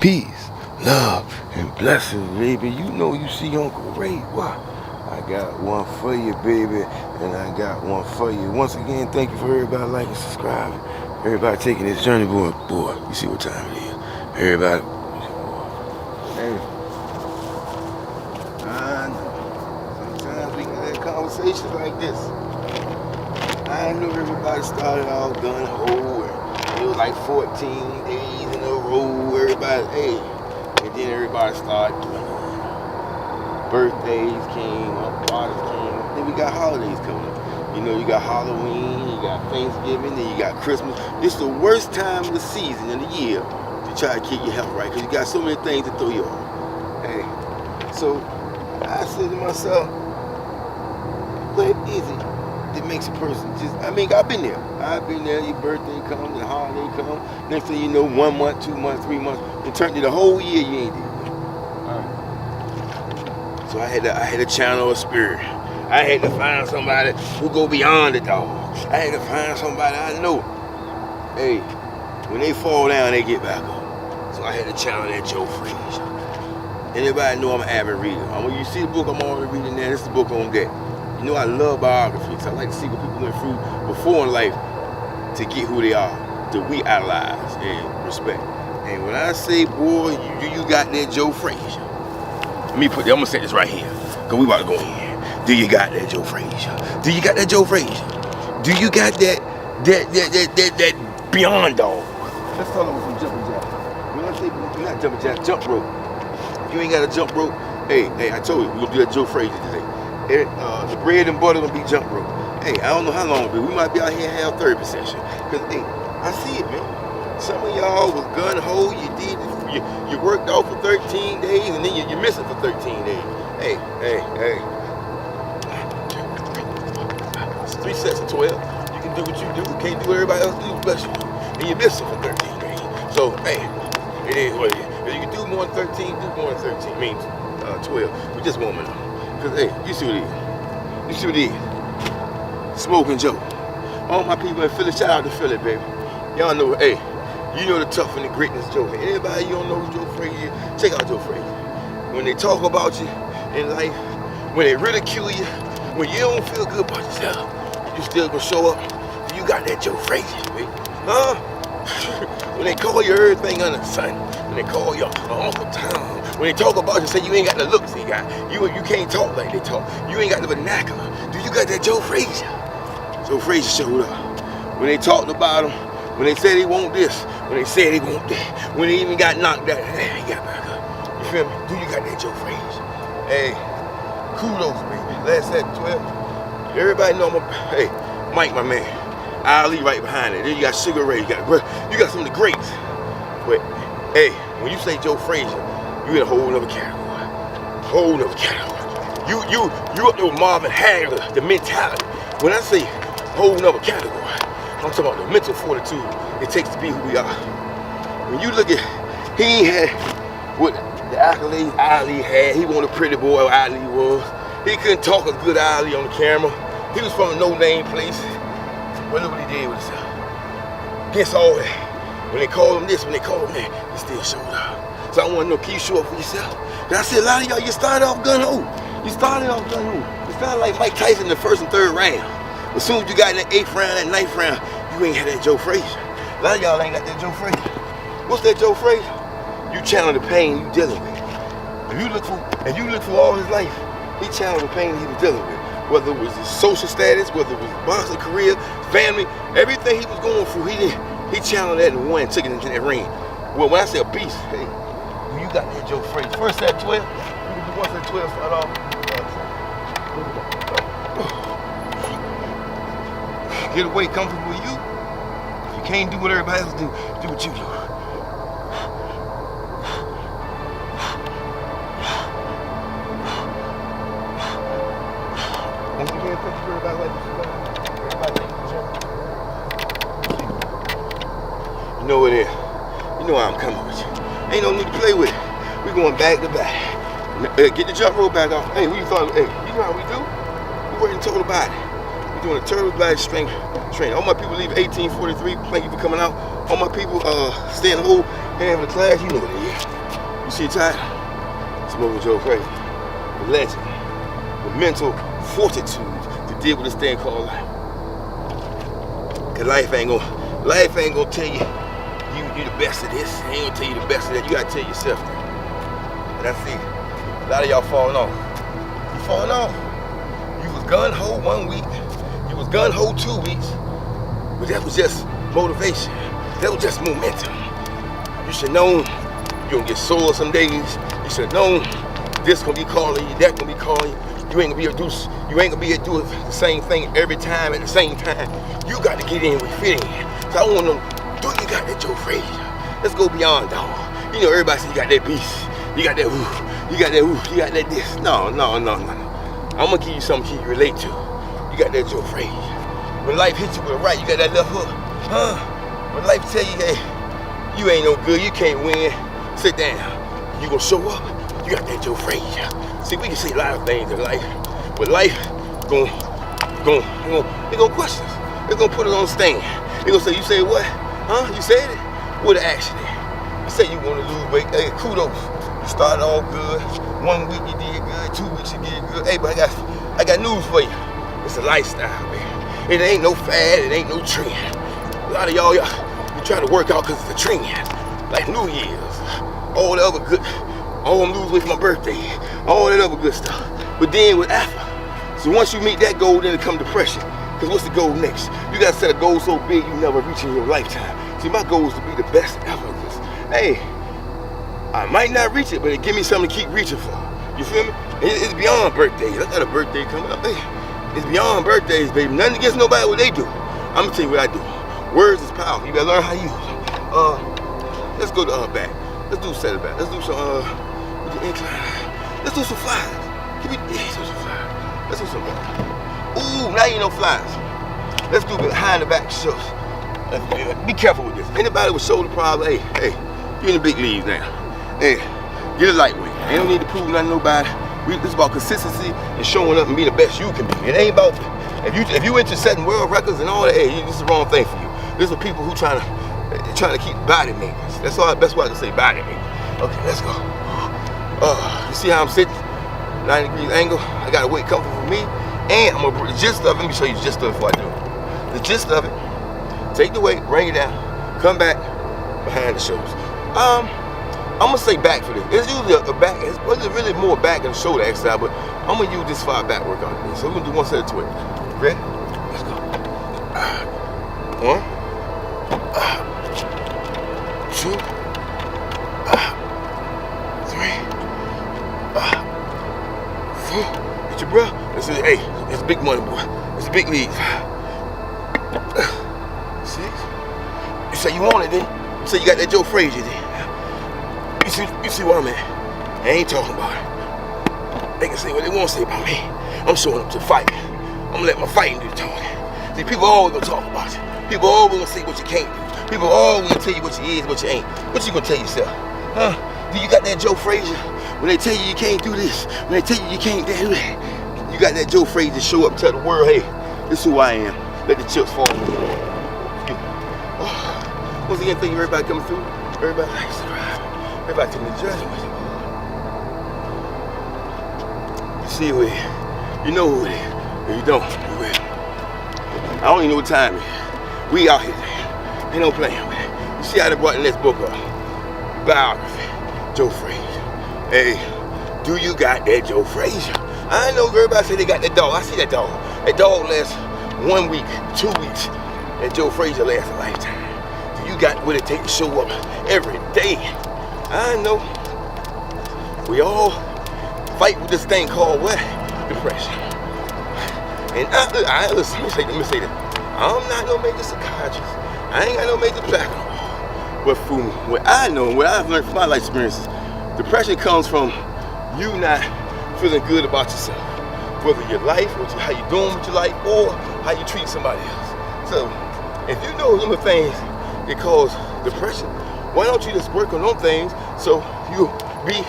Peace, love, and blessings, baby. You know you see Uncle Ray. Why? I got one for you, baby, and I got one for you. Once again, thank you for everybody liking, subscribing, everybody taking this journey, boy. You see what time it is. Everybody. Hey. I know. Sometimes we can have conversations like this. I know everybody started off gun-ho, and it was like 14 days in a row, everybody, hey. And then everybody started doing it. Birthdays came up, parties came up, then we got holidays coming up. You know, you got Halloween, you got Thanksgiving, then you got Christmas. This is the worst time of the season in the year to try to keep your health right, because you got so many things to throw you off. Hey, so I said to myself, what is it that makes a person just, I mean, I've been there, your birthday comes, the holiday comes, next thing you know, 1 month, 2 months, 3 months, it turned to the whole year you ain't did. So I had to channel a spirit. I had to find somebody who go beyond the dog. I had to find somebody I know. Hey, when they fall down, they get back up. So I had to channel that Joe Frazier. Anybody know I'm an avid reader. When you see the book I'm already reading now, this is the book on that. You know I love biographies. I like to see what people went through before in life to get who they are, that we idolize and respect. And when I say, boy, you got that Joe Frazier. Let me I'm gonna say this right here, cause we about to go in. Do you got that Joe Frazier? Do you got that Joe Frazier? Do you got that beyond dog? Let's start off with some jumping jacks. When I say not jumping jacks, jump rope. If you ain't got a jump rope, hey, I told you, we're gonna do that Joe Frazier today. The bread and butter gonna be jump rope. Hey, I don't know how long, but we might be out here have therapy session. Cause hey, I see it, man. Some of y'all was gun-ho, you worked out for 13 days and then you miss it for 13 days. Hey. It's 3 sets of 12. You can do what you do. You can't do what everybody else do, bless you. And you miss it for 13 days. So, hey, it is what it is. If you can do more than 13, do more than 13. Means 12. We just warming up. Because, hey, you see what it is. Smoking Joe. All my people in Philly, shout out to Philly, baby. Y'all know, hey, you know the tough and the greatness Joe. Anybody you don't know who Joe Frazier, check out Joe Frazier. When they talk about you in life, when they ridicule you, when you don't feel good about yourself, you still gonna show up. You got that Joe Frazier, baby. Huh? When they call you everything under the sun, when they call you Uncle Tom, when they talk about you, say you ain't got the looks they got, you can't talk like they talk, you ain't got the vernacular. Do you got that Joe Frazier? Joe Frazier showed up. When they talked about him, when they said he want this, when they said he want that, when he even got knocked out, he got back up. You feel me? Do you got that Joe Frazier? Hey, kudos, baby. Last at 12. Everybody know hey, Mike, my man. Ali right behind it. Then you got Sugar Ray. You got some of the greats. But hey, when you say Joe Frazier, you in a whole nother category. Whole nother category. You up there with Marvin Hagler, the mentality. When I say whole nother category, I'm talking about the mental fortitude it takes to be who we are. When you look at, he ain't had what the accolades Ali had. He wasn't a pretty boy Ali was. He couldn't talk as good as Ali on the camera. He was from a no-name place. But look what he did with himself. Against all that. When they call him this, when they call him that, he still showed up. So I want to know, can you show up for yourself? Because I said a lot of y'all, you started off gun-ho. You started like Mike Tyson in the 1st and 3rd round. As soon as you got in that 8th round, that 9th round, you ain't had that Joe Frazier. A lot of y'all ain't got that Joe Frazier. What's that Joe Frazier? You channel the pain you dealing with. If you look through all his life, he channeled the pain he was dealing with. Whether it was his social status, whether it was his boxing career, family, everything he was going through, he channeled that in one, took it into that ring. Well, when I say a beast, hey, you got that Joe Frazier. First at 12, you can do once at 12, start off. Get away comfortable with you. If you can't do what everybody else do what you do. Once again, thank you for everybody like this. Everybody like this. You know what it is. You know I'm coming with you. Ain't no need to play with it. We're going back to back. Get the jump rope back off. Hey, who you thought? Hey, you know how we do? We're working total body. Doing a turtle body strength training. All my people leave 1843. Thank you for coming out. All my people stay in the hole. having a class, you know what it is. You see Ty? Smoking Joe Frazier. The legend. The mental fortitude to deal with this thing called life. Cause life ain't gonna tell you you the best of this. It ain't gonna tell you the best of that. You gotta tell yourself that. And I see a lot of y'all falling off. You falling off. You was gun-ho 1 week. You was gun-ho 2 weeks. But that was just motivation. That was just momentum. You should know you gonna get sore some days. You should know this gonna be calling you, that gonna be calling you. You ain't gonna be able to do the same thing every time at the same time. You got to get in where you fit in. So I want to know, do you got that Joe Frazier? Let's go beyond, dog. You know, everybody say you got that beast. You got that woo. You got that woo. You got that this. No. I'm gonna give you something you can relate to. You got that Joe Frazier. When life hits you with a right, you got that left hook. When life tell you, hey, you ain't no good, you can't win, sit down. You gonna show up, you got that Joe Frazier. See, we can say a lot of things in life, but life they gonna question us. They're gonna put it on the stand. They gonna say, you say what? Huh? You said it? What the action is? You say you wanna lose weight, hey, kudos. You started all good. 1 week you did good, 2 weeks you did good. Hey, but I got news for you. It's a lifestyle, man. It ain't no fad, it ain't no trend. A lot of y'all, you try to work out because it's a trend. Like New Year's, all the other good, all I'm lose weight for my birthday, all that other good stuff. But then with after, so once you meet that goal, then it come depression. Because what's the goal next? You gotta set a goal so big you never reach in your lifetime. See, my goal is to be the best ever. Hey, I might not reach it, but it give me something to keep reaching for. You feel me? It's beyond birthdays. I got a birthday coming up. Hey, it's beyond birthdays, baby. Nothing against nobody what they do. I'm gonna tell you what I do. Words is powerful. You better learn how to use them. Let's go to back. Let's do set it back. Let's do some with the incline. Let's do some flies. Let's do some flies. Let's do some back. Ooh, now you know flies. Let's do behind the back shows. Be careful with this. Anybody with shoulder problem, hey, you're in the big leagues now. Hey, get a lightweight. They don't need to prove nothing to nobody. This is about consistency and showing up and being the best you can be. It ain't about if you into setting world records and all that. Hey, this is the wrong thing for you. This is for people who trying to keep body maintenance. That's all. Best way I can say body maintenance. Okay, let's go. You see how I'm sitting? 90 degrees angle. I got a weight comfortable for me, and I'm gonna bring the gist of it. Let me show you the gist of it before I do it. The gist of it. Take the weight, bring it down, come back behind the shoulders. I'm gonna say back for this. It's usually a back. It's really more back and shoulder exercise, but I'm gonna use this far back workout today. So we're gonna do one set of 12. Ready? Let's go. 1, 2, 3, 4. Get your breath. This is it's big money, boy. It's big leagues. 6. You say you want it, then? You say you got that Joe Frazier, then? You see what I'm at? I ain't talking about it. They can say what they want to say about me. I'm showing up to fight. I'm gonna let my fighting do the talking. See, people always gonna talk about you. People always gonna say what you can't do. People always gonna tell you what you is, what you ain't. What you gonna tell yourself? Huh? Do you got that Joe Frazier? When they tell you can't do this, when they tell you can't do that, you got that Joe Frazier show up and tell the world, hey, this is who I am. Let the chips fall. Once again, thank you everybody coming through. Everybody likes to drive. Everybody taking the journey with you. You see who it is. You know who it is. If you don't, you will. I don't even know what time it is. We out here. Ain't no playing with it. You see how they brought in this book up? Biography. Joe Frazier. Hey, do you got that Joe Frazier? I know everybody say they got that dog. I see that dog. That dog lasts 1 week, 2 weeks. That Joe Frazier lasts a lifetime. You got what it takes to show up every day. I know. We all fight with this thing called what? Depression. And listen, let me say this. I'm not no major psychiatrist. I ain't got no major plaque on the wall. But from what I know and what I've learned from my life experiences, depression comes from you not feeling good about yourself. Whether your life, how you doing with your life, or how you treat somebody else. So, if you know some of the things that cause depression, why don't you just work on those things so you'll be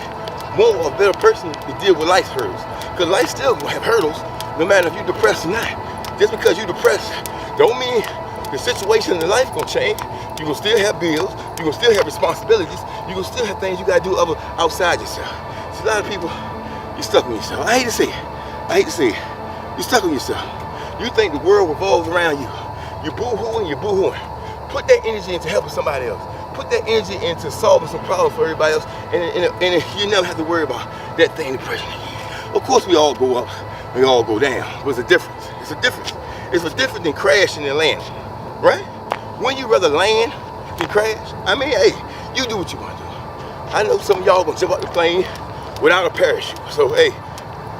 more of a better person to deal with life's hurdles? Because life still gonna have hurdles, no matter if you're depressed or not. Just because you're depressed, don't mean The situation in life gonna change. You gonna still have bills. You gonna still have responsibilities. You gonna still have things you gotta do outside yourself. See, a lot of people, you stuck with yourself. I hate to say it. I hate to say it. You stuck with yourself. You think the world revolves around you. You boo-hooing, you boo-hooing. Put that energy into helping somebody else. Put that energy into solving some problems for everybody else, and you never have to worry about that thing depression again. Of course, we all go up, we all go down. But it's a difference. It's a difference. It's a difference than crashing and landing, right? When you rather land than crash, I mean, hey, you do what you want to do. I know some of y'all gonna jump out the plane without a parachute. So, hey,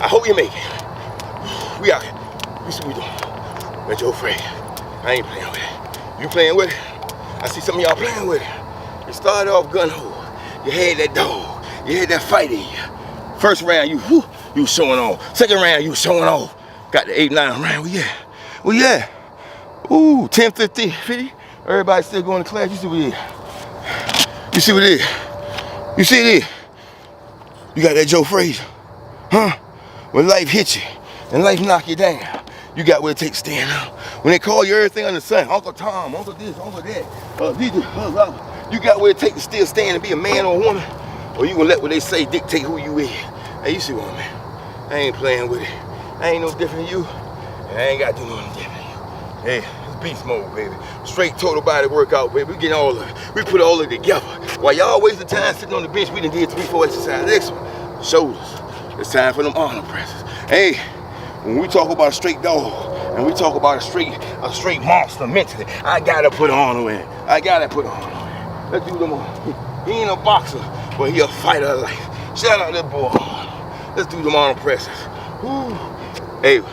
I hope you make it. We out here. You see what we doing. But Joe Frazier, I ain't playing with it. You playing with it? I see some of y'all playing with it. You started off gun-ho. You had that dog. You had that fight in you. First round, you showing off. Second round, you showing off. Got the 8-9 round. Where you at? Where you at? Ooh, 10, 15, 50. Everybody still going to class. You see what it is? You see what it is? You see it is? You got that Joe Frazier. Huh? When life hits you and life knock you down, you got what it takes to stand up. When they call you everything under the sun, Uncle Tom, Uncle this, Uncle that, you got what it takes to still stand and be a man or a woman, or you gonna let what they say dictate who you is. Hey, you see what I mean? I ain't playing with it. I ain't no different than you, and I ain't got to do nothing different than you. Hey, it's beast mode, baby. Straight total body workout, baby. We getting all of it. We put all of it together. While y'all wasting time sitting on the bench, we done did 3-4 exercises. Next one, shoulders. It's time for them arm presses. Hey, when we talk about a straight dog, and we talk about a straight monster mentally, I gotta put Arnold in. I gotta put Arnold in. Let's do them all. He ain't a boxer, but he a fighter of life. Shout out that boy Arnold. Let's do them arm presses. Woo. Hey, if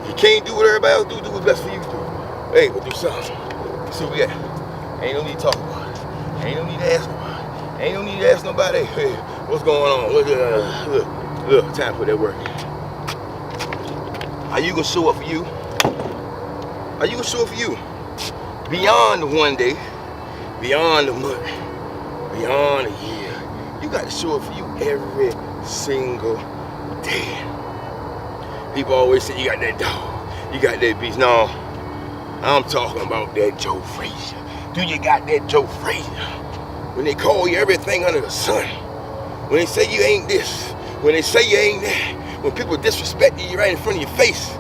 you can't do what everybody else do what's best for you to do. Hey, but do something. See what we got. Ain't no need to talk about it. Ain't no need to ask nobody. Ain't no need to ask nobody, hey, what's going on? Look, time to put that work in. Are you gonna show up for you? Are you gonna show up for you? Beyond the one day, beyond the month, beyond a year, you got to show up for you every single day. People always say you got that dog, you got that beast. No, I'm talking about that Joe Frazier. Do you got that Joe Frazier? When they call you everything under the sun, when they say you ain't this, when they say you ain't that, when people disrespect you right in front of your face,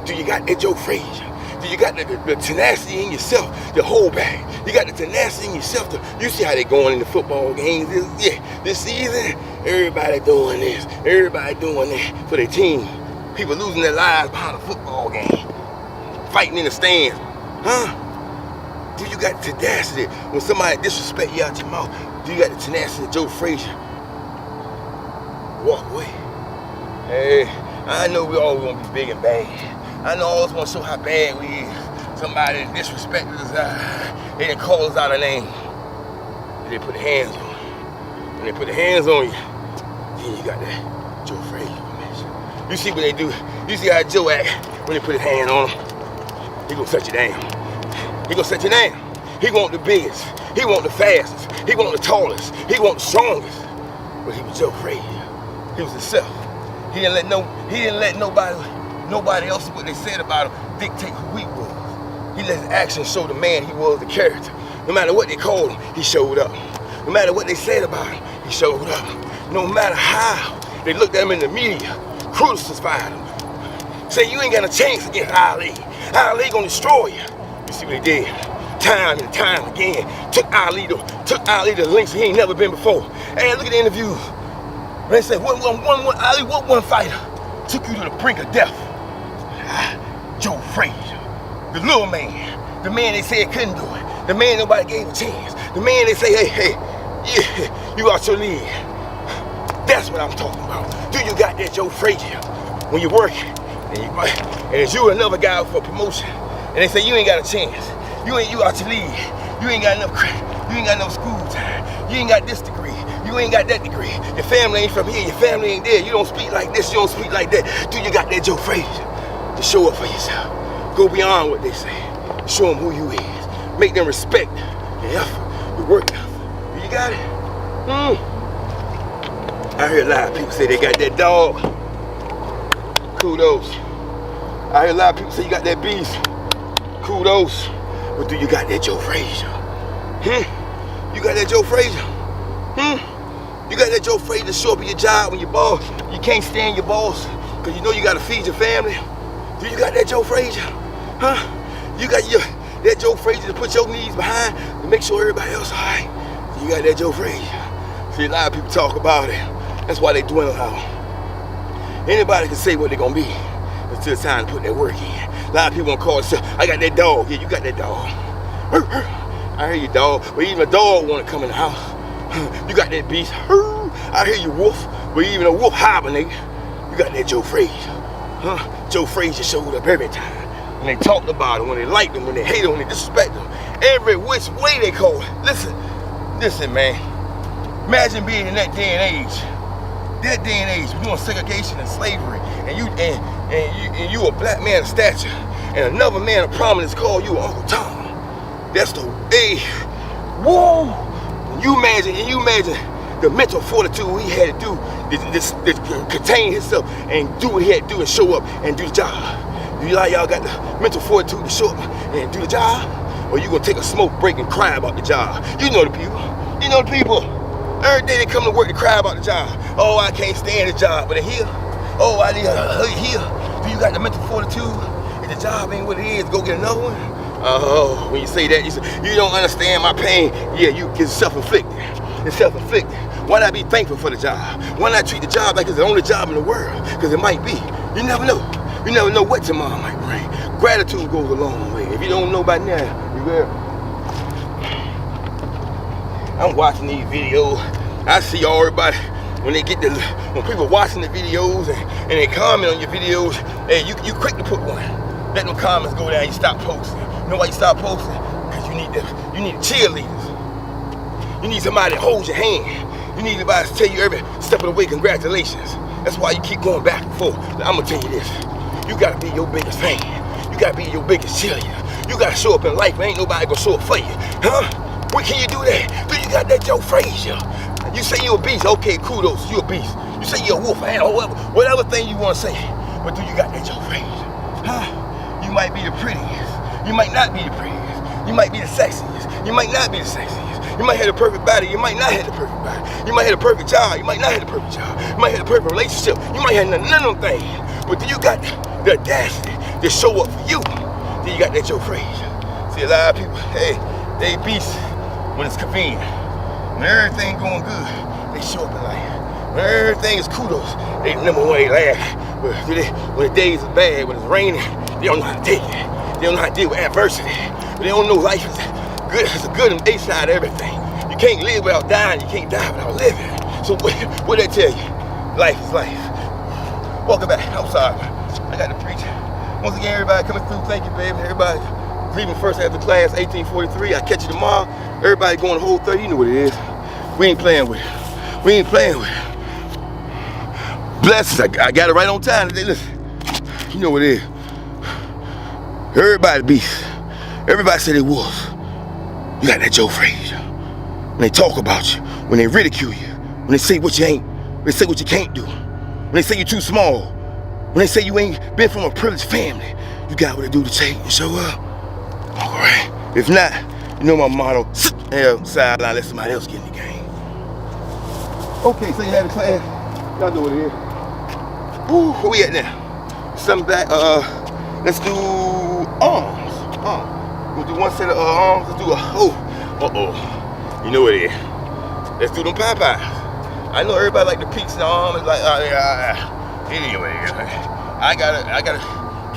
do you got that Joe Frazier? Do you got the tenacity in yourself to hold back? You got the tenacity in yourself to, you see how they going in the football games. This season, everybody doing this, everybody doing that for their team. People losing their lives behind a football game, fighting in the stands. Huh? Do you got the tenacity when somebody disrespect you out your mouth? Do you got the tenacity of Joe Frazier? Walk away. Hey, I know we all want to be big and bad. I know all of us want to show how bad we is. Somebody disrespected us, they didn't call us out a name. They put their hands on you. When they put their hands on you, then you got that Joe Frazier information. You see what they do. You see how Joe act when they put his hand on him. He gonna set you down. He gonna set you down. He want the biggest. He want the fastest. He want the tallest. He want the strongest. But he was Joe Frazier. He was himself. He didn't let nobody else, what they said about him, dictate who he was. He let his actions show the man he was, the character. No matter what they called him, he showed up. No matter what they said about him, he showed up. No matter how they looked at him in the media, crucified him, say you ain't got a chance against Ali. Ali gonna destroy you. You see what they did? Time and time again, took Ali to lengths he ain't never been before. Hey, look at the interviews. They say, Ali, what one fighter took you to the brink of death? Joe Frazier, the little man, the man they said couldn't do it, the man nobody gave a chance, the man they say, hey, yeah, you out your league. That's what I'm talking about. Do you got that Joe Frazier? When you're working, and it's you another guy up for promotion, and they say you ain't got a chance, you out your league, you ain't got enough credit, you ain't got enough school time, you ain't got this degree, you ain't got that degree, your family ain't from here, your family ain't there, you don't speak like this, you don't speak like that. Do you got that Joe Frazier to show up for yourself? Go beyond what they say. Show them who you is. Make them respect your effort, your work effort. Do you got it? I hear a lot of people say they got that dog. Kudos. I hear a lot of people say you got that beast. Kudos. But do you got that Joe Frazier? You got that Joe Frazier? You got that Joe Frazier to show up at your job when your boss, you can't stand your boss because you know you got to feed your family? Do you got that Joe Frazier? You got that Joe Frazier to put your knees behind to make sure everybody else all right? You got that Joe Frazier. See, a lot of people talk about it. That's why they dwindle out. Anybody can say what they're gonna be until it's time to put that work in. A lot of people gonna call it, I got that dog. Yeah, you got that dog. I hear you, dog. But even a dog wanna come in the house. You got that beast. I hear you, wolf. But even a wolf hibernate. You got that Joe Frazier. Joe Frazier showed up every time. When they talked about him, when they liked him, when they hated him, when they disrespected him. Every which way they call it. Listen, man. Imagine being in that day and age. That day and age, we're doing segregation and slavery, and you a black man of stature, and another man of prominence called you Uncle Tom. That's the whoa. You imagine the mental fortitude he had to do to contain himself and do what he had to do and show up and do the job. You like y'all got the mental fortitude to show up and do the job, or you gonna take a smoke break and cry about the job? You know the people. You know the people. Every day they come to work to cry about the job. Oh, I can't stand the job, but they're here. Oh, I need here. Do you got the mental fortitude? If the job ain't what it is, go get another one? Oh, when you say that, you don't understand my pain. Yeah, it's self-inflicted. It's self-inflicted. Why not be thankful for the job? Why not treat the job like it's the only job in the world? Because it might be. You never know. You never know what tomorrow might bring. Gratitude goes a long way. If you don't know by now, you will. I'm watching these videos. I see everybody when people watching the videos and they comment on your videos. Hey, you quick to put one. Let them comments go down. You stop posting. You know why you stop posting? Because you need cheerleaders. You need somebody to hold your hand. You need somebody to tell you every step of the way, congratulations. That's why you keep going back and forth. Now, I'm gonna tell you this. You gotta be your biggest fan. You gotta be your biggest cheerleader. You gotta show up in life. Ain't nobody gonna show up for you, When can you do that? Do you got that Joe Frazier? You say you're a beast, okay, kudos, you're a beast. You say you're a wolf, man, or whatever thing you want to say. But do you got that Joe Frazier? You might be the prettiest. You might not be the prettiest. You might be the sexiest. You might not be the sexiest. You might have the perfect body. You might not have the perfect body. You might have the perfect job. You might not have the perfect job. You might have the perfect relationship. You might have none of them things. But do you got the audacity to show up for you? Do you got that Joe Frazier? See, a lot of people, hey, they beasts when it's convenient. When everything going good, they show up in life. When everything is kudos, they number one, they laugh. But when the days are bad, when it's raining, they don't know how to take it. They don't know how to deal with adversity. They don't know life is good. It's a good and A side of everything. You can't live without dying. You can't die without living. So what they tell you? Life is life. Welcome back. I'm sorry. I got to preach. Once again, everybody coming through. Thank you, baby. Everybody leaving first after class, 1843. I'll catch you tomorrow. Everybody going the whole 30. You know what it is. We ain't playing with it. We ain't playing with it. Blessings. I got it right on time today. Listen. You know what it is. Everybody beast. Everybody say they wolves. You got that Joe Frazier. When they talk about you, when they ridicule you, when they say what you ain't, when they say what you can't do, when they say you're too small, when they say you ain't been from a privileged family, you got what to do to change and show up. All right. If not, you know my motto, sit there sideline, let somebody else get in the game. Okay, so you had a class. Y'all know what it is. Woo, where we at now? Something back, let's do arms. We'll do one set of arms. Let's do you know what it is. Let's do them Popeyes. I know everybody like the peaks in the arm. It's like, anyway, I gotta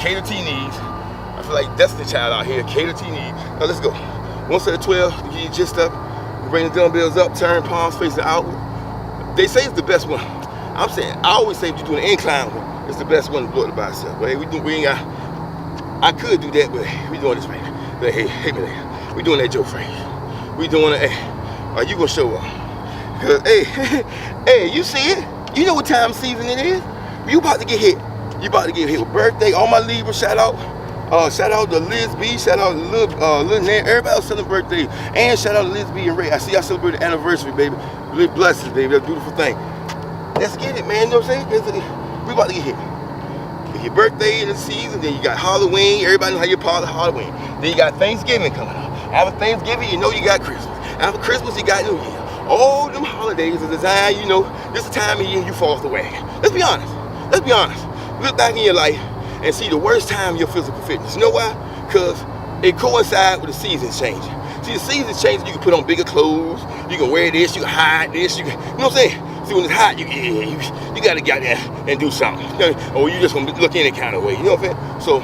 cater to your needs. I feel like Destiny Child out here, cater to your needs. Now let's go. One set of 12 to get you just up. Bring the dumbbells up, turn palms facing outward. They say it's the best one. I'm saying, I always say if you're doing an incline one, it's the best one to blow it the bicep. But hey, we ain't got, I could do that, but we doing this, baby. But hey, hit me there. We doing that Joe Frazier. We doing it, hey, are you gonna show up? Cause hey, you see it? You know what time season it is? You about to get hit. You about to get hit with birthday. All my Libras, shout out to Liz B, shout out to Lil Nan, everybody else celebrating birthday, and shout out to Liz B and Ray. I see y'all celebrating the anniversary, baby. Live blessings, baby. That's a beautiful thing. Let's get it, man. You know what I'm saying? We about to get hit. Your birthday in the season, then you got Halloween. Everybody know how you part of Halloween. Then you got Thanksgiving coming up. After Thanksgiving, you know you got Christmas. After Christmas, you got New Year. All them holidays are designed, you know, this is the time of year you fall off the wagon. Let's be honest. Let's be honest. Look back in your life and see the worst time of your physical fitness. You know why? Because it coincides with the seasons changing. See, the seasons changing, you can put on bigger clothes, you can wear this, you can hide this, you know what I'm saying? See, when it's hot, you gotta get there and do something. Or you just gonna look any kind of way, you know what I'm saying? So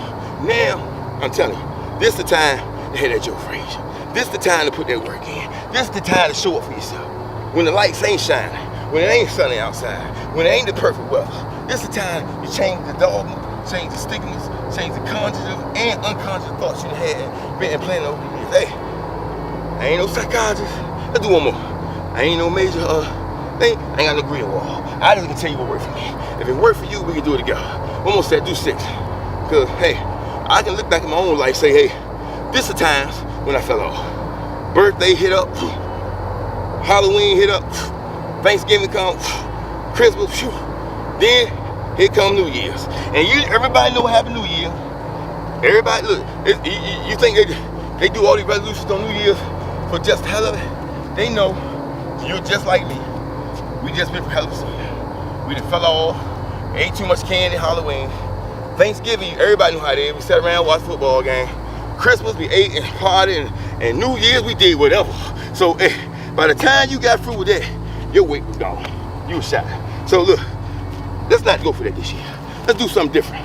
now, I'm telling you, this is the time to hit that Joe Frazier. This is the time to put that work in. This is the time to show up for yourself. When the lights ain't shining, when it ain't sunny outside, when it ain't the perfect weather, this is the time you change the dogma, change the stigmas, change the conscious and unconscious thoughts you had been planning over the years. Hey, I ain't no psychologist. Let's do one more. I ain't no major thing. I ain't got no green wall. I just can tell you what worked for me. If it worked for you, we can do it together. One more set, do 6. Because, hey, I can look back at my own life and say, hey, this is the times when I fell off. Birthday hit up, Halloween hit up, Thanksgiving come, Christmas, phew. Then here come New Year's. And everybody know what happened New Year. Everybody, look, you think they do all these resolutions on New Year's for just the hell of it? They know you're just like me. We just been for hell of a season. We done fell off, ate too much candy Halloween. Thanksgiving, everybody knew how it is. We sat around, watched football game. Christmas, we ate and partied, and New Year's, we did whatever. So, by the time you got through with that, your weight was gone. You was shot. So look, let's not go for that this year. Let's do something different.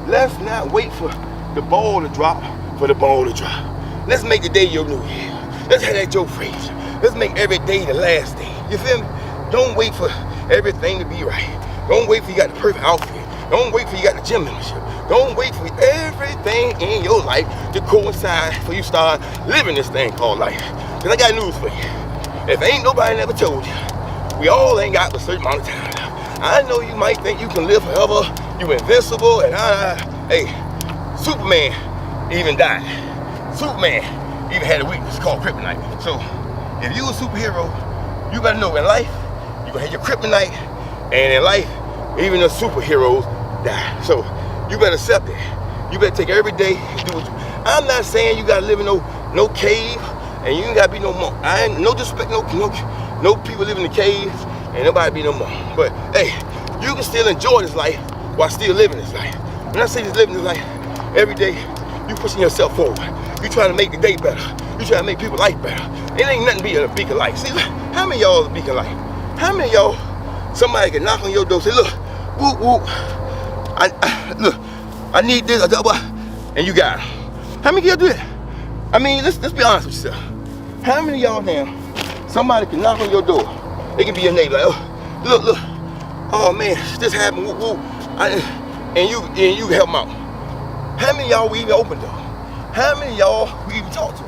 Let's not wait for the ball to drop for the ball to drop. Let's make the day your New Year. Let's have that Joe Frazier. Let's make every day the last day. You feel me? Don't wait for everything to be right. Don't wait for you got the perfect outfit. Don't wait for you got the gym membership. Don't wait for everything in your life to coincide for you start living this thing called life. Cause I got news for you. If ain't nobody never told you, we all ain't got a certain amount of time. I know you might think you can live forever, you invincible, and hey, Superman even died. Superman even had a weakness called kryptonite. So if you a superhero, you better know in life, you gonna have your kryptonite, and in life, even the superheroes die. So you better accept it. You better take every day and do what you. I'm not saying you gotta live in no cave, and you ain't gotta be no monk. I ain't no disrespect, no people live in the caves, and nobody be no monk. But hey, you can still enjoy this life while still living this life. When I say just living this life, every day you pushing yourself forward. You trying to make the day better. You trying to make people's life better. It ain't nothing being a beacon of light. See, how many of y'all is a beacon of light? How many of y'all, somebody can knock on your door and say, look, whoop, whoop, look, I need this, and you got it. How many of y'all do that? I mean, let's be honest with yourself. How many of y'all now, somebody can knock on your door, they can be your neighbor, like, oh, look, oh man, this happened, whoop, whoop, and you can help them out. How many of y'all we even open door? How many of y'all we even talk to?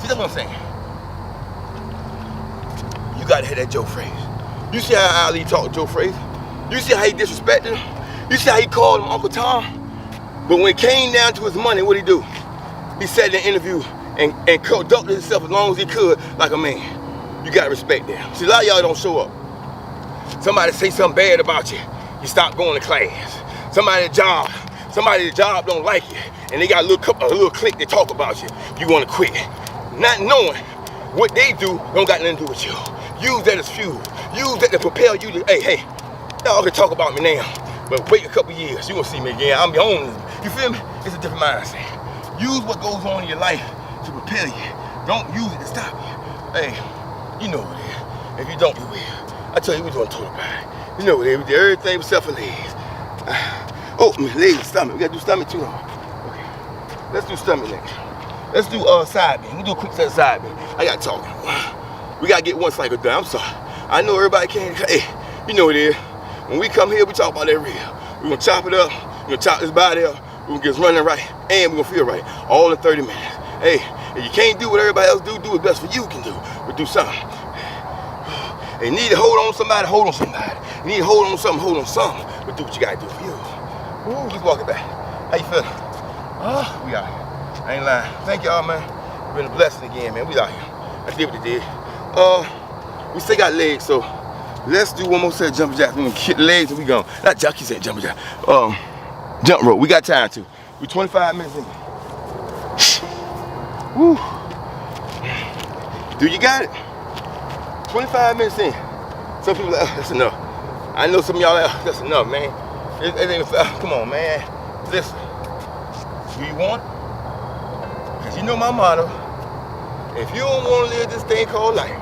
See, that's what I'm saying. You gotta hit that Joe Frazier. You see how Ali talked to Joe Frazier? You see how he disrespected him? You see how he called him Uncle Tom? But when it came down to his money, what'd he do? He sat in an interview and conducted himself as long as he could like a man. You gotta respect that. See, a lot of y'all don't show up. Somebody say something bad about you, you stop going to class. Somebody at the job don't like you, and they got a little clique they talk about you. You wanna quit. Not knowing what they do don't got nothing to do with you. Use that as fuel. Use that to propel you to, hey, y'all can talk about me now, but wait a couple years, you gonna see me again. I'm your own. You feel me? It's a different mindset. Use what goes on in your life to propel you. Don't use it to stop you. Hey, you know what it is. If you don't, you will. I tell you, we're doing total pie. You know what it is. We did everything except for legs. Oh, legs, stomach. We gotta do stomach too long. Okay. Let's do stomach next. Let's do side bend. We do a quick set of side bend. I gotta talk. We gotta get one cycle done. I'm sorry. I know everybody can't. Hey, you know what it is. When we come here, we talk about that real. We're gonna chop it up. We're gonna chop this body up. We're gonna get us running right, and we're gonna feel right. All in 30 minutes. Hey, if you can't do what everybody else do what's best for you can do. But do something. And you need to hold on to somebody, hold on somebody. You need to hold on to something, hold on to something. But do what you gotta do for you. Ooh, just walk it back. How you feeling? We out here. I ain't lying. Thank y'all, man. It's been a blessing again, man. We out here. I did what they did. We still got legs, so let's do one more set of jumping jacks. We're gonna kick the legs and we gone. Not jack, he said jumping jack. Jump rope. We got time to. We're 25 minutes in. Woo. Dude, you got it. 25 minutes in. Some people are like, oh, that's enough. I know some of y'all are like, oh, that's enough, man. It ain't, come on, man. Listen. Do you want it? Because you know my motto. If you don't want to live this thing called life,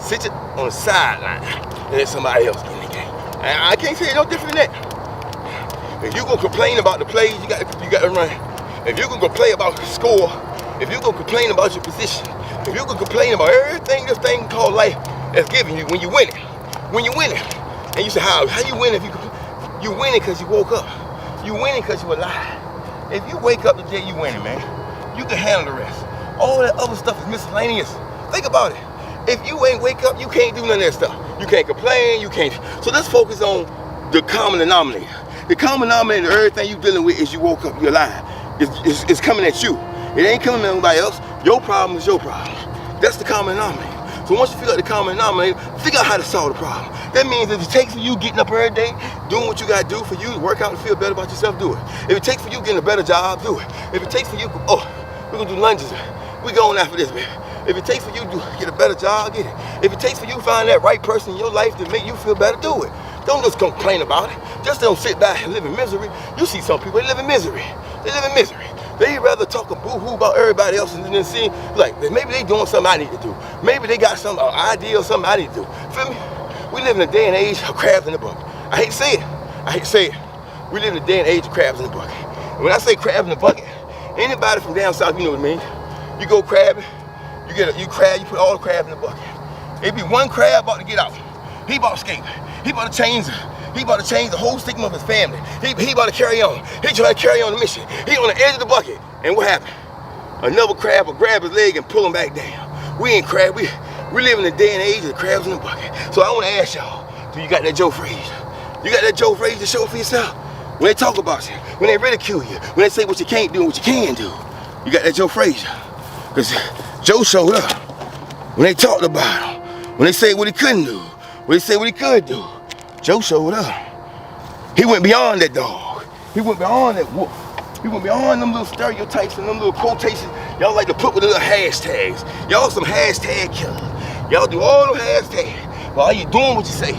sit it on the sideline and let somebody else get in the game. I can't say it no different than that. If you gonna complain about the plays, you got to run. If you gonna complain about the score, if you gonna complain about your position, if you gonna complain about everything this thing called life has given you when you win it, and you say how you win if you win it because you woke up, you win it because you alive. If you wake up today, you winning, man. You can handle the rest. All that other stuff is miscellaneous. Think about it. If you ain't wake up, you can't do none of that stuff. You can't complain, you can't. So let's focus on the common denominator. The common denominator of everything you're dealing with is you woke up, you're alive. It's coming at you. It ain't coming at anybody else. Your problem is your problem. That's the common denominator. So once you figure out the common denominator, figure out how to solve the problem. That means if it takes for you getting up every day, doing what you gotta do for you to work out and feel better about yourself, do it. If it takes for you getting a better job, do it. If it takes for you, oh, we're gonna do lunges. We going after this, man. If it takes for you to get a better job, get it. If it takes for you to find that right person in your life to make you feel better, do it. Don't just complain about it. Just don't sit back and live in misery. You see some people, they live in misery. They live in misery. They rather talk a boo-hoo about everybody else and then see, like, maybe they doing something I need to do. Maybe they got some idea or something I need to do. Feel me? We live in a day and age of crabs in the bucket. I hate to say it. I hate to say it. We live in a day and age of crabs in the bucket. And when I say crabs in the bucket, anybody from down south, you know what I mean. You go crabbing, you put all the crabs in the bucket. It be one crab about to get out. He about to escape. He about to change the whole stigma of his family. He about to carry on. He trying to carry on the mission. He on the edge of the bucket. And what happened? Another crab will grab his leg and pull him back down. We ain't crab. We live in the day and age of the crabs in the bucket. So I want to ask y'all, do you got that Joe Frazier? You got that Joe Frazier to show for yourself? When they talk about you, when they ridicule you, when they say what you can't do and what you can do, you got that Joe Frazier. Because Joe showed up. When they talked about him, when they say what he couldn't do, when they say what he could do, Joe showed up. He went beyond that dog. He went beyond that wolf. He went beyond them little stereotypes and them little quotations y'all like to put with little hashtags. Y'all some hashtag killers. Y'all do all them hashtags. But are you doing what you say?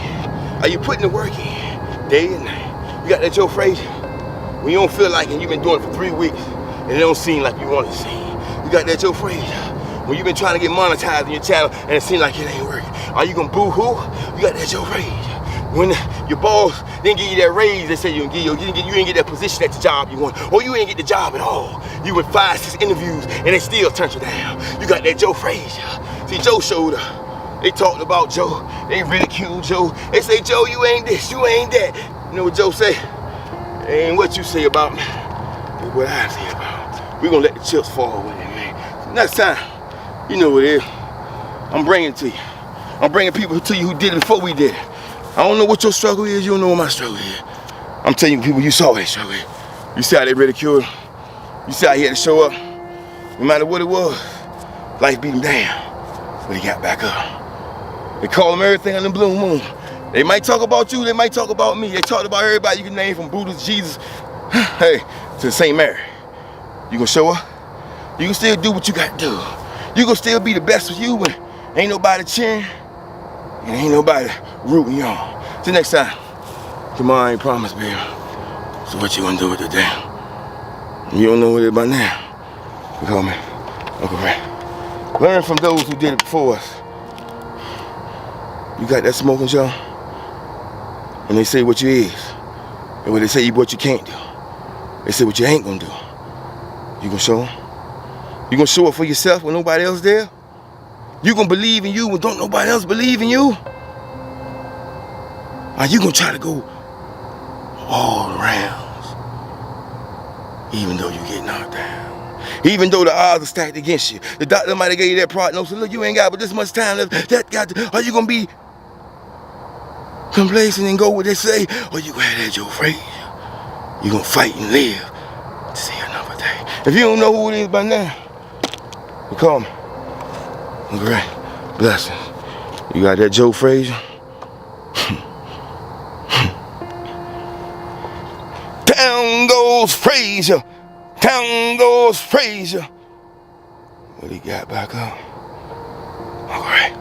Are you putting the work in day and night? You got that Joe Frazier? When you don't feel like it, you've been doing it for 3 weeks and it don't seem like you want to see. You got that Joe Frazier. When you've been trying to get monetized on your channel and it seems like it ain't working. Are you gonna boo-hoo? You got that Joe Frazier. When your boss didn't give you that raise, they said you didn't get that position at the job you want, or you ain't get the job at all. You went 5, 6 interviews and they still turned you down. You got that Joe Frazier. See, Joe showed up. They talked about Joe. They ridiculed Joe. They say, Joe, you ain't this, you ain't that. You know what Joe say? It ain't what you say about me, it's what I say about. We're gonna let the chips fall with it, man. Next time, you know what it is. I'm bringing it to you. I'm bringing people to you who did it before we did it. I don't know what your struggle is, you don't know what my struggle is. I'm telling you, people, you saw their struggle. You see how they ridiculed him. You see how he had to show up. No matter what it was, life beat him down, but he got back up. They call him everything on the blue moon. They might talk about you, they might talk about me. They talked about everybody you can name from Buddha to Jesus, hey, to St. Mary. You gonna show up? You can still do what you gotta do. You gonna still be the best of you when ain't nobody cheering and ain't nobody rooting you on. Till next time, tomorrow I ain't promised, baby. So what you gonna do with it today? You don't know what it is by now. You call me Uncle Ray. Learn from those who did it before us. You got that smoking Joe? And they say what you is. And when they say what you can't do, they say what you ain't gonna do. You gonna show them? You gonna show up for yourself when nobody else there? You gonna believe in you when don't nobody else believe in you? Or you gonna try to go all rounds, even though you get knocked down? Even though the odds are stacked against you. The doctor might have gave you that prognosis. Look, you ain't got but this much time left. That got to, are you gonna be complacent and go what they say? Or you gonna have that Joe Frazier? You gonna fight and live to see another day. If you don't know who it is by now, you call me. Great. Blessings. You got that Joe Frazier? Down goes Frazier. Down goes Frazier. What he got back up? All right.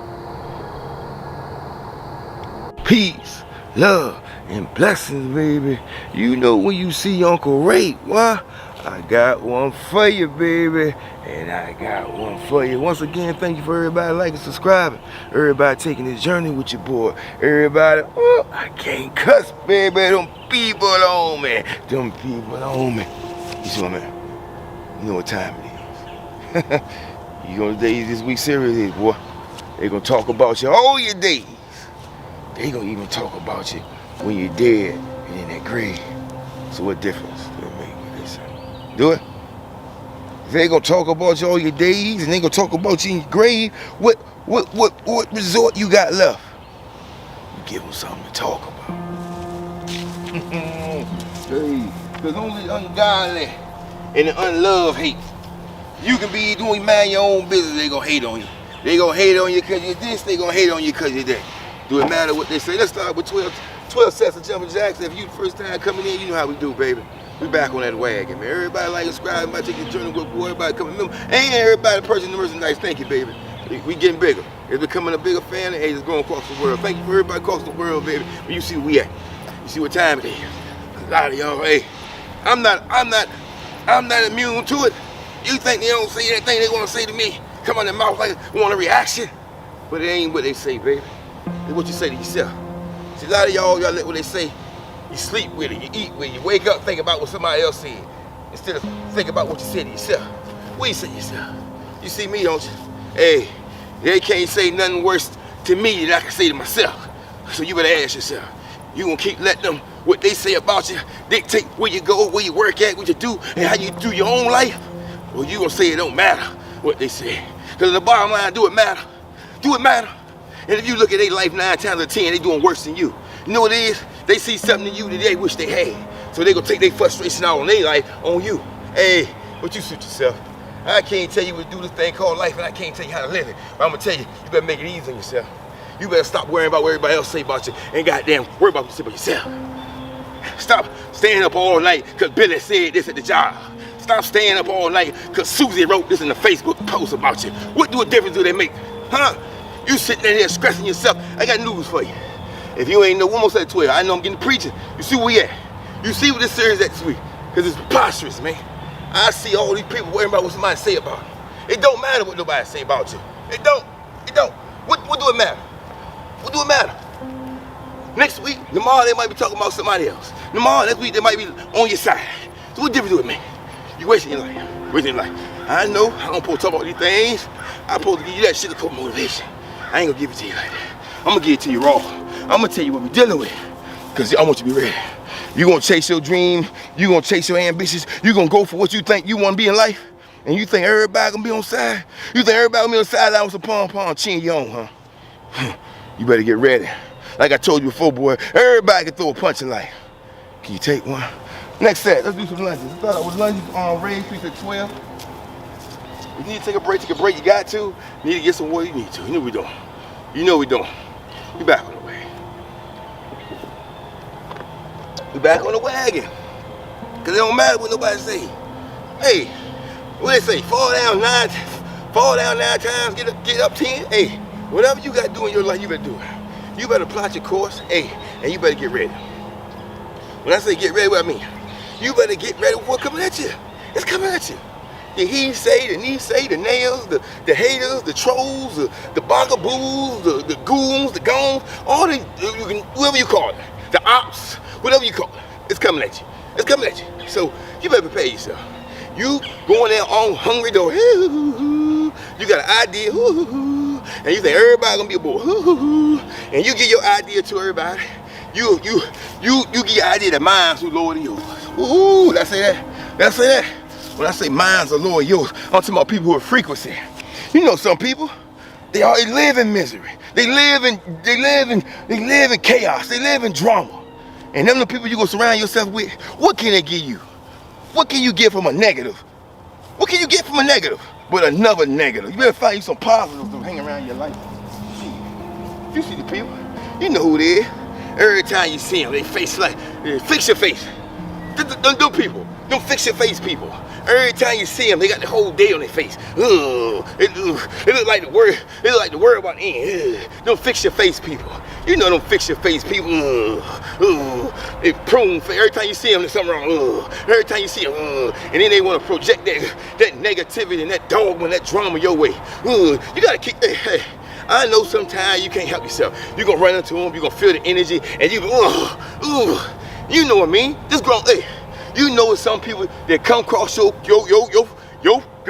Peace, love, and blessings, baby. You know when you see Uncle Ray, what? I got one for you, baby. And I got one for you. Once again, thank you for everybody liking, subscribing. Everybody taking this journey with your boy. Everybody, oh, I can't cuss, baby. Them people on me. Them people on me. You see what I mean? You know what time it is. You gonna days this week serious, boy. They gonna talk about you all your days. They gonna even talk about you when you're dead and in that grave. So what difference do it make? Listen, do it. If they gonna talk about you all your days and they gonna talk about you in your grave, what resort you got left? You give them something to talk about. Hey, cause only ungodly and the unloved hate. You can be doing mind your own business, they gonna hate on you. They gonna hate on you cause you're this, they gonna hate on you cause you're that. Do it matter what they say? Let's start with 12 sets of jumping jacks. If you the first time coming in, you know how we do, baby. We back on that wagon, man. Everybody like subscribe, everybody take your journey with boy, everybody coming. Remember, ain't everybody purchasing the merchandise. Thank you, baby. We getting bigger. It's becoming a bigger fan, and it's growing across the world. Thank you for everybody across the world, baby. But you see where we at. You see what time it is. A lot of y'all, hey, I'm not immune to it. You think they don't say anything they want to say to me? Come on their mouth like want a reaction. But it ain't what they say, baby. It's what you say to yourself. See, a lot of y'all let what they say. You sleep with it, you eat with it, you wake up thinking about what somebody else said instead of thinking about what you said to yourself. What you say to yourself? You see me, don't you? Hey, they can't say nothing worse to me than I can say to myself. So you better ask yourself, you gonna keep letting them, what they say about you, dictate where you go, where you work at, what you do, and how you do your own life? Or you gonna say it don't matter what they say? Because the bottom line, do it matter? Do it matter? And if you look at their life 9 times out of 10, they doing worse than you. You know what it is? They see something in you that they wish they had. So they gonna take their frustration out on their life on you. Hey, what you suit yourself? I can't tell you what to do this thing called life, and I can't tell you how to live it. But I'm gonna tell you, you better make it easy on yourself. You better stop worrying about what everybody else say about you, and goddamn worry about what you say about yourself. Stop staying up all night because Billy said this at the job. Stop staying up all night because Susie wrote this in the Facebook post about you. What difference do they make? Huh? You sitting there stressing yourself. I got news for you. If you ain't know, one more set 12, I know I'm getting preaching. You see where we at? You see what this series at this week? Because it's preposterous, man. I see all these people worrying about what somebody say about them. It don't matter what nobody say about you. It don't. It don't. What do it matter? What do it matter? Next week, tomorrow they might be talking about somebody else. Tomorrow, next week, they might be on your side. So what difference do it make? You wasting your life. Wasting your life. I know I don't supposed to talk about these things. I'm supposed to give you that shit called motivation. I ain't gonna give it to you like that. I'm gonna give it to you raw. I'm gonna tell you what we're dealing with. Cause I want you to be ready. You gonna chase your dream, you gonna chase your ambitions, you gonna go for what you think you wanna be in life, and you think everybody gonna be on side? You think everybody gonna be on sideline with some pom-pom cheering you on, huh? You better get ready. Like I told you before, boy, everybody can throw a punch in life. Can you take one? Next set, let's do some lunges. Let's start out with lunges on raise, please at 12. If you need to take a break, you got to. You need to get some water, you need to. You know we don't. You know we don't. You back on the way. We back on the wagon. Cause it don't matter what nobody say. Hey, what they say? Fall down 9 times, get up 10. Hey, whatever you gotta do in your life, you better do it. You better plot your course, hey, and you better get ready. When I say get ready, what I mean? You better get ready with what's coming at you. It's coming at you. The he say, the knee say, the nails, the haters, the trolls, the bugaboos, the goons, the goons, all the, whoever you call it, the ops, whatever you call it, it's coming at you. It's coming at you. So you better prepare yourself. You going there on hungry though, you got an idea, and you think everybody gonna be a boy, and you give your idea to everybody. You give your idea that mine's who lower than yours. Did I say that? Did I say that? When I say mine's are lower than yours, I'm talking about people who are frequency. You know some people, they live in misery. They live in chaos. They live in drama. And them the people you gonna surround yourself with, what can they give you? What can you get from a negative? What can you get from a negative? But another negative. You better find you some positives to hang around your life. You see the people, you know who they is. Every time you see them, they face like, fix your face. Them people, them fix your face people. Every time you see them, they got the whole day on their face. Ugh, it look like the word. It look like the word about end. Them fix your face people. You know them fix your face people. They prune. Every time you see them, there's something wrong. Every time you see them, and then they want to project that negativity and that dogma and that drama your way. You gotta keep. Hey, I know sometimes you can't help yourself. You're gonna run into them. You're gonna feel the energy, and you you know what I mean? Just grown. Hey. You know some people that come across your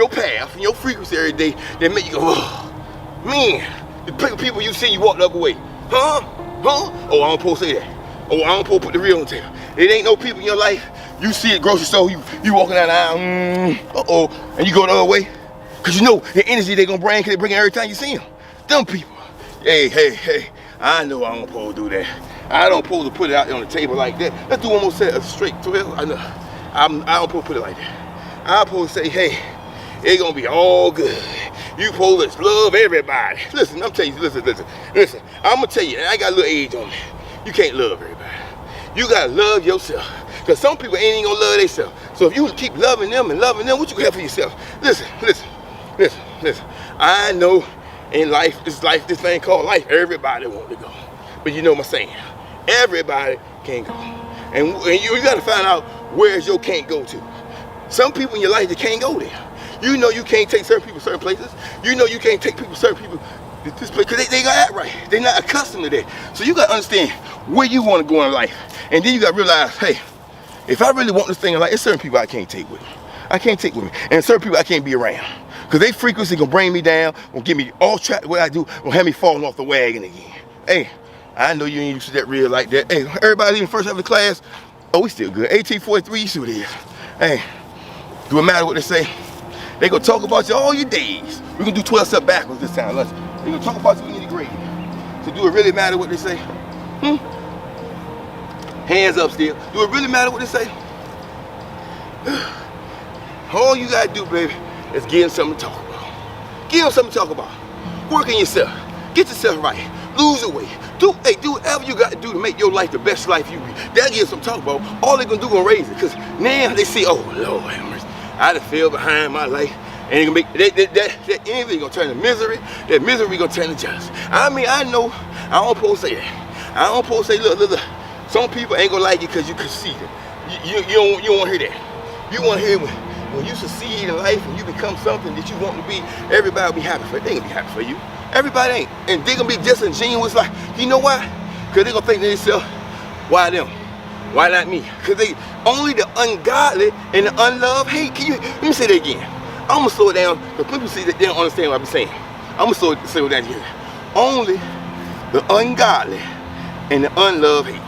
path and your frequency every day that make you go, oh, man. The people you see, you walk the other way. Huh? Oh, I don't supposed to say that. Oh, I don't supposed to put the real on the table. It ain't no people in your life. You see at grocery store, you walking down the aisle, and you go the other way. Cause you know the energy they gonna bring, cause they bring it every time you see them. Them people. Hey, I know I don't supposed to do that. I don't supposed to put it out on the table like that. Let's do one more set of straight 12. I know. I don't supposed to put it like that. I'm supposed to say, hey, it's gonna be all good. You supposed to love everybody. Listen, I'm telling you, listen. I'm gonna tell you, I got a little age on me. You can't love everybody. You gotta love yourself. Cause some people ain't even gonna love themselves. So if you keep loving them, what you can have for yourself? Listen. I know in life, this thing called life, everybody want to go. But you know my saying. Everybody can't go. And you gotta find out where's your can't go to. Some people in your life, they can't go there. You know you can't take certain people certain places. You know you can't take certain people this place, because they got act right. They're not accustomed to that. So you gotta understand where you wanna go in life. And then you gotta realize, hey, if I really want this thing in life, there's certain people I can't take with me. I can't take with me. And certain people I can't be around. Because they frequency gonna bring me down, gonna get me all trapped what I do, gonna have me falling off the wagon again. Hey, I know you ain't used to that real like that. Hey, everybody in first ever class, oh, we still good. 1843, you see what it is. Hey, do it matter what they say? They gonna talk about you all your days. We're gonna do 12 steps backwards this time. Let's. They gonna talk about you in the grade. So do it really matter what they say? Hands up still. Do it really matter what they say? All you gotta do, baby, is give them something to talk about. Give them something to talk about. Work on yourself. Get yourself right. Lose your weight. Do whatever you got to do to make your life the best life you be. That'll give them something to talk about. All they gonna do gonna raise it. Cause now they see, oh Lord have mercy, I done fell behind my life. And they gonna make that envy gonna turn to misery. That misery gonna turn to jealousy. I mean, I know I don't supposed to say that. I don't supposed to say, look. Some people ain't gonna like you because you conceited. You don't want to hear that. You want to hear when you succeed in life and you become something that you want to be. Everybody will be happy for you. They ain't gonna be happy for you. Everybody ain't. And they gonna be disingenuous, like, you know why? Because they gonna think to themselves, why them? Why not me? Because they only the ungodly and the unloved hate. Let me say that again. I'm gonna slow it down because people see that they don't understand what I'm saying. I'm gonna slow it down here. Only the ungodly and the unloved hate.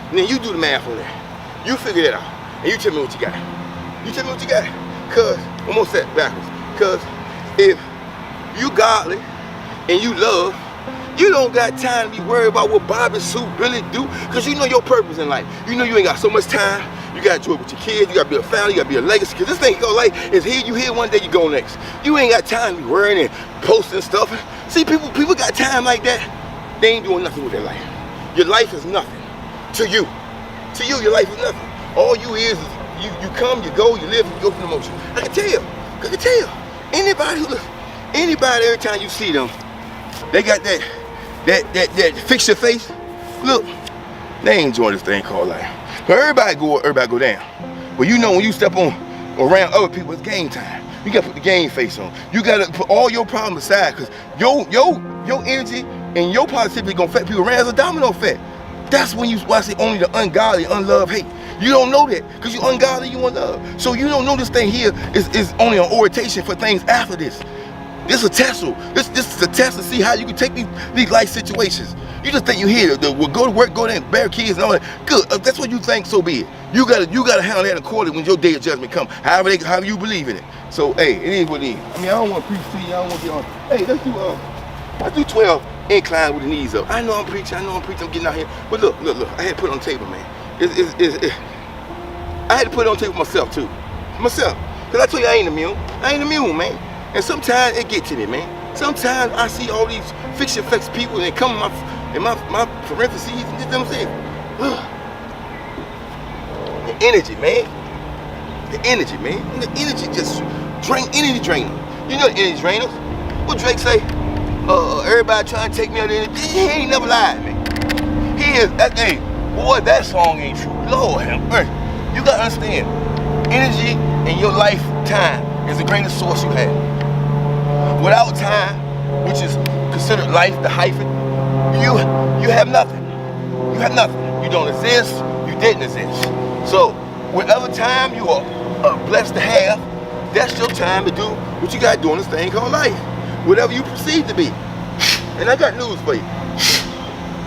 And then you do the math on that. You figure that out. And you tell me what you got. You tell me what you got. Cause, I'm gonna set backwards. Cause if you godly and you love, you don't got time to be worried about what Bobby Sue really do, because you know your purpose in life. You know you ain't got so much time. You gotta do it with your kids, you gotta build a family, you gotta build a legacy, because this thing called life is here, you here one day, you go next. You ain't got time to be worrying and posting stuff. See, people got time like that, they ain't doing nothing with their life. Your life is nothing. To you. To you, your life is nothing. All you is you come, you go, you live, and you go through the motion. I can tell. Anybody every time you see them, they got that fix your face. Look, they ain't enjoying this thing called life. So everybody go down. But you know when you step on around other people, it's game time. You gotta put the game face on. You gotta put all your problems aside, because your energy and your positivity gonna affect people around as a domino effect. That's when I say only the ungodly, unloved hate. You don't know that because you ungodly, you unloved. So you don't know this thing here is only an orientation for things after this. This is a test. This is a test to see how you can take these life situations. You just think you here, we'll go to work, go there and bear kids and all that. Good, that's what you think, so be it. You gotta handle that accordingly when your day of judgment come. However you believe in it. So hey, it is what it is. I mean, I don't want to preach to you. I don't want to get on. Hey, let's do 12 incline with the knees up. I know I'm preaching. I'm getting out here. But look. I had to put it on the table, man. I had to put it on the table myself too. Myself. Because I told you I ain't immune, man. And sometimes it get to me, man. Sometimes I see all these fiction effects people and they come in my parentheses, you know what I'm saying? The energy, man. The energy, man. And the energy just energy drainer. You know the energy drainers. What Drake say? Everybody trying to take me out there. He ain't never lied, man. He is, hey, boy, that song ain't true. Lord have mercy. You gotta understand, energy in your lifetime is the greatest source you have. Without time, which is considered life, the hyphen, you have nothing. You have nothing. You don't exist, you didn't exist. So, whatever time you are blessed to have, that's your time to do what you gotta do on this thing called life. Whatever you perceive to be. And I got news for you.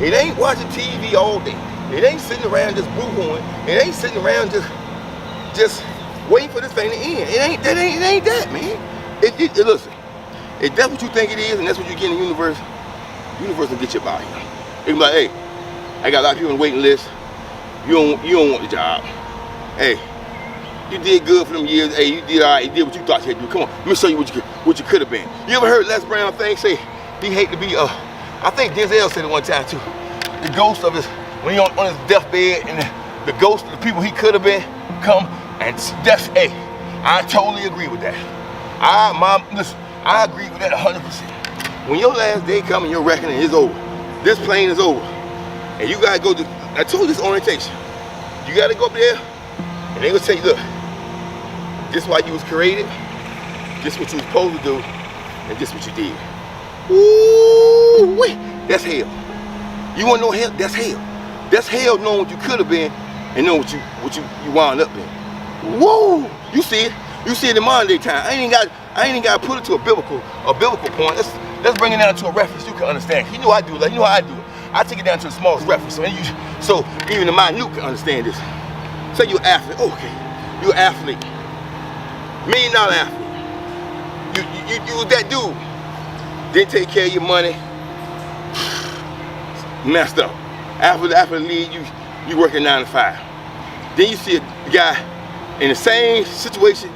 It ain't watching TV all day. It ain't sitting around just boo-hooing. It ain't sitting around just waiting for this thing to end. It ain't that, man. Listen, if that's what you think it is and that's what you get in the universe will get you by here. It be like, hey, I got a lot of people on the waiting list. You don't want the job. Hey, you did good for them years. Hey, you did all right. You did what you thought you had to do. Come on, let me show you what you could have been. You ever heard Les Brown say he hate to be I think Denzel said it one time too. The ghost of when he's on his deathbed and the ghost of the people he could have been come and that's, hey, I totally agree with that. Listen, I agree with that 100%. When your last day comes and your reckoning is over, this plane is over, and you gotta go to, I told you this orientation. You gotta go up there and they gonna tell you, look, this is why you was created, this is what you was supposed to do, and this is what you did. Ooh, wait, that's hell. You wanna know hell? That's hell. That's hell knowing what you could have been and knowing what you wound up in. Whoa! You see it. You see it in modern day time. I ain't got to put it to a biblical point. Let's bring it down to a reference you can understand. You know I do. Like, you know how I do it. I take it down to the smallest reference. So even the minute can understand this. Say you're an athlete. Oh, okay. You're an athlete. $1 million athlete. You was that dude. Didn't take care of your money. Messed up. After the league, you working 9 to 5. Then you see a guy in the same situation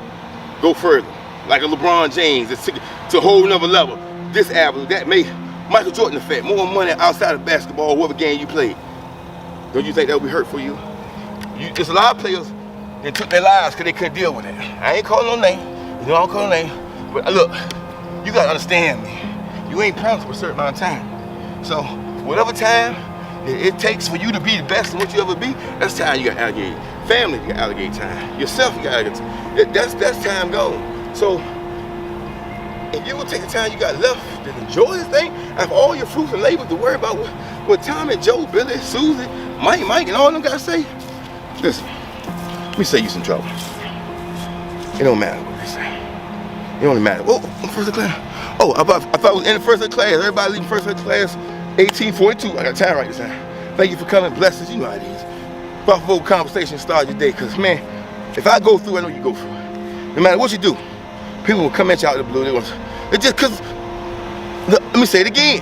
go further, like a LeBron James, to a whole nother level. This athlete, that made Michael Jordan effect, more money outside of basketball, whatever game you played. Don't you think that would be hurt for you? There's a lot of players that took their lives because they couldn't deal with it. I ain't calling no name, you know I don't call no name, but look, you gotta understand me. You ain't promised for a certain amount of time. So whatever time it takes for you to be the best in what you ever be, that's time you gotta allocate. Family, you gotta allocate time. Yourself, you gotta allocate time. That's time gone. So if you will take the time you got left to enjoy this thing, after all your fruits and labors to worry about what Tommy, Joe, Billy, Susie, Mike, and all of them gotta say, listen, let me save you some trouble. It don't matter what they say. It only matter. Oh, first class. Oh, I thought I was in the first class. Everybody leaving first class. 1842, I got time right this time. Thank you for coming, blessings, you know how it is. Buffalo conversation start your day, cause man, if I go through, I know you go through it. No matter what you do, people will come at you out of the blue. It's just cause, let me say it again,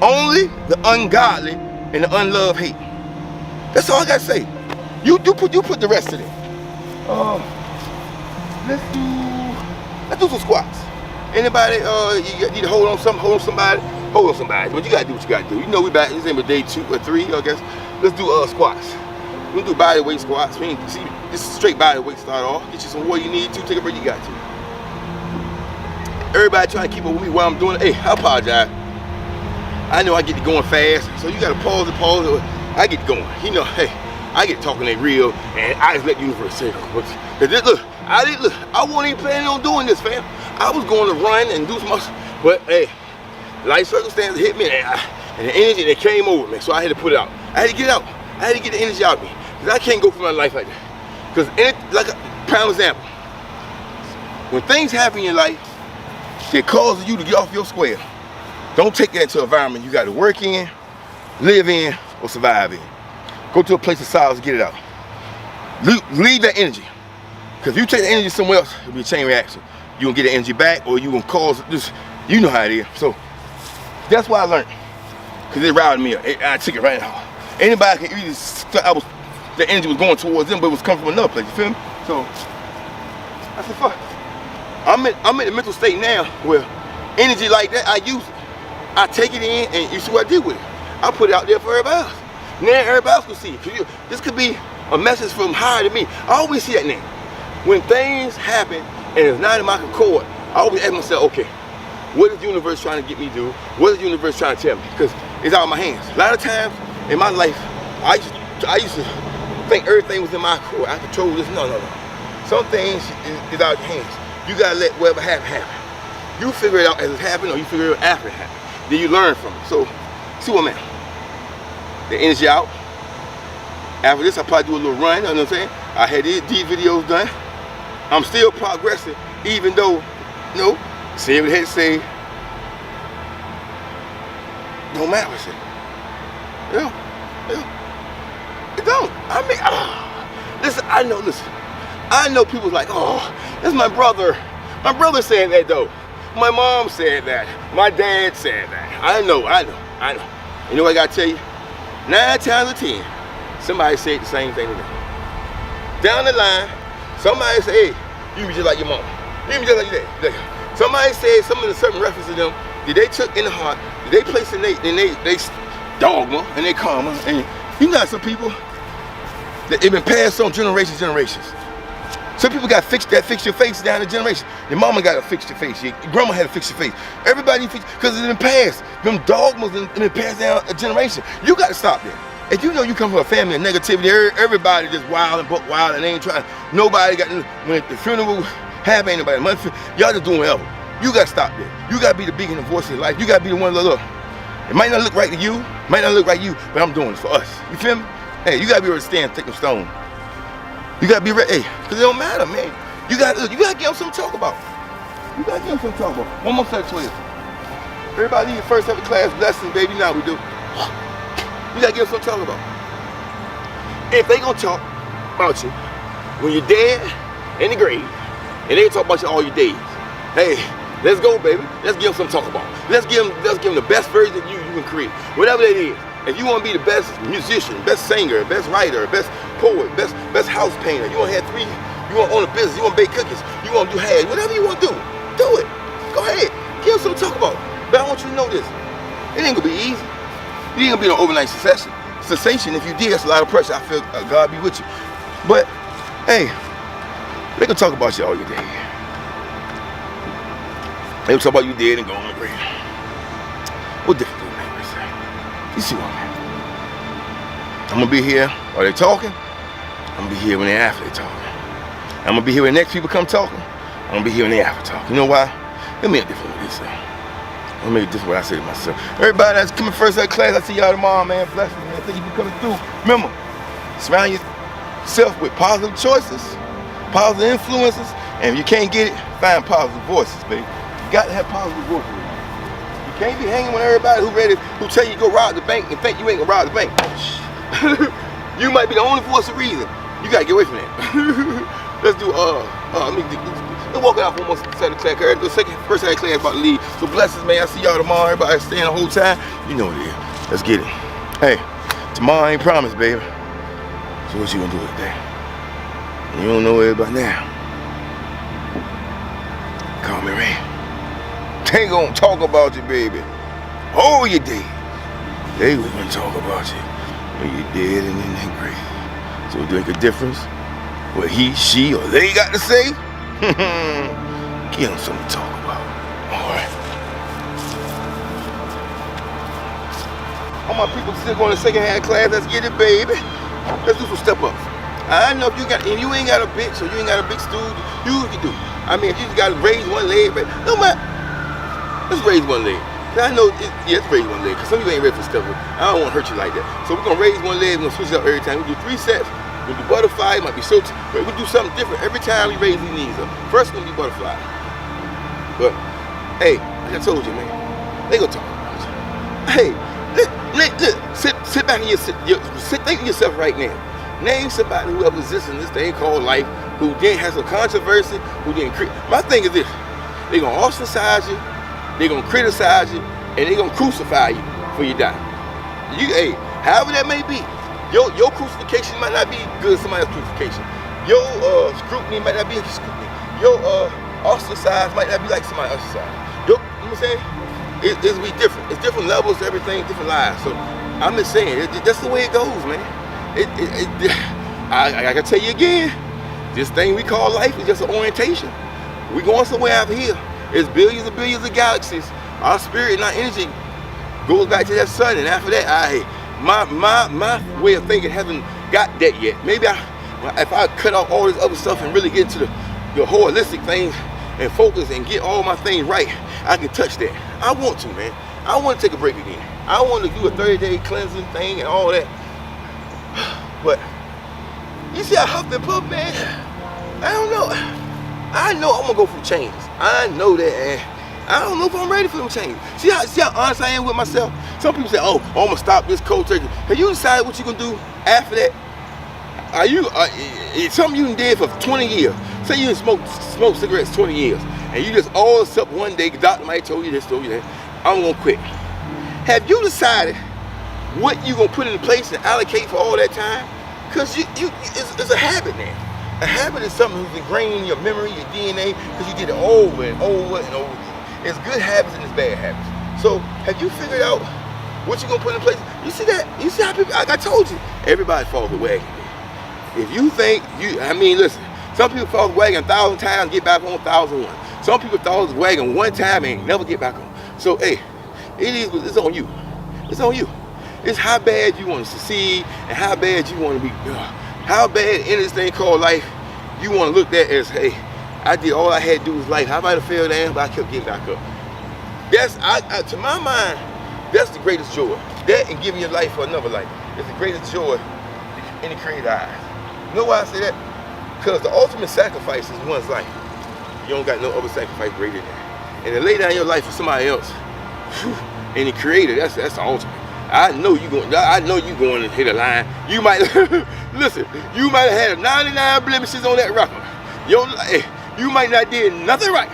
only the ungodly and the unloved hate. That's all I gotta say. You put the rest of it. Let's do some squats. Anybody, you need to hold on somebody. But you gotta do what you gotta do. You know we back, this ain't but day 2 or 3, I guess. Let's do squats. We'll do body weight squats. See, this is straight body weight start off. Get you some water you need to, take a break you got to. Everybody trying to keep up with me while I'm doing it. Hey, I apologize. I know I get to going fast, so you gotta pause. I get going. You know, hey, I get talking that real, and I just let the universe say, look, I wasn't even planning on doing this, fam. I was going to run and do some, but hey, life circumstances hit me, and the energy that came over me, so I had to put it out. I had to get it out. I had to get the energy out of me, because I can't go through my life like that. Because, like a prime example, when things happen in your life that causes you to get off your square, don't take that into an environment you got to work in, live in, or survive in. Go to a place of silence, get it out. Leave that energy. Because if you take the energy somewhere else, it'll be a chain reaction. You gonna get the energy back, or you gonna cause this. You know how it is. So that's why I learned. Because it routed me up. I took it right now. Anybody can either the energy was going towards them, but it was coming from another place. You feel me? So I said, fuck. I'm in a mental state now where energy like that, I use it. I take it in, and you see what I do with it. I put it out there for everybody else. Now everybody else can see it. This could be a message from higher than me. I always see that name. When things happen and it's not in my accord, I always ask myself, okay, what is the universe trying to get me to do? What is the universe trying to tell me? Because it's out of my hands. A lot of times in my life, I used to think everything was in my accord. I control this. No. Some things is out of your hands. You gotta let whatever happen. You figure it out as it's happening, or you figure it out after it happened. Then you learn from it. So, see what I'm at. The energy out. After this, I'll probably do a little run, you know what I'm saying? I had these videos done. I'm still progressing, even though, you know, say what they had to say. Don't matter what I say. Yeah. It don't. I mean, listen, I know people's like, oh, that's my brother. My brother said that though. My mom said that. My dad said that. I know. You know what I gotta tell you? 9 times out of 10, somebody said the same thing to me. Down the line, somebody say, hey, you be just like your mom. You be just like your dad. Somebody said some of the certain references to them that they took in the heart, that they placed in they dogma and they karma. And you know some people that it been passed on generations. Some people got fix your face down the generation. Your mama got to fix your face. Your grandma had to fix your face. Everybody fix, because it's been passed. Them dogmas have been passed down a generation. You got to stop that. If you know you come from a family of negativity, everybody just wild and buck wild and they ain't trying. Nobody got, when the funeral have anybody, y'all just doing whatever. You got to stop that. You got to be the beacon and voice of your life. You got to be the one that look. It might not look right to you, might not look right to you, but I'm doing it for us. You feel me? Hey, you got to be able to stand thick and stone. You gotta be ready, because it don't matter, man. You gotta give them something to talk about. One more set of 12. Everybody in first have a class lesson, baby. Now we do. You gotta give them something to talk about. If they gonna talk about you when you're dead in the grave, and they talk about you all your days, hey, let's go, baby. Let's give them something to talk about. Let's give them the best version of you can create, whatever that is. If you want to be the best musician, best singer, best writer, best poet, best house painter, you want to have 3, you want to own a business, you want to bake cookies, you want to do hair, whatever you want to do it. Go ahead. Give us something to talk about. But I want you to know this. It ain't going to be easy. It ain't going to be no overnight sensation. If you did, that's a lot of pressure. I feel God be with you. But, hey, they can talk about you all your day. They can talk about you dead and gone to grave. What difference do it make? You see what I'm at? I'm gonna be here while they talking. I'm gonna be here when they after they talking. I'm gonna be here when the next people come talking. I'm gonna be here when they after talking. You know why? Let me make a difference what they say. Let me make a difference what I say to myself. Everybody that's coming first at class, I see y'all tomorrow, man. Blessings, man. Thank you for coming through. Remember, surround yourself with positive choices, positive influences, and if you can't get it, find positive voices, baby. You got to have positive voices. Can't be hanging with everybody who tell you to go rob the bank and think you ain't gonna rob the bank. You might be the only voice of reason. You gotta get away from that. Let's do let's walk out for one more set of class. The first set of class about to leave. So blessings, man. I see y'all tomorrow. Everybody staying the whole time. You know what it is. Let's get it. Hey, tomorrow ain't promised, baby. So what you gonna do today? You don't know it by now. Call me Ray. They ain't gonna talk about you, baby. Oh, you dead. They was gonna talk about you when you're dead and in that grave. So it make a difference what he, she, or they got to say? Give them something to talk about. All right. All my people still going to second-hand class. Let's get it, baby. Let's do some step-ups. I know if you ain't got a bitch or you ain't got a big stool, you can do. I mean, if you just got to raise one leg, baby, no matter. Let's raise one leg. I know, let's raise one leg, because some of you ain't ready for stuff. I don't want to hurt you like that. So we're going to raise one leg, we're going to switch it up every time. We do 3 sets. We'll do butterfly, it might be so, but we'll do something different every time we raise these knees up. First, it's going to be butterfly. But, hey, like I told you, man, they going to talk about you. Hey, look, sit back and think of yourself right now. Name somebody who ever exists in this thing called life, who then has some controversy, who didn't create. My thing is this, they're going to ostracize you, they're gonna criticize you, and they're gonna crucify you before you die. Hey, however that may be, your crucifixion might not be good as somebody else's crucifixion. Your scrutiny might not be like scrutiny. Your ostracized might not be like somebody else's ostracized. You know what I'm saying? It'll be different. It's different levels, everything, different lives. So I'm just saying, that's the way it goes, man. I can tell you again, this thing we call life is just an orientation. We going somewhere out here. It's billions and billions of galaxies. Our spirit and our energy goes back to that sun, and after that, my way of thinking hasn't got that yet. Maybe if I cut off all this other stuff and really get into the holistic things and focus and get all my things right, I can touch that. I want to, man. I want to take a break again. I want to do a 30-day cleansing thing and all that. But you see, I huffed and puffed, man. I don't know. I know I'm gonna go through changes. I know that, and I don't know if I'm ready for them changes. See how honest I am with myself? Some people say, oh, I'm gonna stop this cold turkey. Have you decided what you're gonna do after that? It's something you did for 20 years. Say you smoke cigarettes 20 years, and you just all of a sudden one day, the doctor might told you this, told you that, I'm gonna quit. Have you decided what you're gonna put into place and allocate for all that time? Because it's a habit now. A habit is something that's ingrained in your memory, your DNA, because you did it over and over and over again. It's good habits and it's bad habits. So have you figured out what you're gonna put in place? You see that? You see how people, like I told you, everybody falls the wagon. If you think listen, some people fall the wagon 1,000 times and get back on 1,001. Some people fall the wagon one time and never get back on. So hey, it's on you. It's on you. It's how bad you want to succeed and how bad you want to be. How bad in this thing called life you want to look at as, hey, I did all I had to do was life. How about I fell down, but I kept getting back up. That's, to my mind, that's the greatest joy. That and giving your life for another life is the greatest joy in the Creator's eyes. You know why I say that? Because the ultimate sacrifice is one's life. You don't got no other sacrifice greater than that. And to lay down your life for somebody else, and the Creator, that's the ultimate. I know you going to hit a line. You might listen. You might have had 99 blemishes on that record. You might not did nothing right,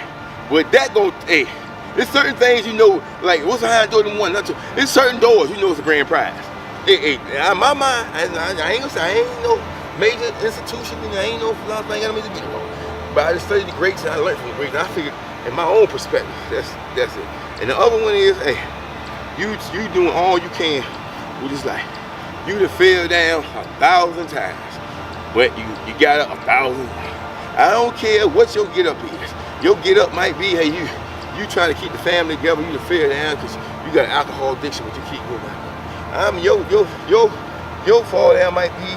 but that gon' there's certain things you know, like what's behind door than one, not two. There's certain doors you know it's a grand prize. In my mind, I ain't gonna say I ain't no major institution, and I ain't no philosophy. I ain't got no major degree. But I just studied the greats and I learned from the greats. And I figured, in my own perspective, that's it. And the other one is, hey. You doing all you can with this life. You done fell down 1,000 times, but you got up 1,000. I don't care what your get up is. Your get up might be, hey, you trying to keep the family together. You done fell down because you got an alcohol addiction, but you keep going back. Your fall down might be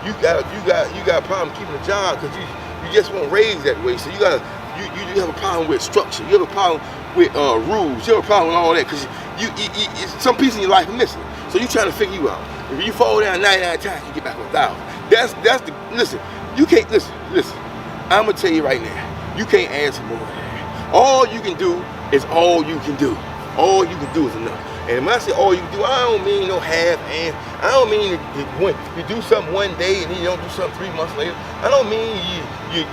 you got a problem keeping a job because you just weren't raised that way. So you have a problem with structure. You have a problem with rules. You have a problem with all that because some piece in your life are missing. So you trying to figure you out. If you fall down 99 times, you get back 1,000. That's the listen. You can't listen. I'm gonna tell you right now. You can't ask for more than that. All you can do is all you can do. All you can do is enough. And when I say all you can do, I don't mean no half and I don't mean you do something one day and then you don't do something 3 months later. I don't mean you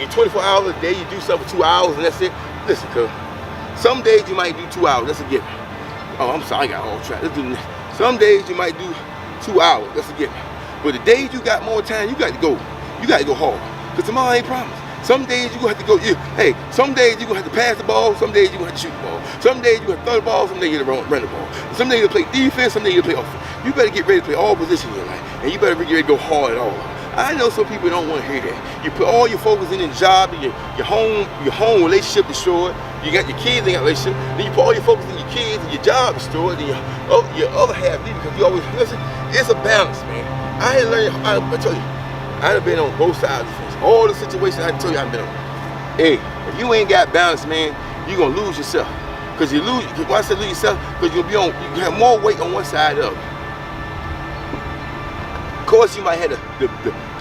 24 hours a day, you do something for 2 hours and that's it. Listen, cuz some days you might do 2 hours, that's a given. Oh, I'm sorry, I got all track. Some days you might do 2 hours, that's a given. But the days you got more time, you got to go. You got to go hard. Because tomorrow ain't promised. Some days you're going to have to go, some days you're going to have to pass the ball, some days you're going to have to shoot the ball. Some days you're going to throw the ball, some days you're going to run the ball. Some days you're going to play defense, some days you're going to play offense. You better get ready to play all positions in your life. And you better get ready to go hard at all. I know some people don't want to hear that. You put all your focus in your job, and your home relationship destroyed. You got your kids in that relationship. Then you put all your focus in your kids and your job destroyed. Then your other half leave because you always listen. It's a balance, man. I had learned. I tell you, I've been on both sides of the fence. All the situations I tell you I've been on. Hey, if you ain't got balance, man, you're gonna lose yourself. Cause you lose. When I say lose yourself, because you have more weight on one side of it. Of course, you might have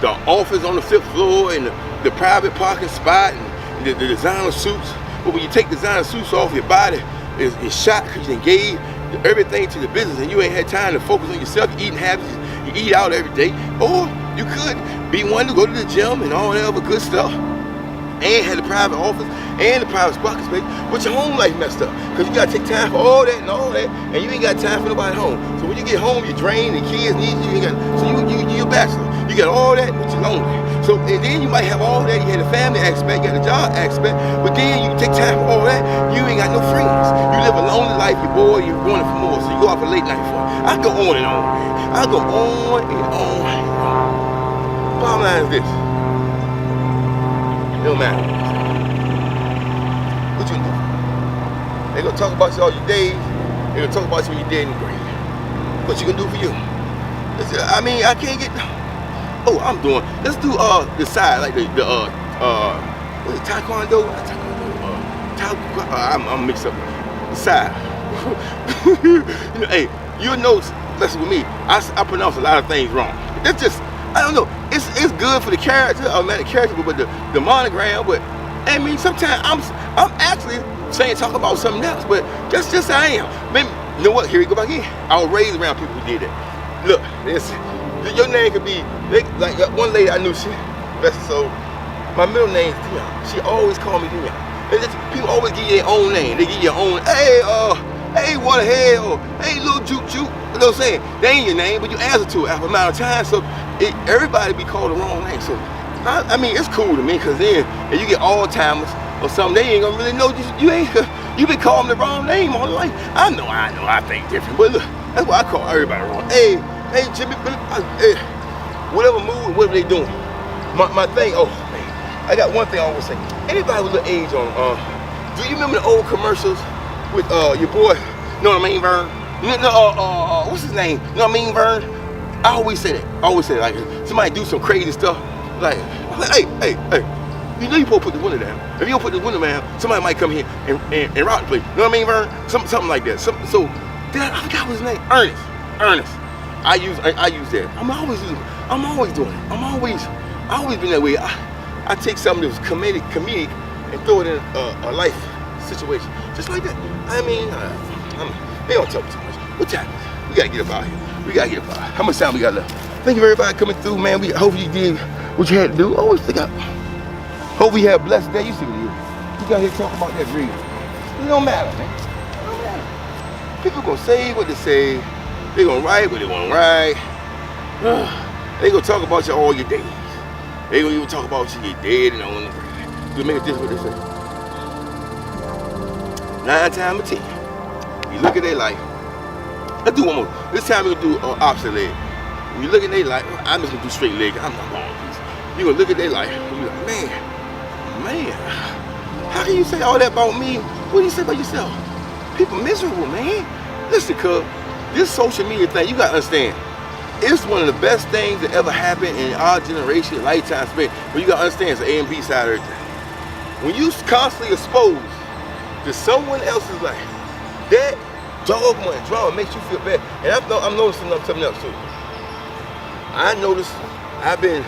the office on the 5th floor and the private parking spot and the designer suits. But when you take designer suits off, your body is shot because you engage everything to the business and you ain't had time to focus on yourself. Your eating habits, you eat out every day. Or you could be one to go to the gym and all that other good stuff. And had the private office and the private parking space, but your home life messed up. Because you gotta take time for all that, and you ain't got time for nobody home. So when you get home, you're drained, and kids need you, so you're a bachelor. You got all that, but you're lonely. So and then you might have all that, you had the family aspect, you got the job aspect, but then you take time for all that, you ain't got no friends. You live a lonely life, you're bored, you're wanting for more, so you go out for late night fun. I go on and on, man. I go on and on and on. this. It don't matter. What you do? They gonna talk about you all your days. They gonna talk about you when you're dead in the grave. What you gonna do for you? I mean, I can't get. Oh, I'm doing. Let's do the side like the what is it, taekwondo? I'm mixed up. The side. Hey, you know, listen with me. I pronounce a lot of things wrong. That's just, I don't know. It's good for the character, the character, but the monogram. But I mean, sometimes I'm actually saying talk about something else. But that's just how I am. Maybe, you know what? Here we go back again. I was raised around people who did that. Look, your name could be like one lady I knew. So my middle name's Dion. She always called me Dion. People always give you their own name. They give you your own. Hey, Waterhead, or hey, little Juke Juke. You know what I'm saying? They ain't your name, but you answer to it after a amount of time. So everybody be called the wrong name. So I mean, it's cool to me, because then if you get all timers or something, they ain't gonna really know you been calling the wrong name all life. I know, I think different, but look, that's why I call everybody wrong. Hey, Jimmy, hey, whatever mood, whatever they doing. My thing, oh man, I got one thing I always say. Anybody with a little age on, do you remember the old commercials with your boy, you know what I mean, Vern? What's his name? You know what I mean, Vern? I always say that. Like somebody do some crazy stuff, like hey, you know you supposed to put the window down. If you don't put the window down, somebody might come here and rock the place. You know what I mean, Vern? Something like that. So then I forgot his name. Ernest. I use that. I'm always doing it. I always been that way. I take something that was comedic and throw it in a life situation, just like that. I mean, they don't tell me too much. What time is it? We gotta get up out here. How much time we got left? Thank you for everybody coming through, man. We hope you did what you had to do. Always think hope we have a blessed day. You see what you do. We got here talking about that dream. It don't matter, man. It don't matter. People gonna say what they say. They gonna write what they wanna write. They gonna talk about you all your days. They gonna even talk about you dead and on the grave. You make it this what they say. 9 times out of 10, you look at their life. Let's do one more. This time we're gonna do opposite leg. When you look at their life, I'm just gonna do straight leg. I'm not wrong. You're gonna look at their life and you're like, man, how can you say all that about me? What do you say about yourself? People miserable, man. Listen, cuz, this social media thing, you gotta understand, it's one of the best things that ever happened in our generation, lifetime span. But you gotta understand, it's the A and B side of everything. When you constantly exposed to someone else's life, that dogma and drama makes you feel bad. And I'm noticing something else too. I noticed I've been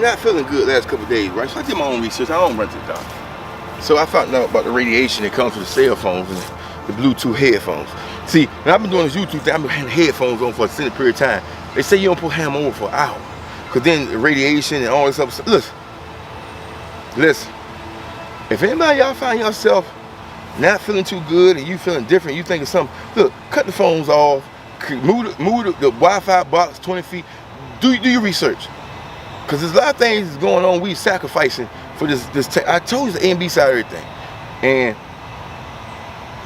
not feeling good last couple of days, right? So I did my own research. I don't run to the doctor. So I found out about the radiation that comes with the cell phones and the Bluetooth headphones. See, when I've been doing this YouTube thing, I've been having headphones on for a extended period of time. They say you don't put them over for an hour, because then the radiation and all this other stuff. Listen. If anybody y'all find yourself not feeling too good and you feeling different, you thinking something, look, cut the phones off, move the Wi-Fi box 20 feet, do your research. Because there's a lot of things going on we sacrificing for this I told you the A and B side of everything. And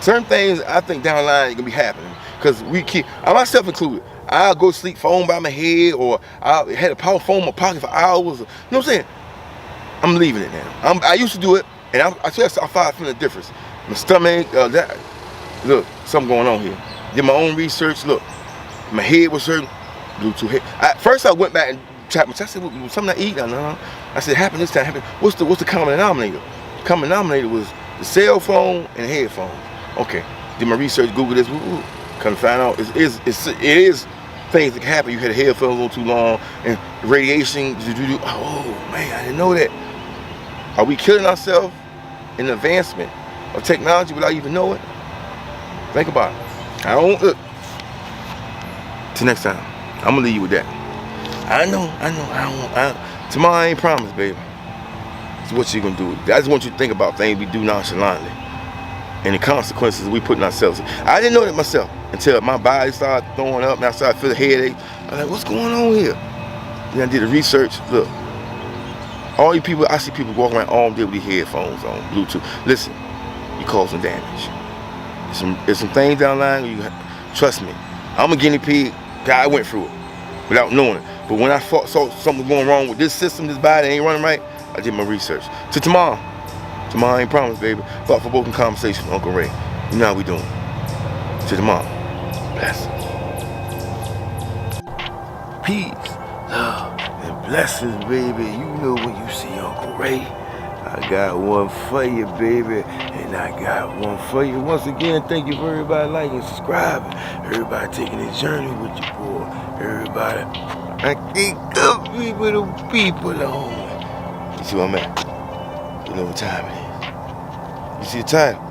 certain things I think down the line are gonna be happening. Because we keep, myself included, I'll go sleep phone by my head, or I had a power phone in my pocket for hours. You know what I'm saying? I'm leaving it now. I used to do it, and I started feeling a difference. My stomach, look, something going on here. Did my own research. Look, my head was hurting. Bluetooth head. First I went back and checked my chest. I said, well, something I eat? No. I said, happened this time. What's the common denominator? The common denominator was the cell phone and the headphones. Okay, did my research, Google this. Come to find out, it is things that can happen. You had a headphones a little too long, and radiation. Oh man, I didn't know that. Are we killing ourselves in the advancement of technology without even knowing it? Think about it. I don't look. Till next time, I'm gonna leave you with that. I know. Tomorrow I ain't promised, baby. So what you gonna do? I just want you to think about things we do nonchalantly and the consequences we put in ourselves. I didn't know that myself until my body started throwing up and I started feeling headache. I was like, what's going on here? Then I did the research. Look, all you people, I see people walking around all day with these headphones on, Bluetooth. Listen, you're causing damage. There's some things down the line, trust me. I'm a guinea pig. God went through it. without knowing it. But when I saw something going wrong with this system, this body ain't running right, I did my research. To tomorrow. Tomorrow I ain't promised, baby. Thought-provoking conversation with Uncle Ray. You know how we doing. To tomorrow. Bless. Peace, love, and blessings, baby. You know when you see Uncle Ray, I got one for you, baby. And I got one for you. Once again, thank you for everybody liking, subscribing. Everybody taking this journey with you, boy. Everybody. I can't compete with the people on. You see what I'm at? You know what time it is. You see the title?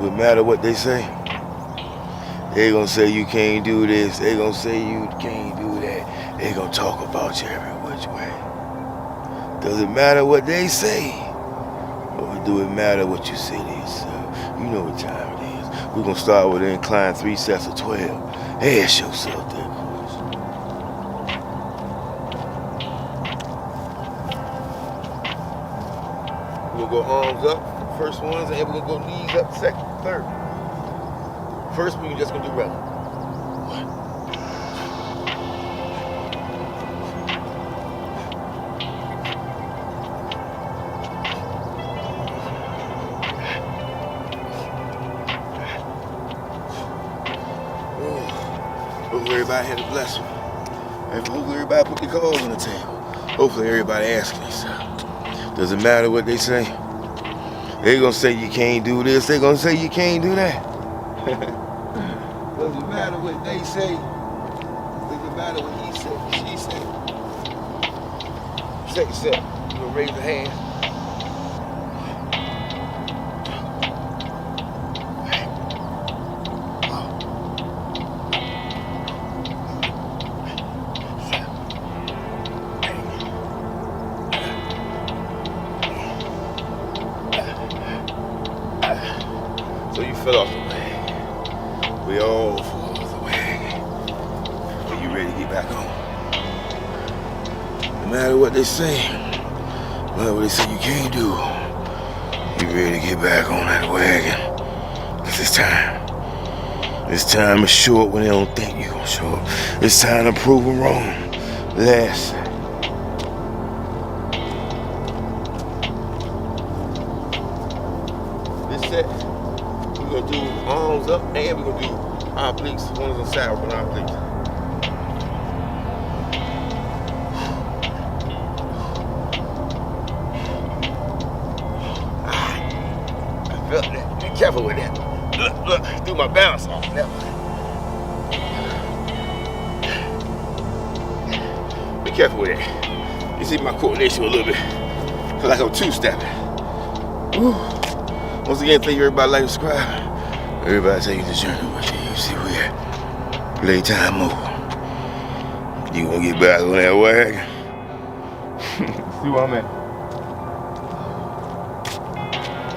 No matter what they say. They gonna say you can't do this. They gonna say you can't do that. They gonna talk about you every which way. Doesn't matter what they say, or do it matter what you say to yourself? You know what time it is. We're gonna start with an incline 3 sets of 12. Ask yourself that question. We're gonna go arms up, first ones, and we're gonna go knees up, second, third. First, we're just gonna do regular. Hopefully everybody had a blessing. And hopefully everybody put their cards on the table. Hopefully everybody asking themselves. Doesn't matter what they say. They gonna say you can't do this. They gonna say you can't do that. Doesn't matter what they say. Doesn't matter what he said, she said. Second set, you gonna raise the hand. So you fell off the wagon. We all fall off the wagon. Are you ready to get back on? No matter what they say, no matter what they say you can't do, you ready to get back on that wagon. Cause it's time. It's time to show up when they don't think you're gonna show up. It's time to prove them wrong. Last set. This set, we're gonna do arms up and we're gonna do obliques. One is on side, one obliques. I felt that. Be careful with that. Look, do my bounce off that. Be careful with that. You see my coordination a little bit. Feel like I'm two-stepping. Once again, thank you everybody like and subscribe. Everybody taking the journey with you. You see we at playtime mode. You gonna get back on that wagon? See where I'm at?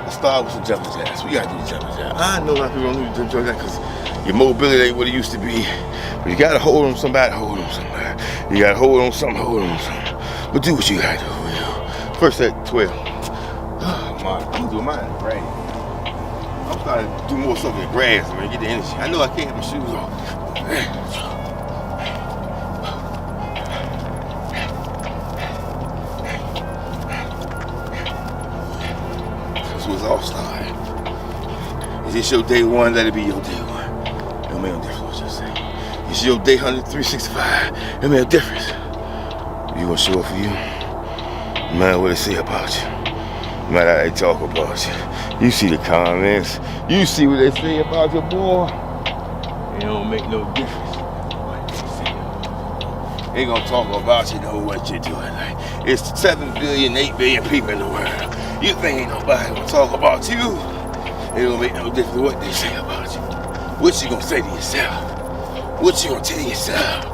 Let's start with some jumping jacks. We gotta do the jumping jacks. I know a lot of people don't do the jumping jacks because your mobility ain't what it used to be. But you gotta hold on somebody, hold on somebody. You gotta hold on something, hold on something. But do what you gotta do for you. First at 12. I'm doing mine, right? I'm starting to do more stuff in the grass, man. Get the energy. I know I can't have my shoes off. That's what's all started. Is this your day one? Let it be your day one. It'll make no difference what you say. It's your day 10365. It'll make a difference. You gonna show up for you? No matter what they say about you. No matter how they talk about you. You see the comments. You see what they say about your boy. It don't make no difference what they say. They gonna talk about you, know what you're doing. Like, it's 7 billion, 8 billion people in the world. You think ain't nobody gonna talk about you? It don't make no difference what they say about you. What you gonna say to yourself? What you gonna tell yourself?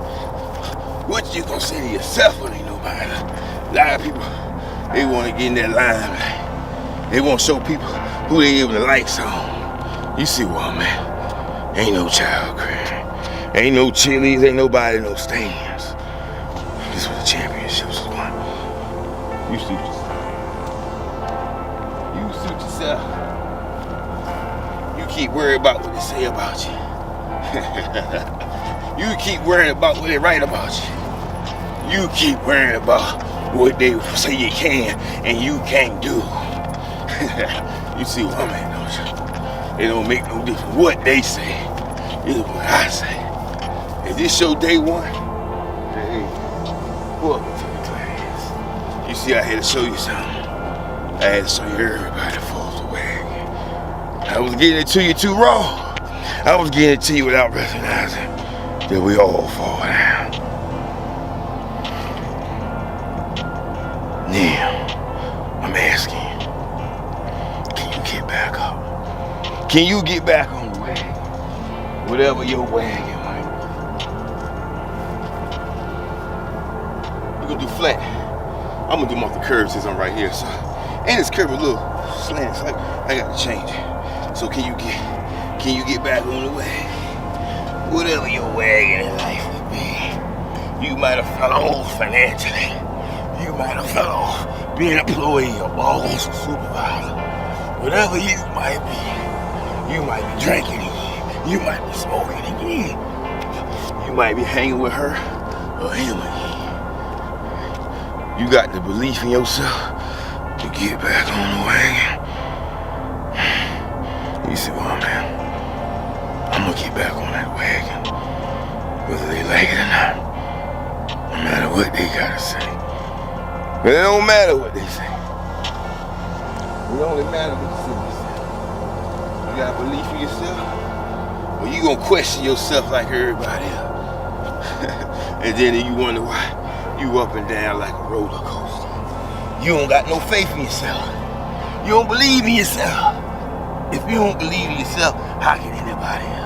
What you gonna say to yourself when ain't nobody? A lot of people, they wanna get in that limelight. They want to show people who they even the lights on. You see where I'm at. Ain't no child crying. Ain't no chilies, ain't nobody, no stands. This is where the championships is won. You suit yourself. You suit yourself. You keep worrying about what they say about you. You keep worrying about what they write about you. You keep worrying about what they say you can and you can't do. You see what I'm at, don't you? It don't make no difference what they say. It's what I say. Is this your day one? Hey, welcome to the class. You see, I had to show you something. I had to show you everybody falls away. I was getting it to you too raw. I was getting it to you without recognizing that we all fall down. Now, I'm asking you, can you get back up? Can you get back on the wagon? Whatever your wagon might be. We're gonna do flat. I'm gonna do them off the curves since I'm right here, so. And this curve a little slanted, so I got to change it. So can you get back on the wagon? Whatever your wagon in life would be. You might have fell off financially. You might have fell off being an employee or boss or supervisor. Whatever you might be. You might be drinking again. You might be smoking again. You might be hanging with her or him again. You got the belief in yourself to get back on the wagon. You see what I'm at? I'm gonna get back on that wagon, whether they like it or not. No matter what they gotta say. But it don't matter what they say. It only matters what you see yourself. You got belief in yourself, or you gonna question yourself like everybody else. And then you wonder why you up and down like a roller coaster. You don't got no faith in yourself. You don't believe in yourself. If you don't believe in yourself, how can anybody else?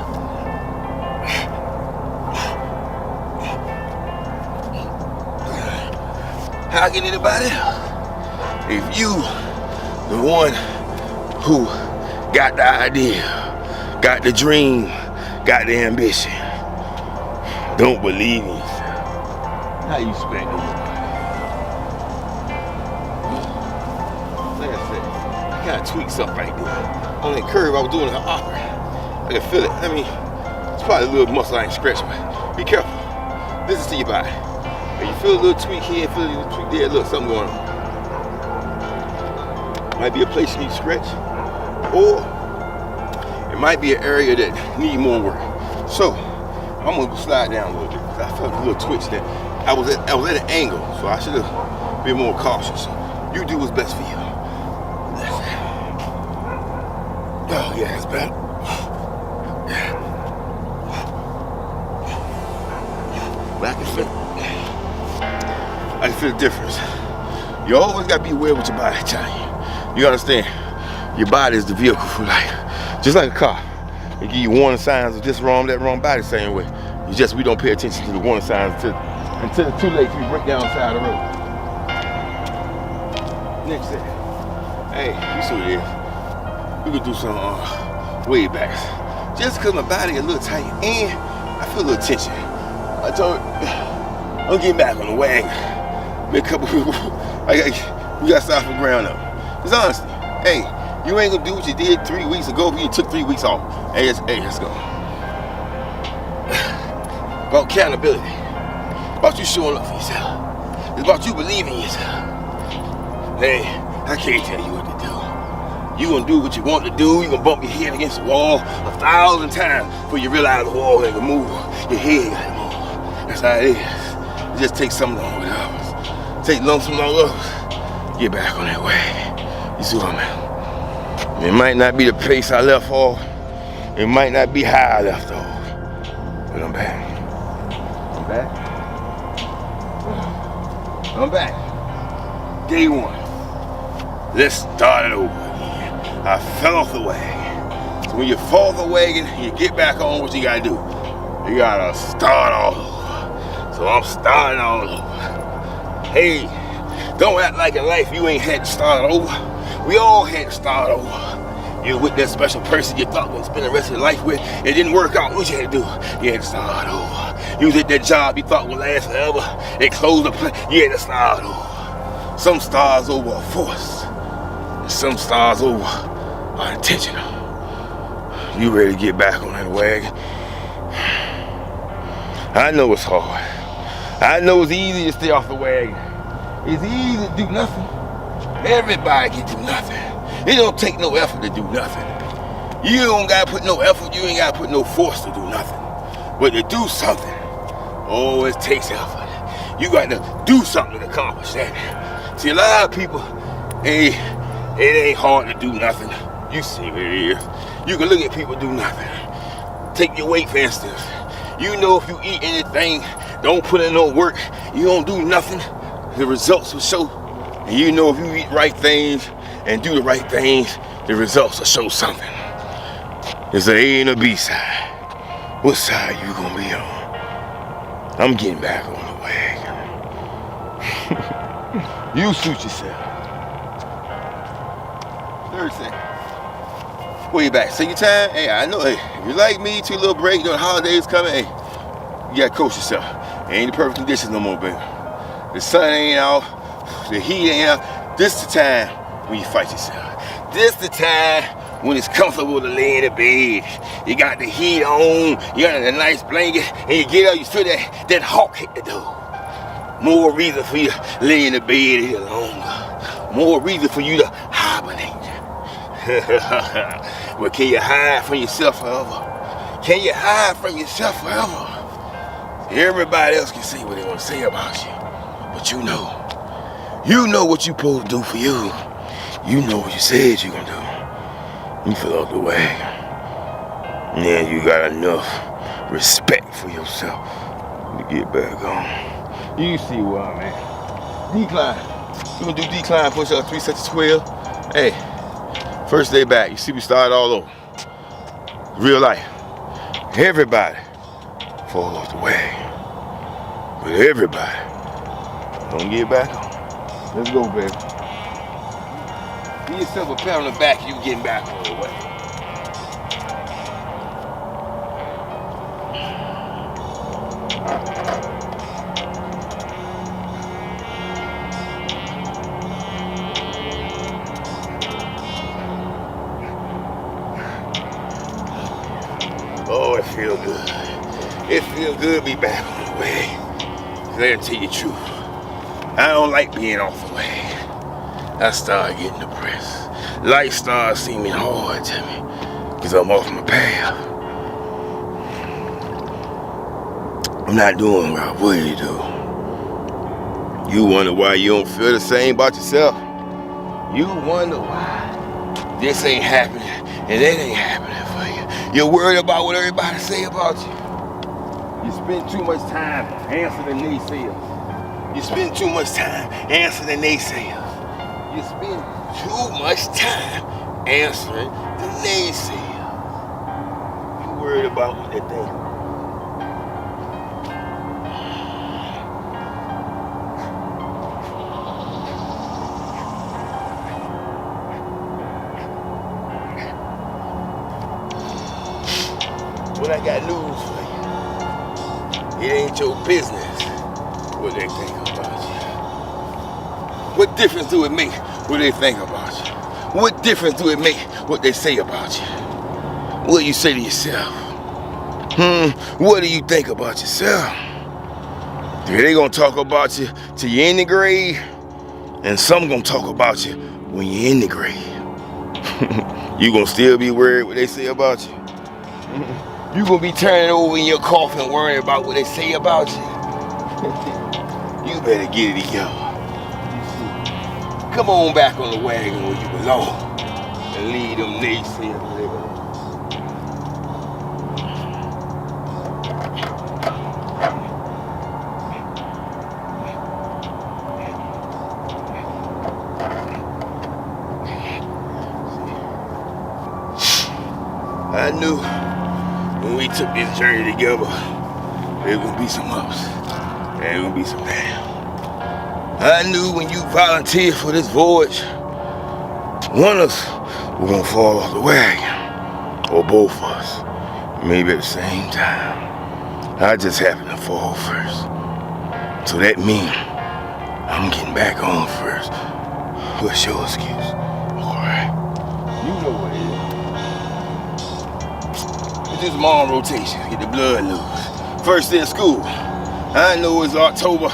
How can anybody else? If you, the one who got the idea, got the dream, got the ambition, don't believe in yourself, how you expect to? Kind of tweaks up right there. On that curve, I was doing her opera. I can feel it. I mean, it's probably a little muscle I ain't stretching, but be careful. Listen to your body. If you feel a little tweak here, feel a little tweak there, look, something going on. Might be a place you need to stretch, or it might be an area that need more work. So, I'm gonna slide down a little bit. I felt a little twitch there. I was at an angle, so I should have been more cautious. You do what's best for you. Oh, yeah, it's better. But I can feel the difference. You always got to be aware of what your body telling you. You understand? Your body is the vehicle for life. Just like a car. They give you warning signs of this wrong, that wrong, body the same way. We don't pay attention to the warning signs until it's too late to break down the side of the road. Next thing. Hey, you see what it is. We could do some way backs. Just because my body a little tight and I feel a little tension. I told her, I'm getting back on the wagon. Been a couple people, we got to start from ground up. It's honesty. Hey, you ain't gonna do what you did 3 weeks ago if you took 3 weeks off. Hey, let's go. About accountability. About you showing up for yourself. It's about you believing in yourself. Hey, I can't tell you what to do. You gonna do what you want to do. You gonna bump your head against the wall 1,000 times before you realize the wall ain't gonna move. Your head gotta move. That's how it is. It just takes something long with others. Take some long others. Get back on that way. You see what I'm at? It might not be the pace I left off. It might not be how I left off. But I'm back. I'm back. I'm back. Day one. Let's start it over. I fell off the wagon. So when you fall off the wagon, you get back on, what you gotta do? You gotta start all over. So I'm starting all over. Hey, don't act like in life you ain't had to start over. We all had to start over. You're with that special person you thought would spend the rest of your life with. It didn't work out. What you had to do? You had to start over. You was at that job you thought would last forever. They closed the place. You had to start over. Some stars over are forced. And some stars over are intentional. You ready to get back on that wagon? I know it's hard. I know it's easy to stay off the wagon. It's easy to do nothing. Everybody can do nothing. It don't take no effort to do nothing. You don't gotta put no effort, you ain't gotta put no force to do nothing. But to do something, oh, it takes effort. You gotta do something to accomplish that. See, a lot of people, it ain't hard to do nothing. You see what it is. You can look at people do nothing. Take your weight, for instance. You know if you eat anything, don't put in no work, you don't do nothing, the results will show. And you know if you eat right things and do the right things, the results will show something. There's an A and a B side. What side you gonna be on? I'm getting back on the wagon. You suit yourself. 30 seconds. Way back. Take your time. Hey, I know. Hey, if you like me, take a little break. You know the holidays coming. Hey, you gotta coach yourself. Ain't the perfect conditions no more, baby. The sun ain't out. The heat ain't out. This the time when you fight yourself. This the time when it's comfortable to lay in the bed. You got the heat on. You got a nice blanket, and you get up. You feel that hawk hit the door. More reason for you to lay in the bed a little longer. More reason for you to hibernate. But can you hide from yourself forever? Can you hide from yourself forever? Everybody else can say what they want to say about you. But you know what you're supposed to do for you. You know what you said you're going to do. You fell off the wagon. And you got enough respect for yourself to get back on. You see where I'm at. Decline. We're going to do decline push-ups 3 sets of 12. Hey. First day back, you see we started all over. Real life. Everybody fall off the wagon. But everybody don't get back on. Let's go, baby. Give yourself a pat on the back, you getting back on the wagon. Oh, it feels good. It feels good to be back on the way. Let me tell you the truth. I don't like being off the way. I start getting depressed. Life starts seeming hard to me because I'm off my path. I'm not doing what I would do. You wonder why you don't feel the same about yourself. You wonder why this ain't happening and that ain't happening for you. You're worried about what everybody say about you. You spend too much time answering the naysayers. You spend too much time answering the naysayers. You spend too much time answering the naysayers. You worried about what they think. But I got news for you. It ain't your business what they think about you. What difference do it make what they think about you? What difference do it make what they say about you? What do you say to yourself? What do you think about yourself? They gonna talk about you till you're in the grave, and some gonna talk about you when you're in the grave. You gonna still be worried what they say about you? You gonna be turning over in your coffin worrying about what they say about you? You better get it together. Come on back on the wagon where you belong and leave them naysayers living. I knew when we took this journey together, there was gonna be some ups and there was gonna be some downs. I knew when you volunteered for this voyage, one of us was gonna fall off the wagon, or both of us, maybe at the same time. I just happened to fall first. So that means I'm getting back on first. What's your excuse? Alright. You know what it is. It's just long rotation, get the blood loose. First day of school. I know it's October.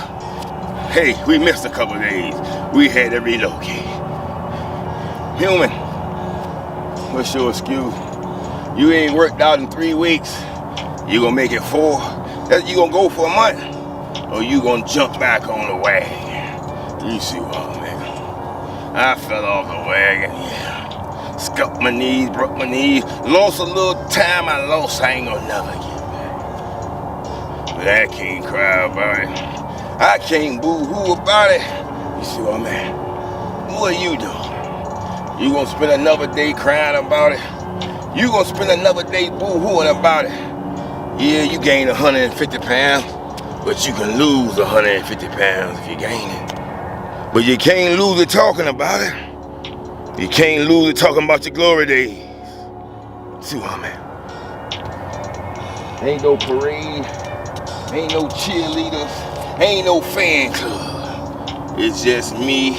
Hey, we missed a couple days. We had to relocate. Human, what's your excuse? You ain't worked out in 3 weeks. You gonna make it 4? You gonna go for a month? Or you gonna jump back on the wagon? You see what I mean? I fell off the wagon, yeah. Scuffed my knees, broke my knees, lost a little time I lost, I ain't gonna never get back. But I can't cry about it. I can't boo-hoo about it. You see what I mean? What are you doing? You gonna spend another day crying about it? You gonna spend another day boo-hooing about it? Yeah, you gained 150 pounds, but you can lose 150 pounds if you gain it. But you can't lose it talking about it. You can't lose it talking about your glory days. See what I mean? Ain't no parade, ain't no cheerleaders, ain't no fan club. It's just me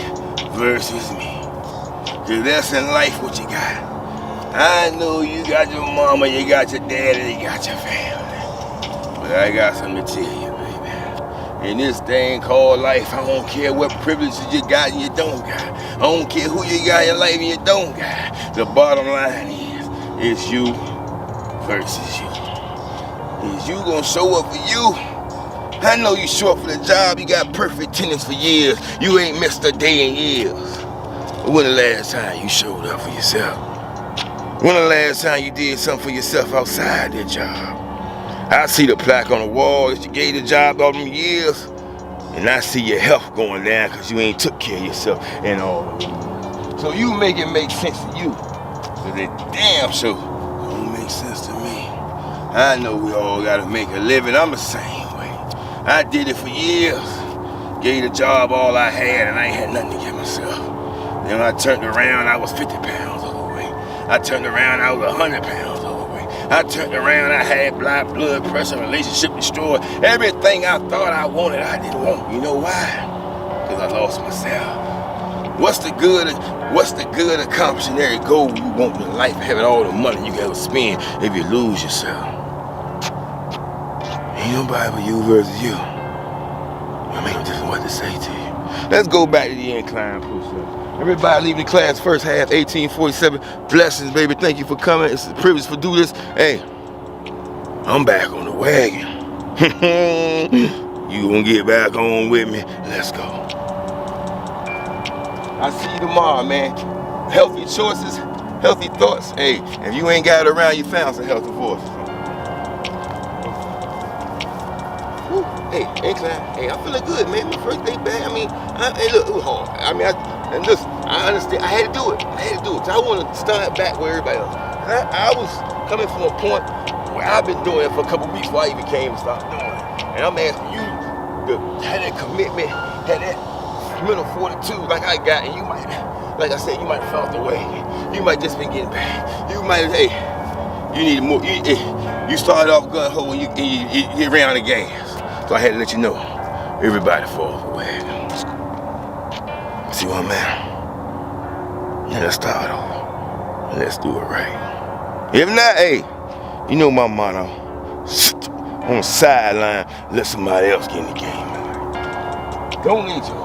versus me. Cause that's in life what you got. I know you got your mama, you got your daddy, you got your family. But I got something to tell you, baby. In this thing called life, I don't care what privileges you got and you don't got. I don't care who you got in your life and you don't got. The bottom line is, it's you versus you. Is you gonna show up for you? I know you show up for the job, you got perfect attendance for years. You ain't missed a day in years. When the last time you showed up for yourself? When the last time you did something for yourself outside that job? I see the plaque on the wall that you gave the job all them years, and I see your health going down because you ain't took care of yourself and all of it. So you make it make sense to you, but it damn sure don't make sense to me. I know we all gotta make a living, I'm the same way. I did it for years, gave the job all I had, and I ain't had nothing to give myself. Then when I turned around, I was 50 pounds overweight. I turned around, I was 100 pounds overweight. I turned around, I had blood pressure, relationship destroyed. Everything I thought I wanted, I didn't want. You know why? Because I lost myself. What's the good accomplishing every goal you want in life, having all the money you can ever spend if you lose yourself? Ain't nobody but you versus you. I mean, just what to say to you. Let's go back to the incline push-ups. Everybody leaving the class first half, 1847. Blessings, baby. Thank you for coming. It's a privilege to do this. Hey, I'm back on the wagon. You gonna get back on with me? Let's go. I'll see you tomorrow, man. Healthy choices, healthy thoughts. Hey, if you ain't got it around, you found some healthy voices. Hey, incline. Hey, I'm feeling good, man. My first day back. I mean, hey, look, it was hard. I mean, and listen, I understand. I had to do it. Cause I want to start back where everybody else. I was coming from a point where I've been doing it for a couple weeks before I even came and stopped doing it. And I'm asking you to have that commitment, have that mental fortitude like I got, and you might, like I said, you might have felt the way. You might just been getting back. You might, hey, you need more. You started off gun-ho and you ran out of gas. So I had to let you know, everybody falls away. See what I'm at? Now let's start over. Let's do it right. If not, hey, you know my motto. On the sideline, let somebody else get in the game. Don't need you.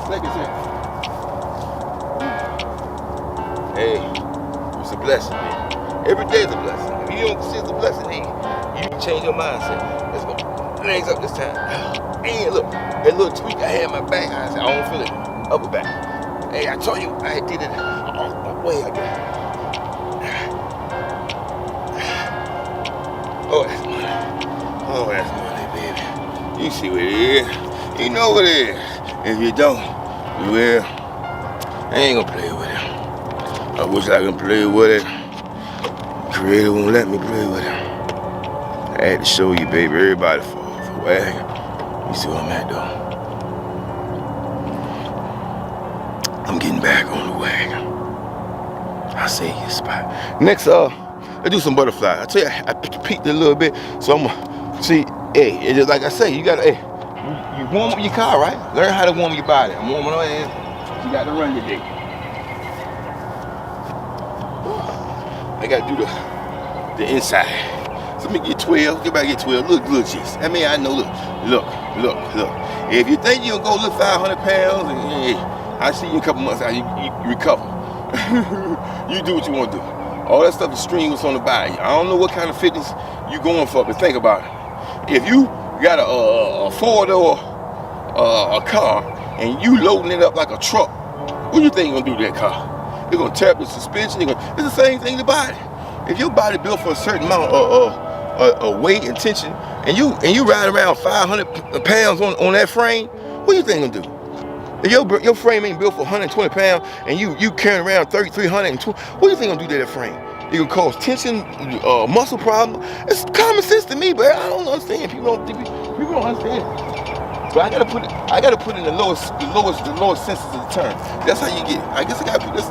Like I said. Hey, it's a blessing, man. Every day is a blessing. If you don't see it's a blessing, hey, you can change your mindset. Let's go. Legs up this time. And look, that little tweak I had in my back, I said, I don't feel it. Upper back. Hey, I told you I did it off my way, I guess. Oh, that's money. Oh, that's money, baby. You see what it is. You know what it is. If you don't, you will. I ain't gonna play with it. I wish I could play with it. Creator won't let me play with it. I had to show you, baby. Everybody falls away. You see what I'm at, though? I'm getting back on the wagon. I'll save you a spot. Next, let's do some butterfly. I tell you, I peeked a little bit, so I'm gonna see. Hey, it's just like I say, you gotta, hey, you warm up your car, right? Learn how to warm your body. I'm warming up, and you got to run today. I gotta do the inside. Let me get 12. Get back, get 12. Look, just. I mean, I know. Look. If you think you gonna go lift 500 pounds, and hey, I see you in a couple months out, you recover. You do what you want to do. All that stuff is streams on the body. I don't know what kind of fitness you going for, but think about it. If you got a four-door a car and you loading it up like a truck, what do you think you're gonna do to that car? You're gonna tear up the suspension. It's the same thing in the body. If your body built for a certain amount of weight and tension, and you ride around 500 pounds on that frame, what do you think you're gonna do? If your frame ain't built for 120 pounds and you carrying around 320, what do you think gonna do to that frame? It gonna cause tension, muscle problem. It's common sense to me, but I don't understand. People don't understand. But I gotta put in the lowest senses of the term. That's how you get it. I guess I gotta put this.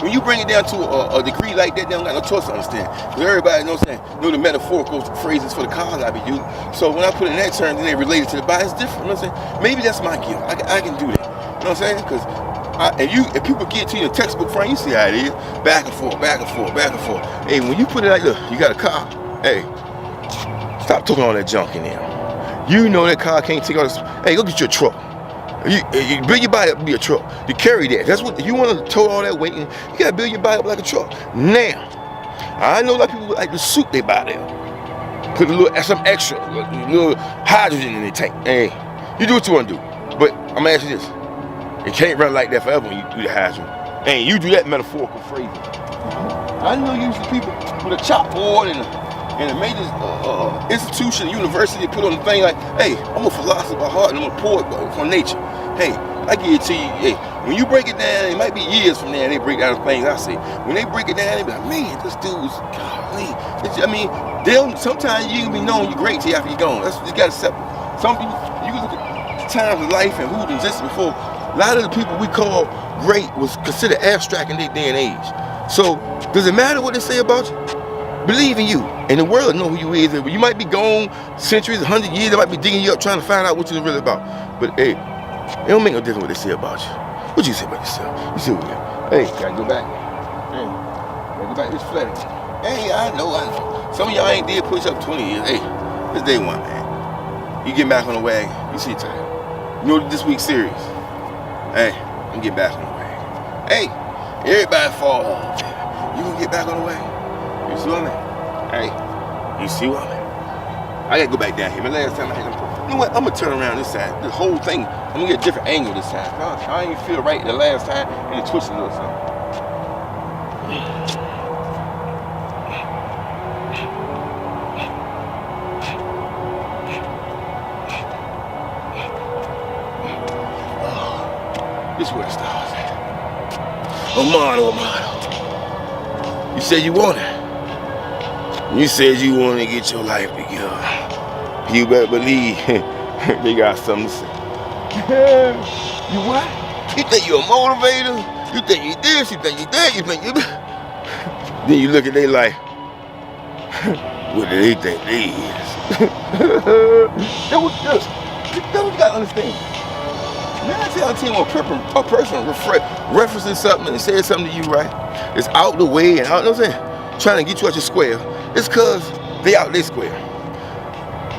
When you bring it down to a degree like that, they don't got no choice to understand. Because everybody knows the metaphorical phrases for the cars I be using. So when I put it in that term, then they relate it to the body. It's different. You know what I'm saying? Maybe that's my gift. I can do that. You know what I'm saying? Because if people get to your textbook frame, you see how it is. Back and forth, back and forth, back and forth. Hey, when you put it like, look, you got a car. Hey, stop talking all that junk in there. You know that car can't take all this. Hey, go get your truck. You build your body up to be a truck. You carry that. That's what you want to tote all that weight. And you gotta build your body up like a truck. Now, I know a lot of people like to suit their body up. Put some extra, a little hydrogen in their tank. Hey, you do what you want to do. But I'm gonna ask you this: it can't run like that forever when you do the hydrogen. And you do that metaphorical phrasing. I know you see people with a chalkboard and a major institution, university, put on the thing like, hey, I'm a philosopher by heart and I'm a poet from nature. Hey, I give it to you. Hey, when you break it down, it might be years from now and they break down the things I say. When they break it down, they be like, man, this dude's golly. I mean, sometimes you can be known you're great till after you're gone. You gotta accept it. Some people, you can look at times of life and who existed before. A lot of the people we call great was considered abstract in their day and age. So, does it matter what they say about you? Believe in you, and the world know who you is. You might be gone centuries, 100 years. They might be digging you up, trying to find out what you're really about. But hey, it don't make no difference what they say about you. What you say about yourself? You see what you got? Hey, gotta go back. Hey, gotta go back. It's flat. Hey, I know. Some of y'all ain't did push up 20 years. Hey, it's day one, man. You get back on the wagon. You see time. You know this week's series. Hey, I'm getting back on the wagon. Hey, everybody fall off. You gonna get back on the wagon? You see what I mean? Hey, you see what I mean? I gotta go back down here. The last time I had them, you know what? I'm gonna turn around this side. The whole thing, I'm gonna get a different angle this time. I didn't feel right the last time, and it twitched a little something. This is where it starts at. Omano. You said you want it. You said you want to get your life together. You better believe they got something to say. You what? You think you're a motivator? You think you this? You think you that? You think you... Then you look at their life. What do they think they is? That's what you got to understand. 9 out of 10 when a person references something and says something to you, right? It's out the way and out, you know what I'm saying? Trying to get you out your square. It's cause they out their square.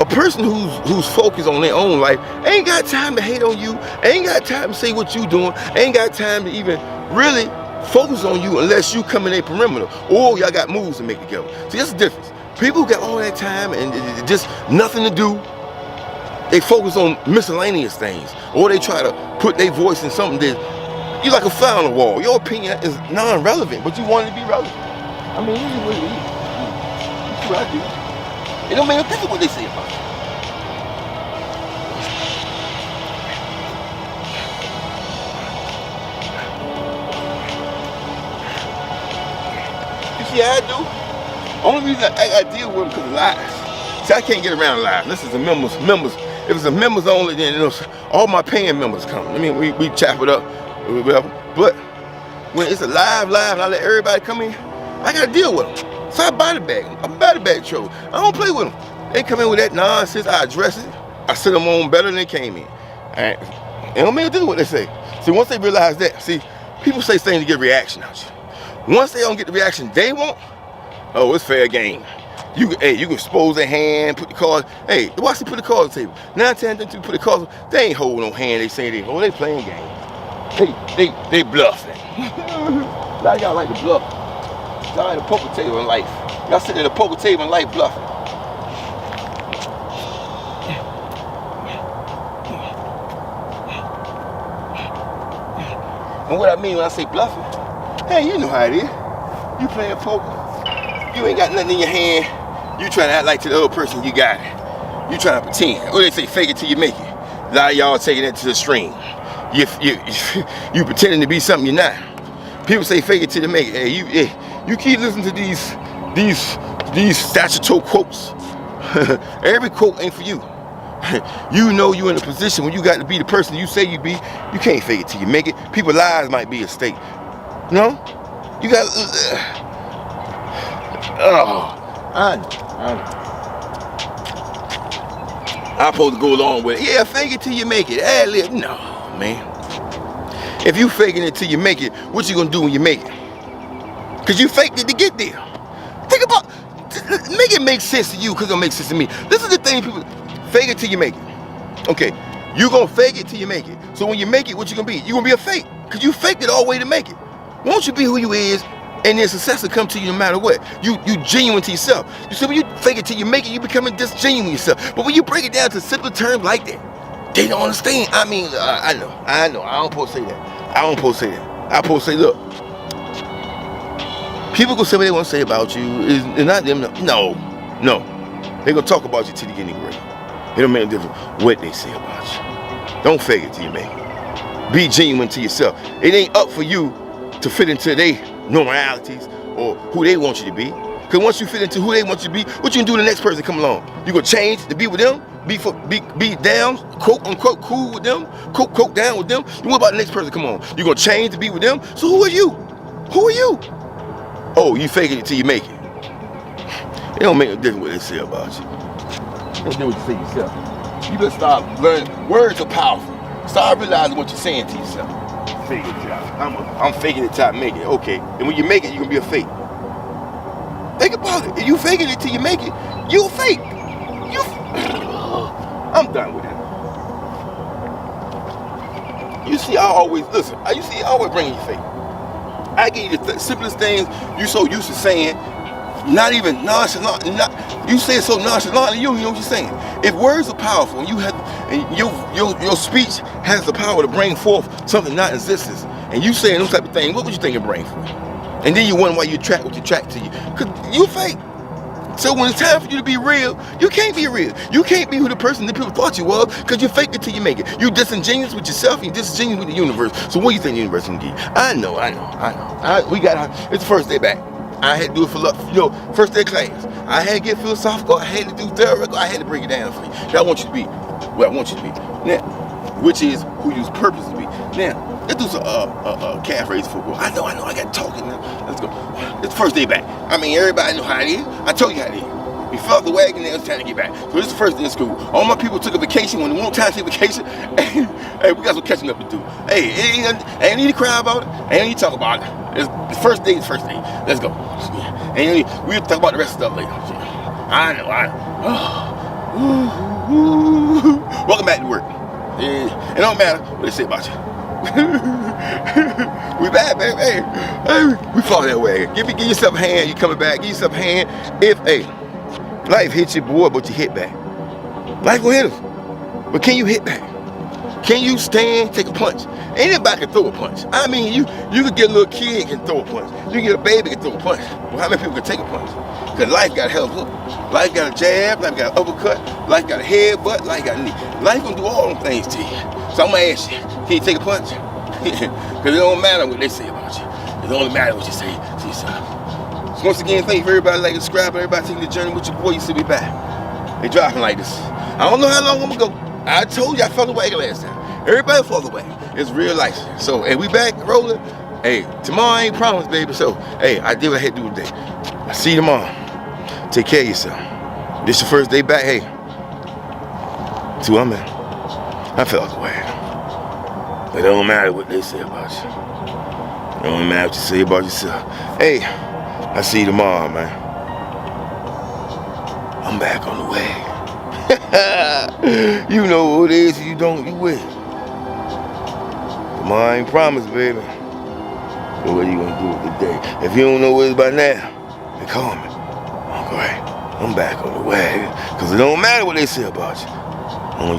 A person who's focused on their own life ain't got time to hate on you, ain't got time to say what you doing, ain't got time to even really focus on you unless you come in a perimeter or y'all got moves to make together. See, that's the difference. People who got all that time and just nothing to do, they focus on miscellaneous things, or they try to put their voice in something that you're like a fly on the wall. Your opinion is non-relevant, but you want it to be relevant. I mean, this is what it is. That's what I do. It don't make no difference what they say about you. You see how I do? Only reason I deal with them because of lies. See, I can't get around lies. This is the members. If it's a members only, then you know, all my paying members come. I mean, we chop it up, whatever. But when it's a live, and I let everybody come in, I gotta deal with them. So I body bag them. I'm a body bag troll. I don't play with them. They come in with that nonsense. I address it. I sit them on better than they came in. All right. It don't mean to do what they say. See, once they realize that, see, people say things to get reaction out of you. Once they don't get the reaction they want, oh, it's fair game. You can expose their hand, put the cards. Hey, watch them put the cards on the table. 9 times out of 10, put the cards. They ain't holding no hand. They saying they playing games. They bluffing. A lot of y'all like to bluff. Y'all at a poker table in life. Y'all sit at a poker table in life bluffing. And what I mean when I say bluffing, hey, you know how it is. You playing poker. You ain't got nothing in your hand. You trying to act like to the other person you got it. You trying to pretend. Or they say fake it till you make it. A lot of y'all taking it to the extreme. You pretending to be something you're not. People say fake it till you make it. Hey, you keep listening to these statutory quotes. Every quote ain't for you. You know you in a position when you got to be the person you say you be. You can't fake it till you make it. People's lives might be at stake. You know? You got. I know. I'm supposed to go along with it. Yeah, fake it till you make it. Ad-lib. No, man. If you faking it till you make it, what you gonna do when you make it? Cause you faked it to get there. Think about, make it make sense to you, cause it'll make sense to me. This is the thing, people, fake it till you make it. Okay, you gonna fake it till you make it. So when you make it, what you gonna be? You gonna be a fake, cause you faked it all the way to make it. Won't you be who you is, and then success will come to you no matter what. You genuine to yourself. You see, when you fake it till you make it, you becoming disgenuine yourself. But when you break it down to simpler terms like that, they don't understand. I mean, I know. I don't supposed to say that. I don't supposed to say that. I supposed to say, look, people gonna say what they want to say about you. It's not them. No. They gonna talk about you till they get any great. It don't make a difference what they say about you. Don't fake it till you make it. Be genuine to yourself. It ain't up for you to fit into their normalities or who they want you to be. Because once you fit into who they want you to be, what you can do to the next person come along? You gonna change to be with them? Be down, quote unquote, cool with them, quote down with them. You what about the next person come on? You gonna change to be with them? So who are you? Who are you? Oh, you faking it till you make it. It don't make a difference what they say about you. It don't do what you say yourself. You better start learning. Words are powerful. Start realizing what you're saying to yourself. Fake it till I'm faking it till I make it. Okay. And when you make it, you're gonna be a fake. Think about it. If you faking it till you make it, you a fake. I'm done with it. You see, I always bring you fake. I give you the simplest things you so used to saying, not even nonchalant. You say it so nonchalant, and you don't even know what you're saying. If words are powerful, and your speech has the power to bring forth something not in existence, and you saying those type of things, what would you think it bring forth? And then you wonder why you attract what you attract to you, cause you fake. So when it's time for you to be real, you can't be real. You can't be who the person that people thought you was, because you faked it till you make it. You disingenuous with yourself, and you disingenuous with the universe. So what do you think the universe can give you? I know. It's the first day back. I had to do it for, first day class. I had to get philosophical. I had to do theoretical. I had to break it down for you. I want you to be what I want you to be. Now, which is who you's purpose to be. Now, let's do some calf raise football. I know. I got talking now. Let's go. It's the first day back. I mean, everybody know how it is. I told you how it is. We fell off the wagon and it was time to get back. So this is the first day in school. All my people took a vacation when they want time to take vacation. Hey, we got some catching up to do. Hey, ain't need to cry about it. Ain't need to talk about it. It's the first day is the first day. Let's go. We'll talk about the rest of stuff later. I know. Welcome back to work. It don't matter what they say about you. We back, baby. Hey, we fall that way. Give yourself a hand. You coming back? Give yourself a hand. If life hits you, boy, but you hit back. Life will hit us, but can you hit back? Can you stand, take a punch? Anybody can throw a punch. I mean, you could get a little kid can throw a punch. You can get a baby can throw a punch. Well, how many people can take a punch? Because life got a hell of a look. Life got a jab, life got an uppercut, life got a headbutt, life got a knee. Life gonna do all them things to you. So I'm gonna ask you, can you take a punch? Because it don't matter what they say about you. It only matters what you say to yourself. So once again, thank you for everybody like subscribe, everybody taking the journey with your boy. You see me back. They dropping like this. I don't know how long I'm gonna go. I told you I fell away last time. Everybody fall away. It's real life. So, hey, we back rolling. Hey, tomorrow I ain't promised, baby. So, hey, I did what I had to do today. I see you tomorrow. Take care of yourself. This your first day back. Hey, see where I'm at. I fell away. But it don't matter what they say about you. It don't matter what you say about yourself. Hey, I see you tomorrow, man. I'm back on the way. You know who it is, if you don't, you will. Tomorrow ain't promised, baby. So what are you gonna do with the day? If you don't know what it's by now, then call me. Okay, I'm back on the way. Cause it don't matter what they say about you. Only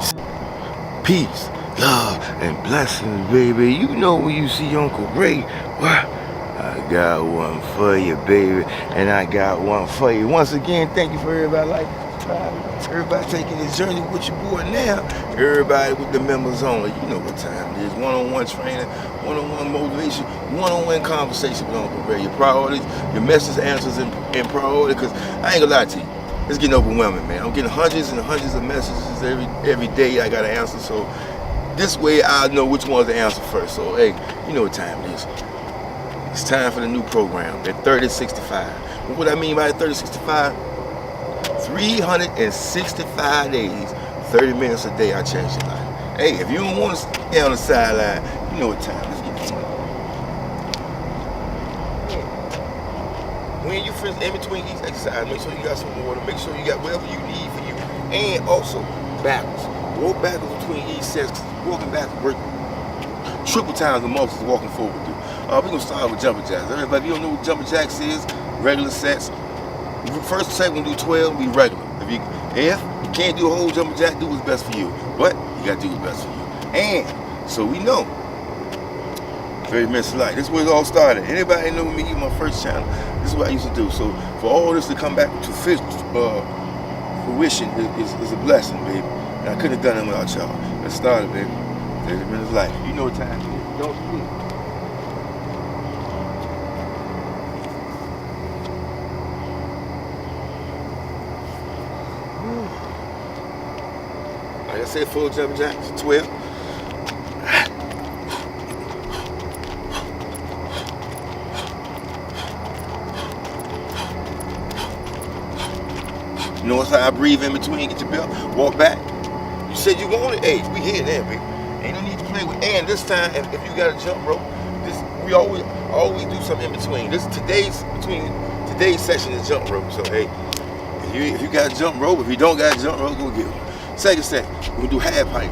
peace, love, and blessings, baby. You know when you see Uncle Ray, what? I got one for you, baby. And I got one for you. Once again, thank you for everybody like everybody taking this journey with your boy now. Everybody with the members only. You know what time it is. One-on-one training, one-on-one motivation, one-on-one conversation with Uncle Ray. Your priorities, your message answers in priority, because I ain't gonna lie to you. It's getting overwhelming, man. I'm getting hundreds and hundreds of messages every day I gotta answer. So this way I know which ones to answer first. So hey, you know what time it is. It's time for the new program, the 30-65. What I mean by the 30-65? 365 days, 30 minutes a day, I change your life. Hey, if you don't want to stay on the sideline, you know what time. Let's get this money. When you finish in between each exercise, make sure you got some water, make sure you got whatever you need for you. And also, backwards. Walk backwards between each sets, because walking backwards work triple times the muscles walking forward do. We're going to start with jumping jacks. Everybody, if you don't know what jumping jacks is, regular sets. First set, we're going to do 12, be regular. If you can't do a whole jumping jack, do what's best for you. But you got to do what's best for you. And so we know, 30 minutes of life. This is where it all started. Anybody know me, my first channel, this is what I used to do. So for all this to come back to fruition is a blessing, baby. And I couldn't have done it without y'all. Let's start it, baby. 30 minutes of life. You know what time it is. Don't sleep. Like I said, full jumping jacks, 12. You notice how I breathe in between, get your belt, walk back. You said you wanted, hey, we here now, baby. Ain't no need to play with. And this time, if you got a jump rope, we always do something in between. Today's session is jump rope. So hey, if you got a jump rope, if you don't got a jump rope, go get one. Second set, we're gonna do half height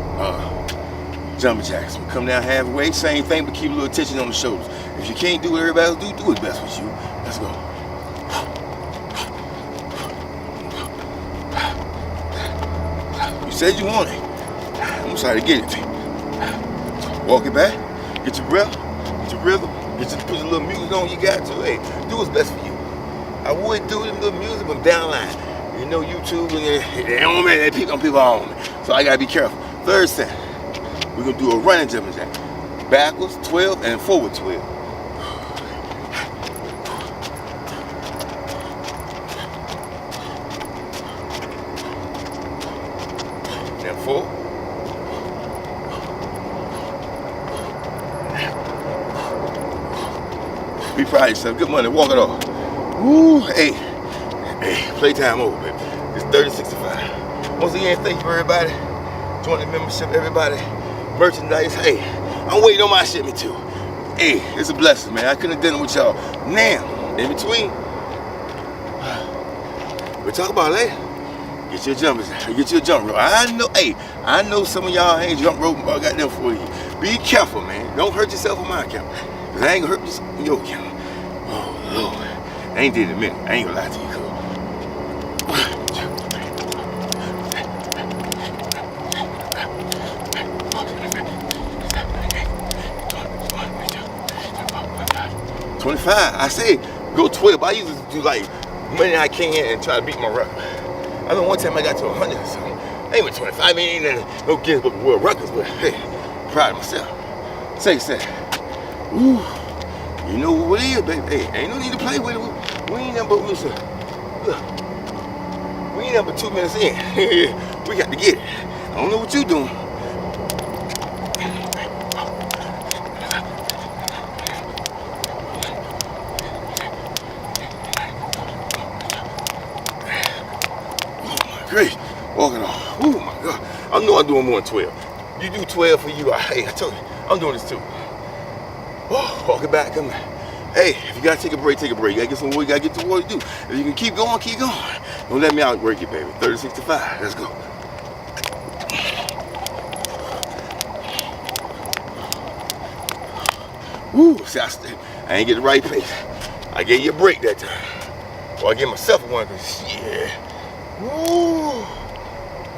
jumping jacks. We come down halfway, same thing, but keep a little tension on the shoulders. If you can't do what everybody else do what's best with you. Let's go. You said you wanted it. I'm sorry to get it to you. Walk it back, get your breath, get your rhythm, put your little music on you got to. Hey, do what's best for you. I would do them little music, but downline. You know YouTube, and they don't make that people on me. So I gotta be careful. Third set, we're gonna do a running jumping jack. Backwards 12 and forward 12. And forward. Be proud of yourself. Good money. Walk it off. Woo. Hey, playtime over, baby. It's 30-65. Once again, thank you for everybody. Join the membership, everybody. Merchandise. Hey, I'm waiting on my shipment too. Hey, it's a blessing, man. I couldn't have done it with y'all. Now, in between, we'll talk about it later. Get your jumpers. Get your jump rope. I know some of y'all ain't jump rope, but I got them for you. Be careful, man. Don't hurt yourself on my account. Cause I ain't gonna hurt yourself on your account. Oh, Lord. I ain't did it in a minute. I ain't gonna lie to you, cuz. 25. I said go 12. I used to do like money I can and try to beat my record. I know one time I got to 100 or something. I ain't with 25. I mean, ain't no Guinness Book of World Records, but hey, proud of myself. Say, ooh, you know what it is, baby. Hey, ain't no need to play with it. We ain't nothing but look, we ain't nothing but 2 minutes in. We got to get it. I don't know what you doing. Great, walking off. Oh my God. I know I'm doing more than 12. You do 12 for you. Hey, I told you, I'm doing this too. Oh, walking back, come Hey, if you gotta take a break, take a break. You gotta get some water, you gotta get the water to do. If you can keep going, keep going. Don't let me outwork you, baby. 30-65. Let's go. Woo, see, I ain't get the right pace. I gave you a break that time. Or I gave myself one, cause yeah. Woo.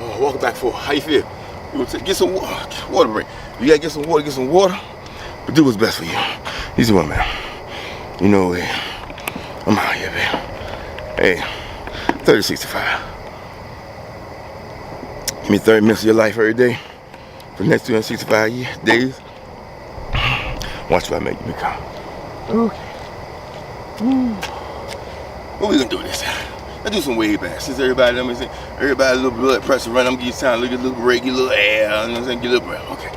Oh, walking back forward. How you feel? You gonna get some water break. You gotta get some water, but do what's best for you. Easy one, man. You know, I'm out here, man. Hey, 30-65. Give me 30 minutes of your life every day for the next 365 days. Watch what I make you become. Okay. What we gonna do this time? Let's do some way back. Since everybody a little blood pressure run, I'm gonna give you time to look at a little break, get a little air, you know what I'm saying? Get a little breath. Okay.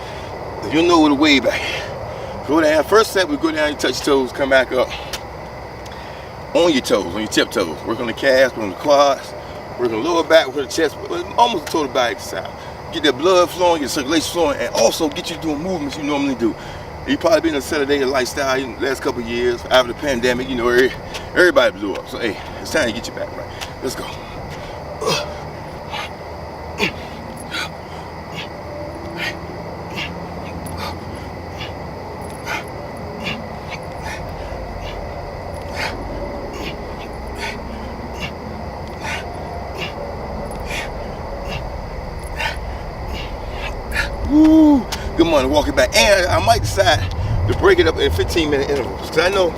If you know what a way back is, go down. First step, we go down, you touch your toes, come back up. On your toes, on your tiptoes. Work on the calves, work on the quads, work on the lower back, work on the chest, almost a total body exercise. Get that blood flowing, get circulation flowing, and also get you doing movements you normally do. You probably been in a sedated lifestyle in the last couple of years. After the pandemic, you know, everybody blew up. So, hey, it's time to get you back right. Let's go. Woo. Good morning, walk it back. And I might decide to break it up in 15-minute intervals. Because I know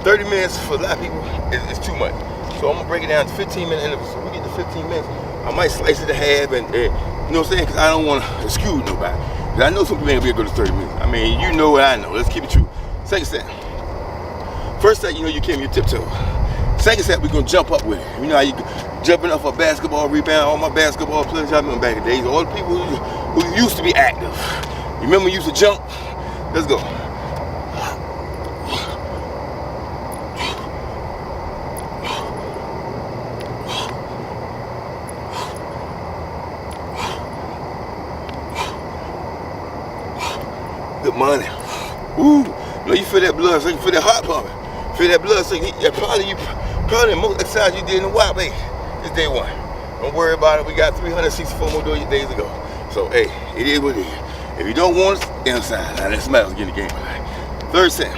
30 minutes for a lot of people is too much. So I'm going to break it down to 15-minute intervals. So we get to 15 minutes, I might slice it in half and you know what I'm saying? Because I don't want to exclude nobody. Because I know some people ain't going to be able to go to 30 minutes. I mean, you know what I know. Let's keep it true. Second set. First set, you know you came your tiptoe. Second set, we're going to jump up with it. You know how you jumping up for a basketball rebound. All my basketball players, I remember back in the days. All the people who used to be active. You remember when you used to jump? Let's go. Good morning. Woo. You know, you feel that blood, so you feel that heart pumping. Feel that blood, so probably the most exercise you did in a while, baby. It's day one. Don't worry about it. We got 364 more days to go. So, hey, it is what it is. If you don't want it, inside. Now, let's get in the game. Third set.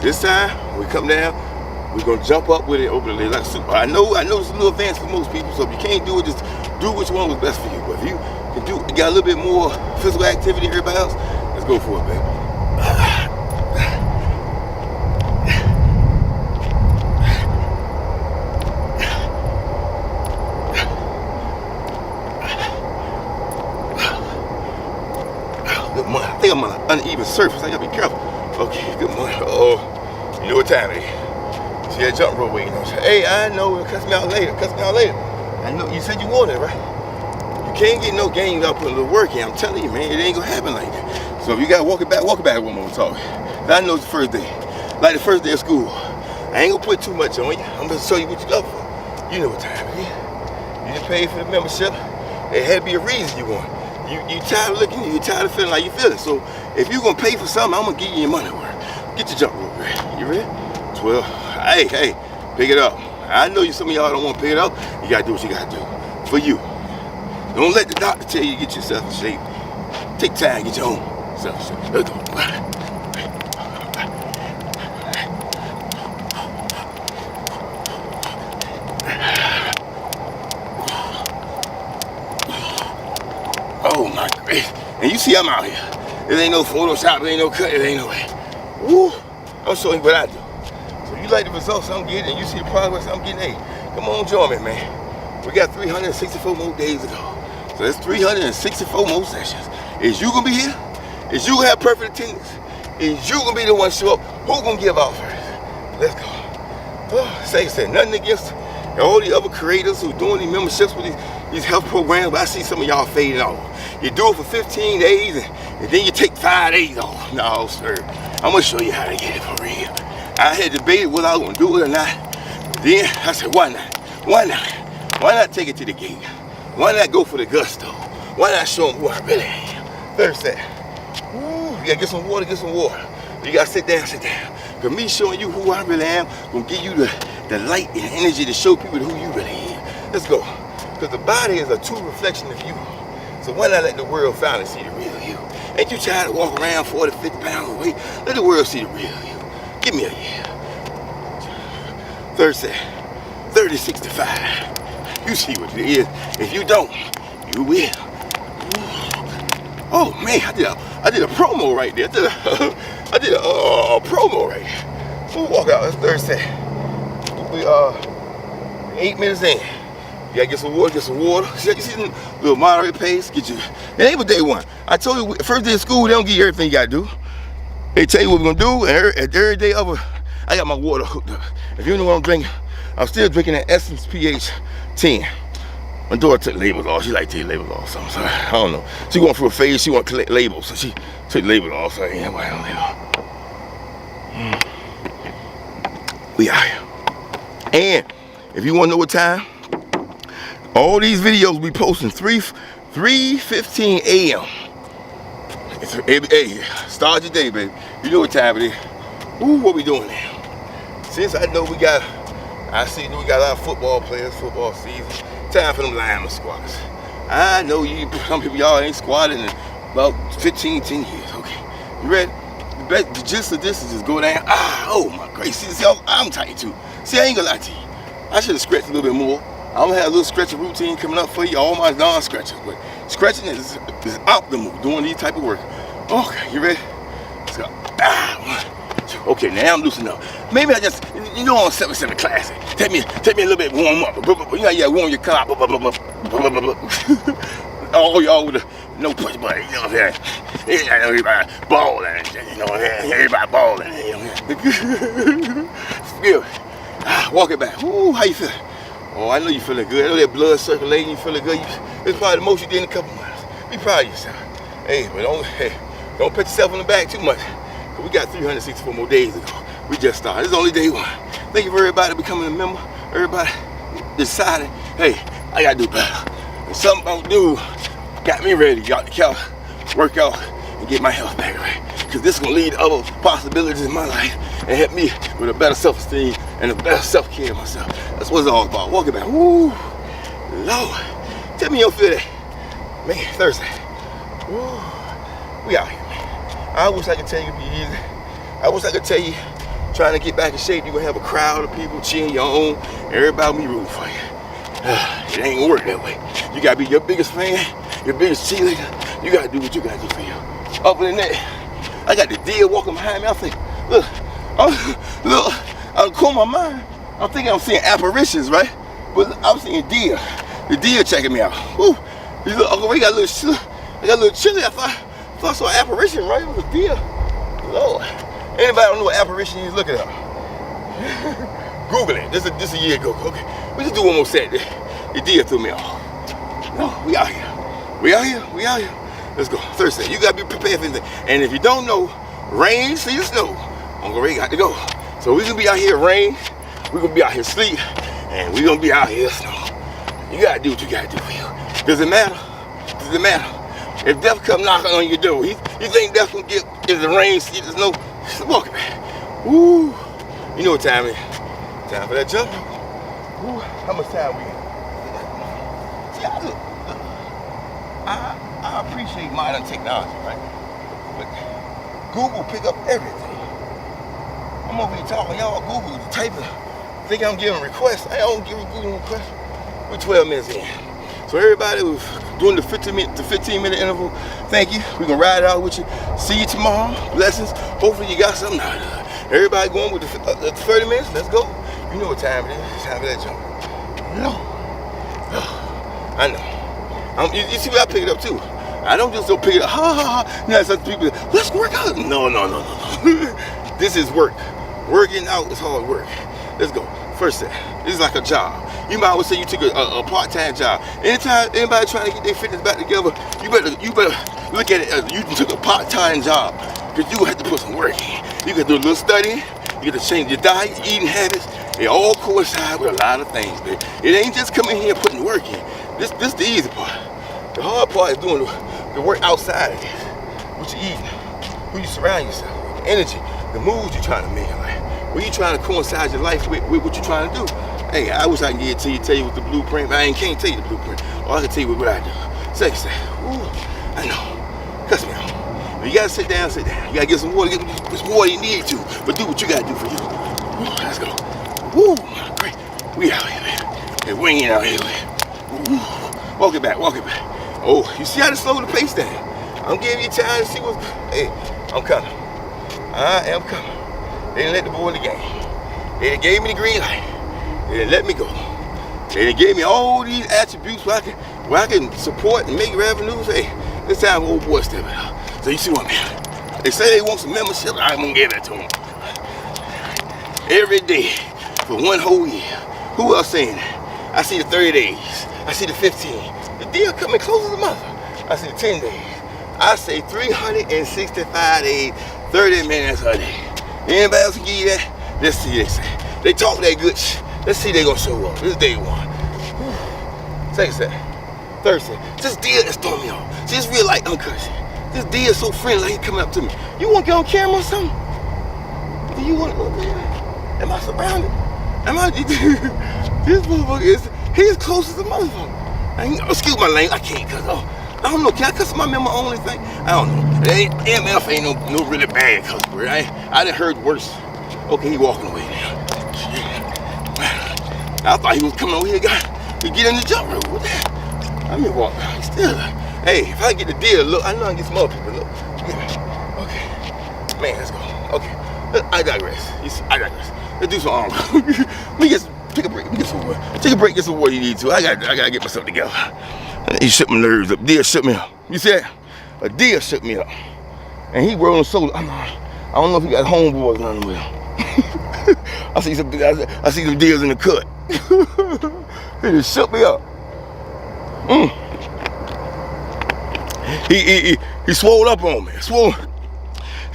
This time, we come down, we're going to jump up with it over the leg like super. I know it's a little advanced for most people, so if you can't do it, just do which one was best for you. But if you can got a little bit more physical activity than everybody else, let's go for it, baby. I think I'm on an uneven surface. I gotta be careful. Okay, good morning. Oh, you know what time it is. See that jump rope waiting on. Hey, I know. Cuss me out later. I know. You said you wanted it, right? You can't get no gains out putting a little work in. I'm telling you, man, it ain't gonna happen like that. So if you gotta walk it back one more time. I know it's the first day. Like the first day of school. I ain't gonna put too much on you. I'm gonna show you what you up for. You know what time it is. You just paid for the membership. There had to be a reason you want. You tired of looking, you tired of feeling like you feel it. So if you're gonna pay for something, I'm gonna give you your money worth. Get your jump rope ready. You ready? 12. Hey, pick it up. I know some of y'all don't want to pick it up. You gotta do what you gotta do. For you. Don't let the doctor tell you to get yourself in shape. Take time, get your own self in shape. Let's go. Oh my gracious. And you see I'm out here. It ain't no Photoshop, it ain't no cut, it ain't no way. Woo! I'm showing you what I do. So you like the results I'm getting and you see the progress I'm getting, hey, come on, join me, man. We got 364 more days to go. So that's 364 more sessions. Is you gonna be here? Is you gonna have perfect attendance? Is you gonna be the one to show up? Who gonna give out first? Let's go. Oh, said nothing against all the other creators who doing these memberships with these health programs, but I see some of y'all fading off. You do it for 15 days and then you take 5 days off. No, sir. I'm gonna show you how to get it for real. I had debated whether I was gonna do it or not. Then I said, why not? Why not? Why not take it to the gate? Why not go for the gusto? Why not show them who I really am? Third set. Woo. You gotta get some water, get some water. You gotta sit down, sit down. Cause me showing you who I really am gonna give you the light and energy to show people who you really is. Let's go. Cause the body is a true reflection of you. So why not let the world finally see the real you? Ain't you tired of walking around 40, 50 pounds of weight? Let the world see the real you. Give me a year. Third set, 30-65. You see what it is. If you don't, you will. Oh man, I did a promo right there. I did a promo right there. So we'll walk out. That's third set. We 8 minutes in. You gotta get some water, get some water. You see the little moderate pace, get you. It ain't but day one. I told you, first day of school, they don't give you everything you gotta do. They tell you what we're gonna do, and every day of it, I got my water hooked up. If you know what I'm drinking, I'm still drinking that Essence pH 10. My daughter took labels off. She like to take labels off, so I don't know. She going through a phase, she want to collect labels, so she took labels off, so yeah, well, we out here. And if you wanna know what time, all these videos we posting 3:15 a.m. Hey, start your day, baby. You know what time it is. Ooh, what we doing now? Since I know we got a lot of football players, football season, time for them lineman squats. I know some people y'all ain't squatting in about 10 years. Okay, you ready? The gist of this is just go down. Oh my grace, see, I'm tight too. See, I ain't gonna lie to you. I should have stretched a little bit more. I'm gonna have a little stretching routine coming up for you, all my non-stretches, but stretching is optimal doing these type of work. Okay, you ready? Let's go. Okay, now I'm loosening up. Maybe I just, you know, on 7-7 classic. Take me a little bit warm up. You know, you warm your car. All y'all with a no push button. You know what I'm saying? Everybody balling. You know what I'm saying? Everybody balling. You know what I'm saying? Walk it back. Ooh, how you feeling? Oh, I know you feeling good. I know that blood circulating. You feeling good. It's probably the most you did in a couple months. Be proud of yourself. Hey, but don't pat yourself on the back too much. Cause we got 364 more days to go. We just started. This is only day one. Thank you for everybody becoming a member. Everybody decided, hey, I gotta do better. And something I'm gonna do got me ready to get out the couch, work out, and get my health back right. Cause this is gonna lead to other possibilities in my life and help me with a better self-esteem and a better self-care of myself. That's what it's all about. Walking back. Woo, Lord. Tell me you don't feel that. Man, Thursday. Woo. We out here, man. I wish I could tell you it'd be easy. I wish I could tell you trying to get back in shape, you're gonna have a crowd of people cheering you on, everybody be rooting for you. It ain't gonna work that way. You gotta be your biggest fan, your biggest cheerleader. You gotta do what you gotta do for you. Other than that, I got the deer walking behind me. I think, look, I'll call my mind. I'm thinking I'm seeing apparitions, right? But I'm seeing deer. The deer checking me out. Woo. Uncle Ray got a little chilly. I thought I saw an apparition, right? It was a deer. Lord. Anybody don't know what apparition is, look it up. Google it. This is a year ago. Okay. We just do one more set. The deer threw me off. No, we out here. We out here. Let's go. Thursday. You gotta be prepared for anything. And if you don't know, rain, sleet, or snow, Uncle Ray got to go. So we're gonna be out here rain, we're gonna be out here sleet, and we're gonna be out here snow. You gotta do what you gotta do for you. Does it matter? Does it matter? If death come knocking on your door, you think death gonna get if the rain, sleet, or snow? Walk it back. Woo. You know what time it is. Time for that jump. Woo. How much time we got? See, I appreciate modern technology, right? But Google pick up everything. I'm over here talking, y'all Google typing. Think I'm giving requests. I don't give Google requests. We're 12 minutes in. So everybody was doing the 15-minute interval. Thank you. We're gonna ride it out with you. See you tomorrow. Blessings. Hopefully you got something out of it. Everybody going with the 30 minutes? Let's go. You know what time it is. It's time for that jump. No. I know. You see what I pick it up too. I don't just pick it up. Ha ha ha. Now some people, let's work out. No. This is work. Working out is hard work. Let's go. First set. This is like a job. You might always say you took a part-time job. Anytime anybody trying to get their fitness back together, you better look at it as you took a part-time job. Because you have to put some work in. You got to do a little studying. You got to change your diet, eating habits. They all coincide with a lot of things, baby. It ain't just coming here and putting work in. This the easy part. The hard part is doing the work outside of this. What you eating? who you surround yourself with, the energy, the moves you're trying to make. Like, where you trying to coincide your life with what you're trying to do. Hey, I wish I could tell you what the blueprint, but I can't tell you the blueprint. All I can tell you what I do. Say, ooh, I know. Cuss me out. You gotta sit down, sit down. You gotta get some water, get some water you need to, but do what you gotta do for you. Ooh, let's go. Woo, great. We out here, man. Hey, we ain't out here, man. Ooh. Walk it back, walk it back. Oh, you see how to slow the pace down? I'm giving you time to see what's, hey, I'm coming. I am coming. They didn't let the boy in the game. They gave me the green light. They didn't let me go. They didn't give me all these attributes where I can support and make revenues. Hey, this time old boy stepping out. So you see what I mean? They say they want some membership, I'm gonna give that to them. Every day for one whole year. Who else saying that? I see the 30 days. I see the 15. The deal coming close as a mother. I see the 10 days. I say 365 days, 30 minutes a day. Anybody else can give you that? Let's see they say. They talk that good shit. Let's see they gonna show up. This is day one. Second set. Third set. This deal is throwing me off. See, it's real like uncursed. This D is so friendly, like he coming up to me. You want to get on camera or something? Do you want to go there? Am I surrounded? Am I? This motherfucker he's close as a motherfucker. Excuse my language, I can't cuss. I don't know, can I cuss my member only thing? I don't know. MF ain't no really bad cuss word. I done heard worse. Okay, he walking away now. I thought he was coming over here, guy, to get in the jump rope. What the hell? I'm here walking. He's still like, hey, if I get the deal, look, I know I can get some other people, look. Okay. Man, let's go. Okay. I digress. I digress. Let's do some arm. Take a break. Take a break, get some water you need to. I gotta get myself together. He shook my nerves up. Deal shook me up. You see that? A deal shook me up. And he rolling solo. I don't know if he got homeboys on with him. I see some deals in the cut. He just shook me up. He swole up on me. He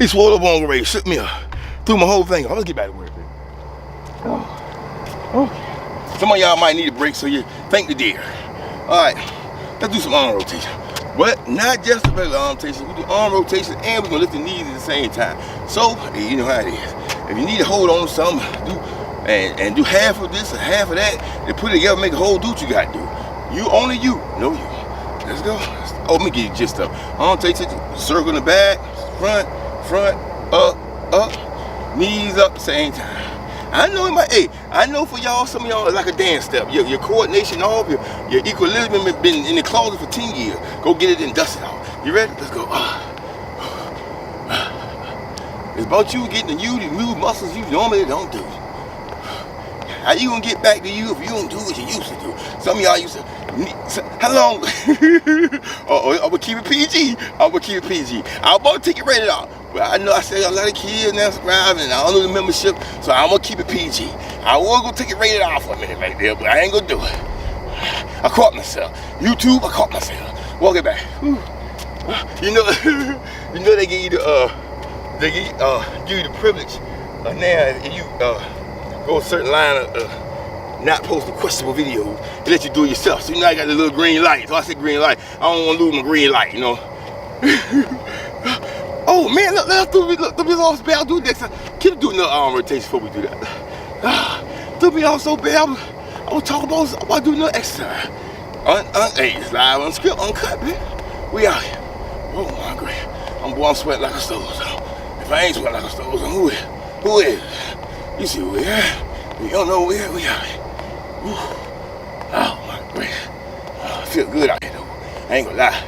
swole up on me, shook me up. Threw my whole thing off. Let's get back to work, baby. Oh. Some of y'all might need a break, so you thank the deer. Alright, let's do some arm rotation. But not just a regular arm rotation. We do arm rotation and we're gonna lift the knees at the same time. So, you know how it is. If you need to hold on to something, do half of this and half of that, and put it together, make a whole, do what you gotta do. You, only you, know you. Let's go. Oh, let me get you gist up. Arm rotation, circle in the back, front, up, knees up, same time. I know I know for y'all, some of y'all like a dance step. Your coordination off, your equilibrium has been in the closet for 10 years. Go get it and dust it off. You ready? Let's go. It's about you getting to move muscles you normally don't do. How you gonna get back to you if you don't do what you used to do? Some of y'all used to, how long? I'm gonna keep it PG. I'm about to take it rated off. But I know I said a lot of kids now subscribing and I don't know the membership, so I'm gonna keep it PG. I was gonna take it rated off for a minute right there, but I ain't gonna do it. I caught myself. YouTube, I caught myself. Walk it back. Whew. You know they give you the privilege now if you go a certain line of not posting questionable videos, they let you do it yourself. So you know I got the little green light. So I said green light. I don't want to lose my green light, you know. Oh man, let's do this all bad. I'll do it next time. Can you do another arm rotation before we do that? Do me all so bad. I was talking about doing another exercise. Hey, it's live, unscripted, uncut, man. We out here. Oh my God. I'm sweating like a stove. So if I ain't sweating like a stove, then who is? You see who we are? You don't know we out here. Woo. Oh my gracious. I feel good out here though. I ain't gonna lie.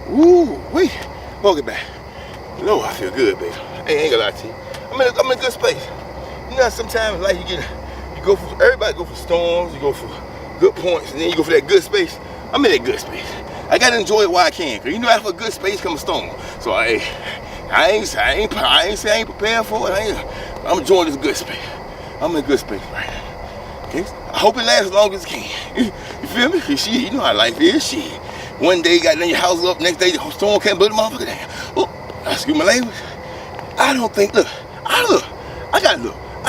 Woo, wait. Walk it back. No, I feel good, baby. Hey, I ain't gonna lie to you. I'm in a good space. You know, sometimes in life everybody go for storms, you go for good points, and then you go for that good space. I'm in that good space. I gotta enjoy it while I can, cause you know after a good space comes a storm. So I ain't say I ain't prepared for it. I'm enjoying this good space. I'm in a good space right now. Okay? I hope it lasts as long as it can. You feel me? Cause you know how life is. One day you got your house up, next day the storm can't blow the motherfucker down. Oh, excuse my language. I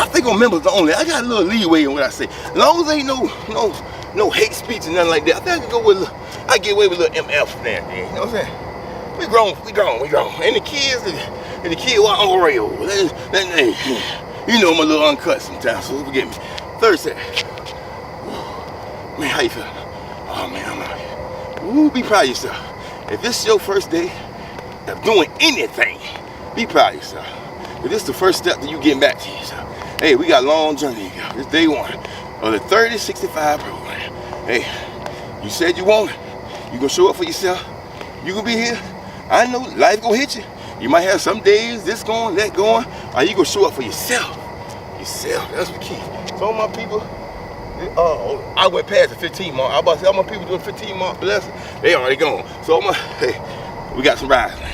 think on members only. I got a little leeway in what I say. As long as there ain't no hate speech and nothing like that. I think I can get away with a little MF from there, you know what I'm saying? We grown. And the kids want Uncle Rayo. You know I'm a little uncut sometimes, so forgive me. Third set. Man, how you feeling? Oh man, I'm out here. Ooh, be proud of yourself. If this is your first day of doing anything, be proud of yourself. If this is the first step to you getting back to yourself. Hey, we got a long journey to go. This day one of the 30-65 program. Hey, you said you want it. You gonna show up for yourself. You gonna be here. I know life gonna hit you. You might have some days, this going, that going. Or you gonna show up for yourself. Yourself, that's the key. So my people, I went past the 15 mark. I about to say all my people doing 15 mark, bless them. They already gone. So hey, we got some rides, man.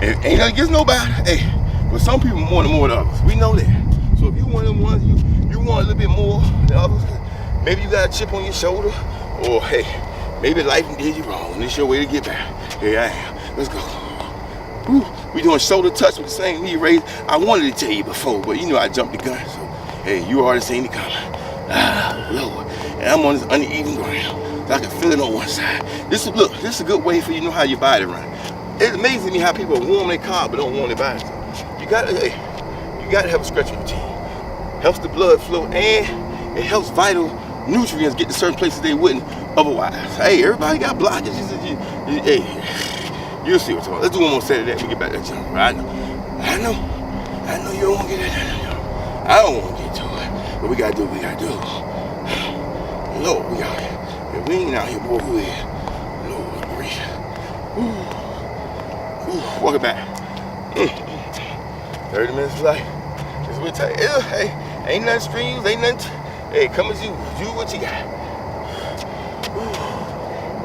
And ain't nothing against nobody. Hey, but some people more than others. We know that. So if you one of them ones, you want a little bit more than others, maybe you got a chip on your shoulder, or hey, maybe life did you wrong. And this your way to get back. Here I am. Let's go. Woo. We doing shoulder touch with the same knee raise. I wanted to tell you before, but you know I jumped the gun. So hey, you already seen it coming. Lord. And I'm on this uneven ground. So I can feel it on one side. This is a good way for you to know how your body runs. It's amazing to me how people warm their car but don't warm their body. You gotta have a stretching routine. Helps the blood flow and it helps vital nutrients get to certain places they wouldn't otherwise. Hey, everybody got blockages. Hey, you'll see what's going on. Let's do one more set of that. We get back to that jump. I know you don't want to get that. I don't want to get to it. But we gotta do what we gotta do. Lord, we out here. If we ain't out here, boy, who is? Lord, breathe. Walk it back. 30 minutes of life. Just what time. Hey, ain't nothing streams, ain't nothing. Hey, come as you. Do what you got.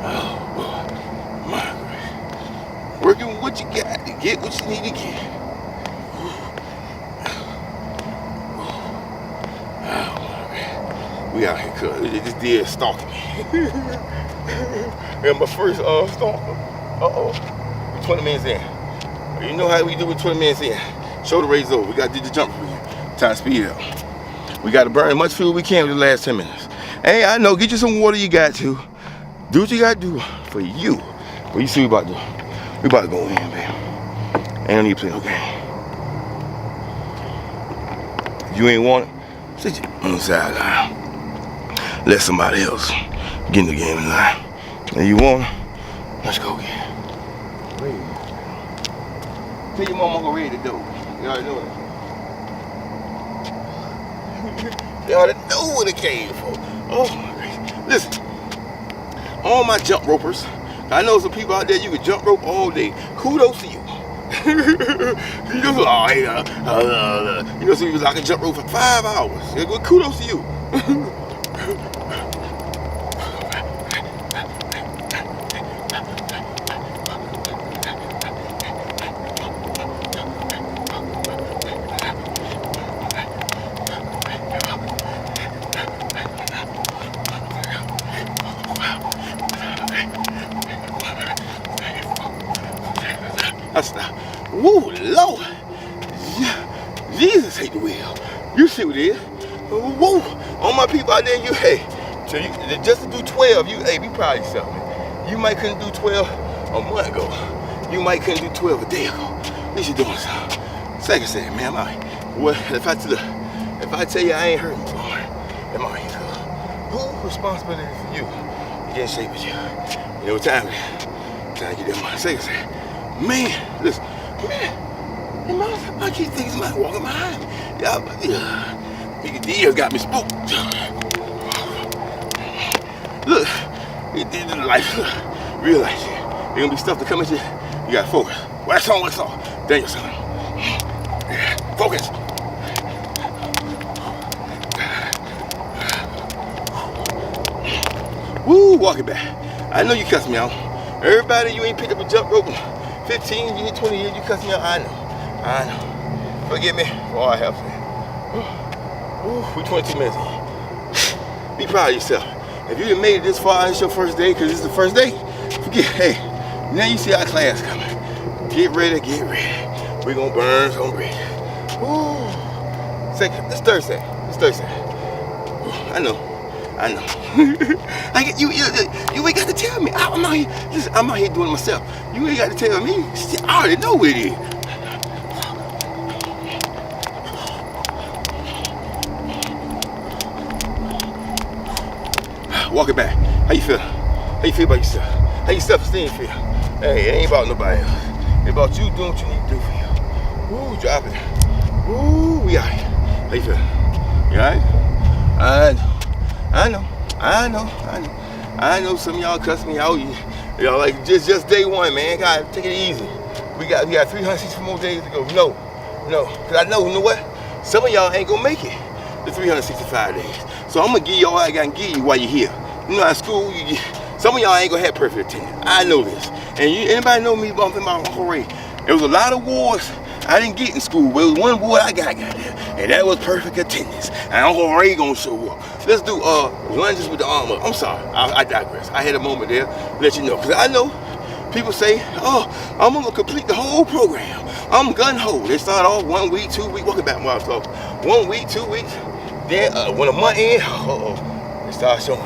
Oh, boy. My grace. Working with what you got to get what you need to get. We out here, cuz. This deer stalking me. And my first stalker. 20 minutes in. You know how we do with 20 minutes in. Shoulder raise over. We got to do the jump for you. Time to speed up. We got to burn as much fuel we can with the last 10 minutes. Hey, I know. Get you some water you got to. Do what you got to do for you. Well, you see we about to go in, man. Ain't no need to play no game. If you ain't want it, sit on the sideline. Let somebody else get in the game in line. And you want it, let's go again. Tell your mama go ready to do. You already know that. You already know what it came for. Oh my gracious. Listen, all my jump ropers, I know some people out there you can jump rope all day. Kudos to you. You know, some people I can jump rope for 5 hours. Kudos to you. Woo, Lord. Jesus take the wheel. You see what it is. Woo. All my people out there, so just to do 12, be proud of yourself, man. You might couldn't do 12 a month ago. You might couldn't do 12 a day ago. At least you're doing something. Second set, man, I'm out here. Well, if I tell you I ain't hurting you, I'm out here. Who responsibility is for you? Get in shape with you. You know what time it is? Time to get that money. Second set. Man, listen. Man, I keep thinking somebody walking behind me. Nigga deer got me spooked. Look, it did the life. Real life shit. There's gonna be stuff to come at you. You gotta focus. Wax on. Daniel, son. Focus. Woo, walk it back. I know you cussed me out. Everybody, you ain't picked up a jump rope. 15, you need 20 years, you cuss me out. I know. Forgive me. Oh, I have to. We 22 minutes in. Be proud of yourself. If you done made it this far, it's your first day, because it's the first day. Forget, hey, now you see our class coming. Get ready. We're gonna burn some bread. Woo. Second, this Thursday. I know. I know. You ain't got to tell me. I'm out here. Listen, I'm out here doing it myself. You ain't got to tell me. I already know what it is. Walk it back. How you feel? How you feel about yourself? How your self-esteem feel? Hey, it ain't about nobody else. It's about you doing what you need to do for you. Ooh, drop it. Ooh, we out here. How you feel? You alright? I know some of y'all cuss me out. Y'all like just day one, man. Gotta take it easy. We got 364 more days to go. No. Cause I know, you know what? Some of y'all ain't gonna make it the 365 days. So I'm gonna give y'all what I gotta give you while you're here. You know, at school, some of y'all ain't gonna have perfect attendance. I know this. And anybody know me about Uncle Ray? There was a lot of awards I didn't get in school, but it was one award I got there, and that was perfect attendance. And Uncle Ray gonna show up. Let's do lunges with the arm up. I'm sorry, I digress. I had a moment there, let you know, because I know people say, oh, I'm gonna complete the whole program. I'm gun-ho. They start off 1 week, 2 weeks, walking back while I was talking. 1 week, 2 weeks, then when a month in, they start showing.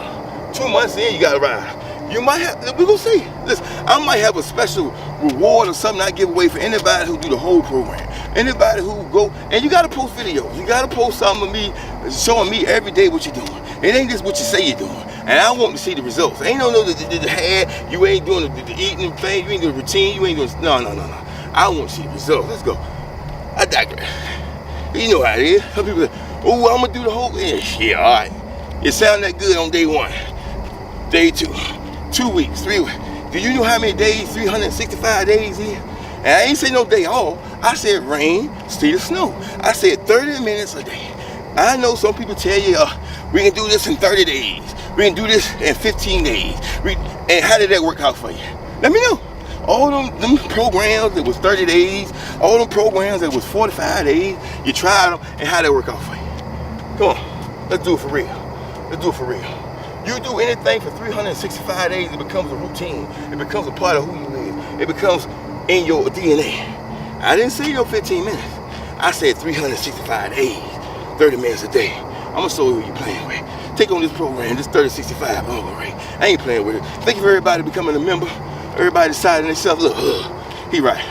2 months in, you gotta ride. You might have, we're gonna see. Listen, I might have a special reward or something I give away for anybody who do the whole program. Anybody who go, and you gotta post videos. You gotta post something of me, showing me every day what you're doing. It ain't just what you say you're doing. And I want to see the results. Ain't no the head, you ain't doing the eating thing, you ain't doing the routine, you ain't doing, no. I want to see the results. Let's go. I digress. You know how it is. Some people say, oh, I'm gonna do the whole thing. Yeah, all right. It sound that good on day 1. Day 2. 2 weeks, 3 weeks. Do you know how many days 365 days is? And I ain't say no day off. I said rain, sleet, or snow. I said 30 minutes a day. I know some people tell you, we can do this in 30 days. We can do this in 15 days. And how did that work out for you? Let me know. All them programs that was 30 days, all them programs that was 45 days, you tried them, and how did that work out for you? Come on, let's do it for real. Let's do it for real. You do anything for 365 days, it becomes a routine. It becomes a part of who you live. It becomes in your DNA. I didn't say no 15 minutes. I said 365 days, 30 minutes a day. I'm gonna show you who you playing with. Take on this program, this 3065, all right. I ain't playing with it. Thank you for everybody becoming a member. Everybody deciding themselves, look, he right.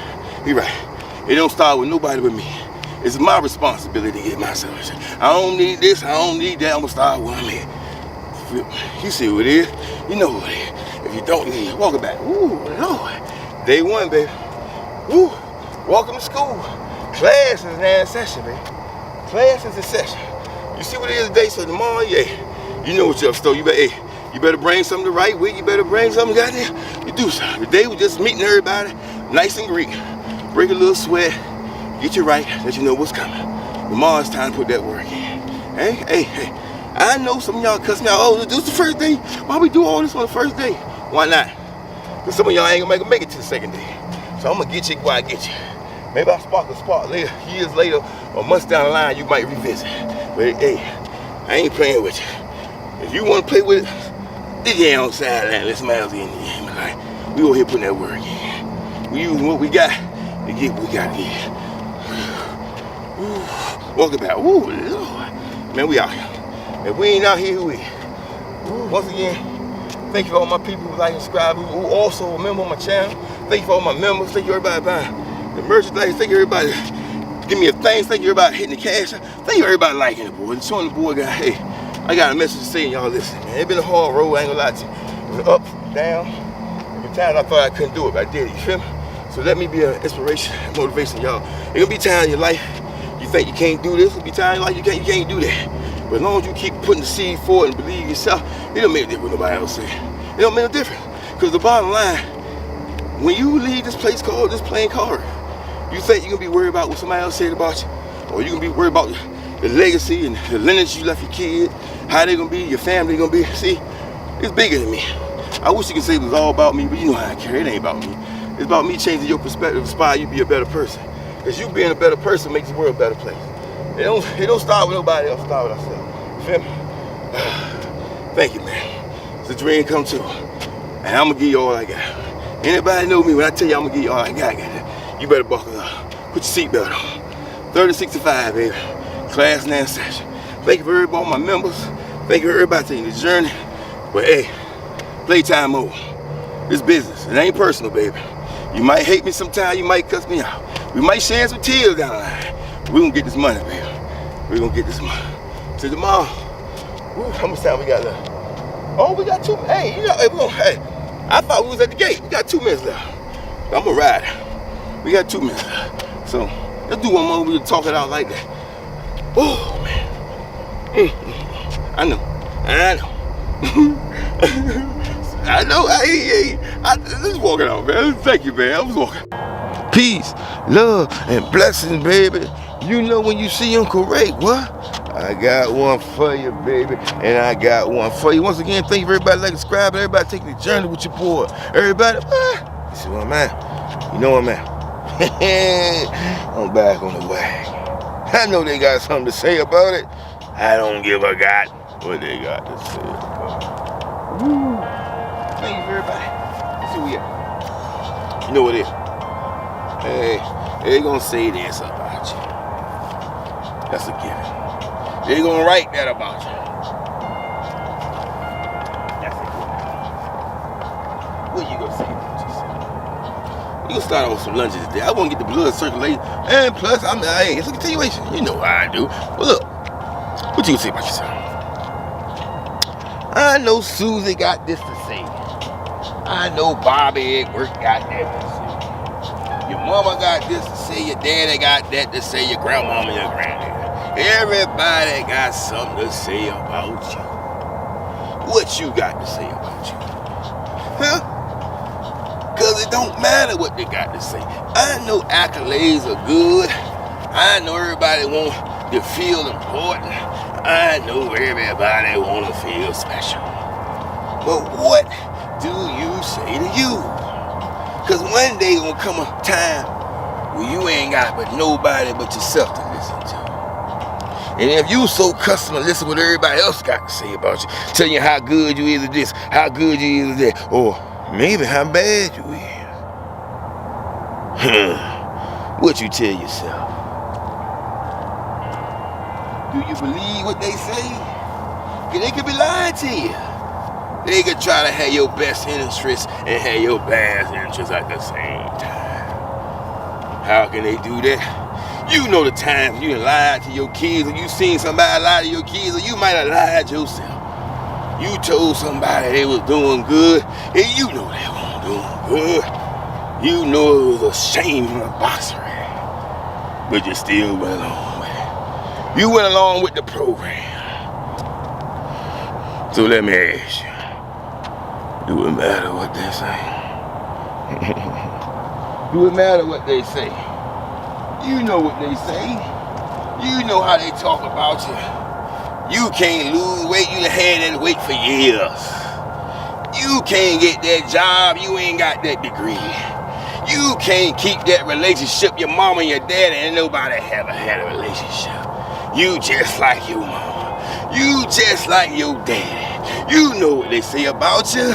It don't start with nobody but me. It's my responsibility to get myself. I don't need this, I don't need that, I'm gonna start where I'm at. You see what it is, you know what it is. If you don't, you walk it back. Ooh, Lord. Day 1, baby. Woo, welcome to school. Class is now in session, baby. Class is in session. You see what it is today, so tomorrow, yeah, you know what you're up, so you better bring something to write with, you better bring something down there. You do something. Today we just meeting everybody, nice and Greek. Break a little sweat, get you right, let you know what's coming. Tomorrow it's time to put that work in. Hey. I know some of y'all cuss me out, oh, this is the first day. Why we do all this on the first day? Why not? Because some of y'all ain't gonna make it to the second day. So I'm gonna get you where I get you. Maybe I'll spark a spark later, years later, or months down the line, you might revisit. But hey, I ain't playing with you. If you wanna play with it, dig in on the sideline, let's miles in the game. Right? We over here putting that work in. We using what we got to get what we got to get. Walk it back. Ooh, Lord. Man, we out here. If we ain't out here, who we? Once again, thank you for all my people who like and subscribe, who also remember on my channel. Thank you for all my members. Thank you everybody buying the merchandise. Thank you everybody give me a thanks. Thank you everybody hitting the cash. Thank you everybody liking the boy. Showing the boy guy, hey, I got a message to say, y'all listen, man. It's been a hard road, I ain't gonna lie to you. It was up, down. Every time I thought I couldn't do it, but I did it, you feel me? So let me be an inspiration, motivation, y'all. There's gonna be times in your life you think you can't do this. There'll be times in your life you can't do that. But as long as you keep putting the seed forward and believe yourself, it don't make a difference what nobody else say. It don't make a difference. Because the bottom line, when you leave this place called this playing card, you think you're gonna be worried about what somebody else said about you, or you're gonna be worried about the legacy and the lineage you left your kid, how they gonna be, your family gonna be. See, it's bigger than me. I wish you could say it was all about me, but you know how I care. It ain't about me. It's about me changing your perspective, inspire you to be a better person. Because you being a better person makes the world a better place. It don't start with nobody else, start with ourselves. You feel me? Thank you, man. It's a dream come true. And I'm gonna give you all I got. Anybody know me, when I tell you I'm gonna give you all I got, you better buckle up. Put your seatbelt on. 3065, baby. Class now in session. Thank you for everybody, my members. Thank you everybody taking the journey. But hey, playtime mode. It's business. It ain't personal, baby. You might hate me sometime, you might cuss me out. We might shed some tears down the line. We gonna get this money, baby. We gonna get this money. Till tomorrow. Woo, how much time we got left? Oh, we got 2. Hey, you know, hey, I thought we was at the gate. We got 2 minutes left. I'm gonna ride. We got 2 minutes left. So let's do one more. We'll talk it out like that. Oh man. I know. I know. I just walking out, man. Thank you, man. I was walking. Peace, love, and blessings, baby. You know when you see Uncle Ray, what? I got one for you, baby, and I got one for you. Once again, thank you for everybody like, subscribe, everybody taking the journey with your boy. Everybody, you see what I'm at? You know what I'm at? I'm back on the wagon. I know they got something to say about it. I don't give a god what they got to say about it. Woo. Thank you for everybody. Let's see where we at. You know what it is? Hey, they gonna say this about you. That's a given. They gonna write that about you. That's a given. What you gonna say about yourself? You gonna start off some lunches today. I wanna get the blood circulating. And plus, hey, it's a continuation. You know how I do. But look, what you gonna say about yourself? I know Susie got this to say. I know Bobby at work got that to say. Your mama got this to say, your daddy got that to say, your grandmama, your granddaddy. Everybody got something to say about you. What you got to say about you? Huh? Because it don't matter what they got to say. I know accolades are good. I know everybody wants to feel important. I know everybody want to feel special. But what do you say to you? Because one day gonna come a time where you ain't got but nobody but yourself to listen to. And if you so accustomed to listen to what everybody else got to say about you, telling you how good you is at this, how good you is at that, or maybe how bad you is. What you tell yourself? Do you believe what they say? Because they could be lying to you. They could try to have your best interests and have your bad interests at the same time. How can they do that? You know the times you done lied to your kids, or you seen somebody lie to your kids, or you might have lied yourself. You told somebody they was doing good, and you know they weren't doing good. You know it was a shame in a boxer, but you still went along with it. You went along with the program. So let me ask you. Do it matter what they say? Do it matter what they say? You know what they say. You know how they talk about you. You can't lose weight. You done had that weight for years. You can't get that job. You ain't got that degree. You can't keep that relationship. Your mama and your daddy ain't nobody ever had a relationship. You just like your mama. You just like your daddy. You know what they say about you.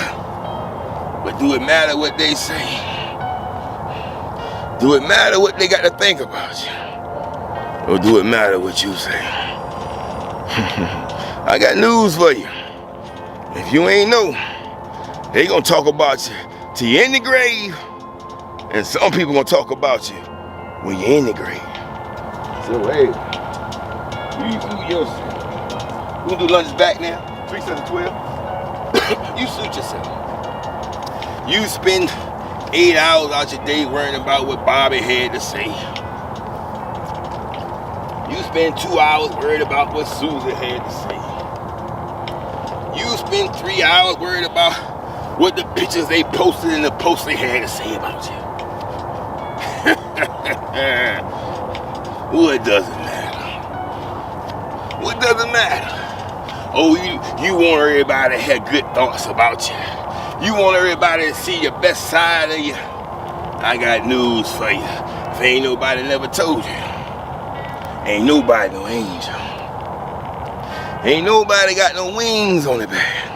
But do it matter what they say? Do it matter what they got to think about you? Or do it matter what you say? I got news for you. If you ain't know, they gonna talk about you till you're in the grave. And some people gonna talk about you when you're in the grave. So hey, you suit yourself. We gonna do lunches back now, 3 7 12. You suit yourself. You spend 8 hours out your day worrying about what Bobby had to say. You spend 2 hours worried about what Susie had to say. You spend 3 hours worried about what the pictures they posted in the post they had to say about you. What doesn't matter? What doesn't matter? Oh, you want everybody to have good thoughts about you. You want everybody to see your best side of you. I got news for you. If ain't nobody never told you, ain't nobody no angel. Ain't nobody got no wings on their back.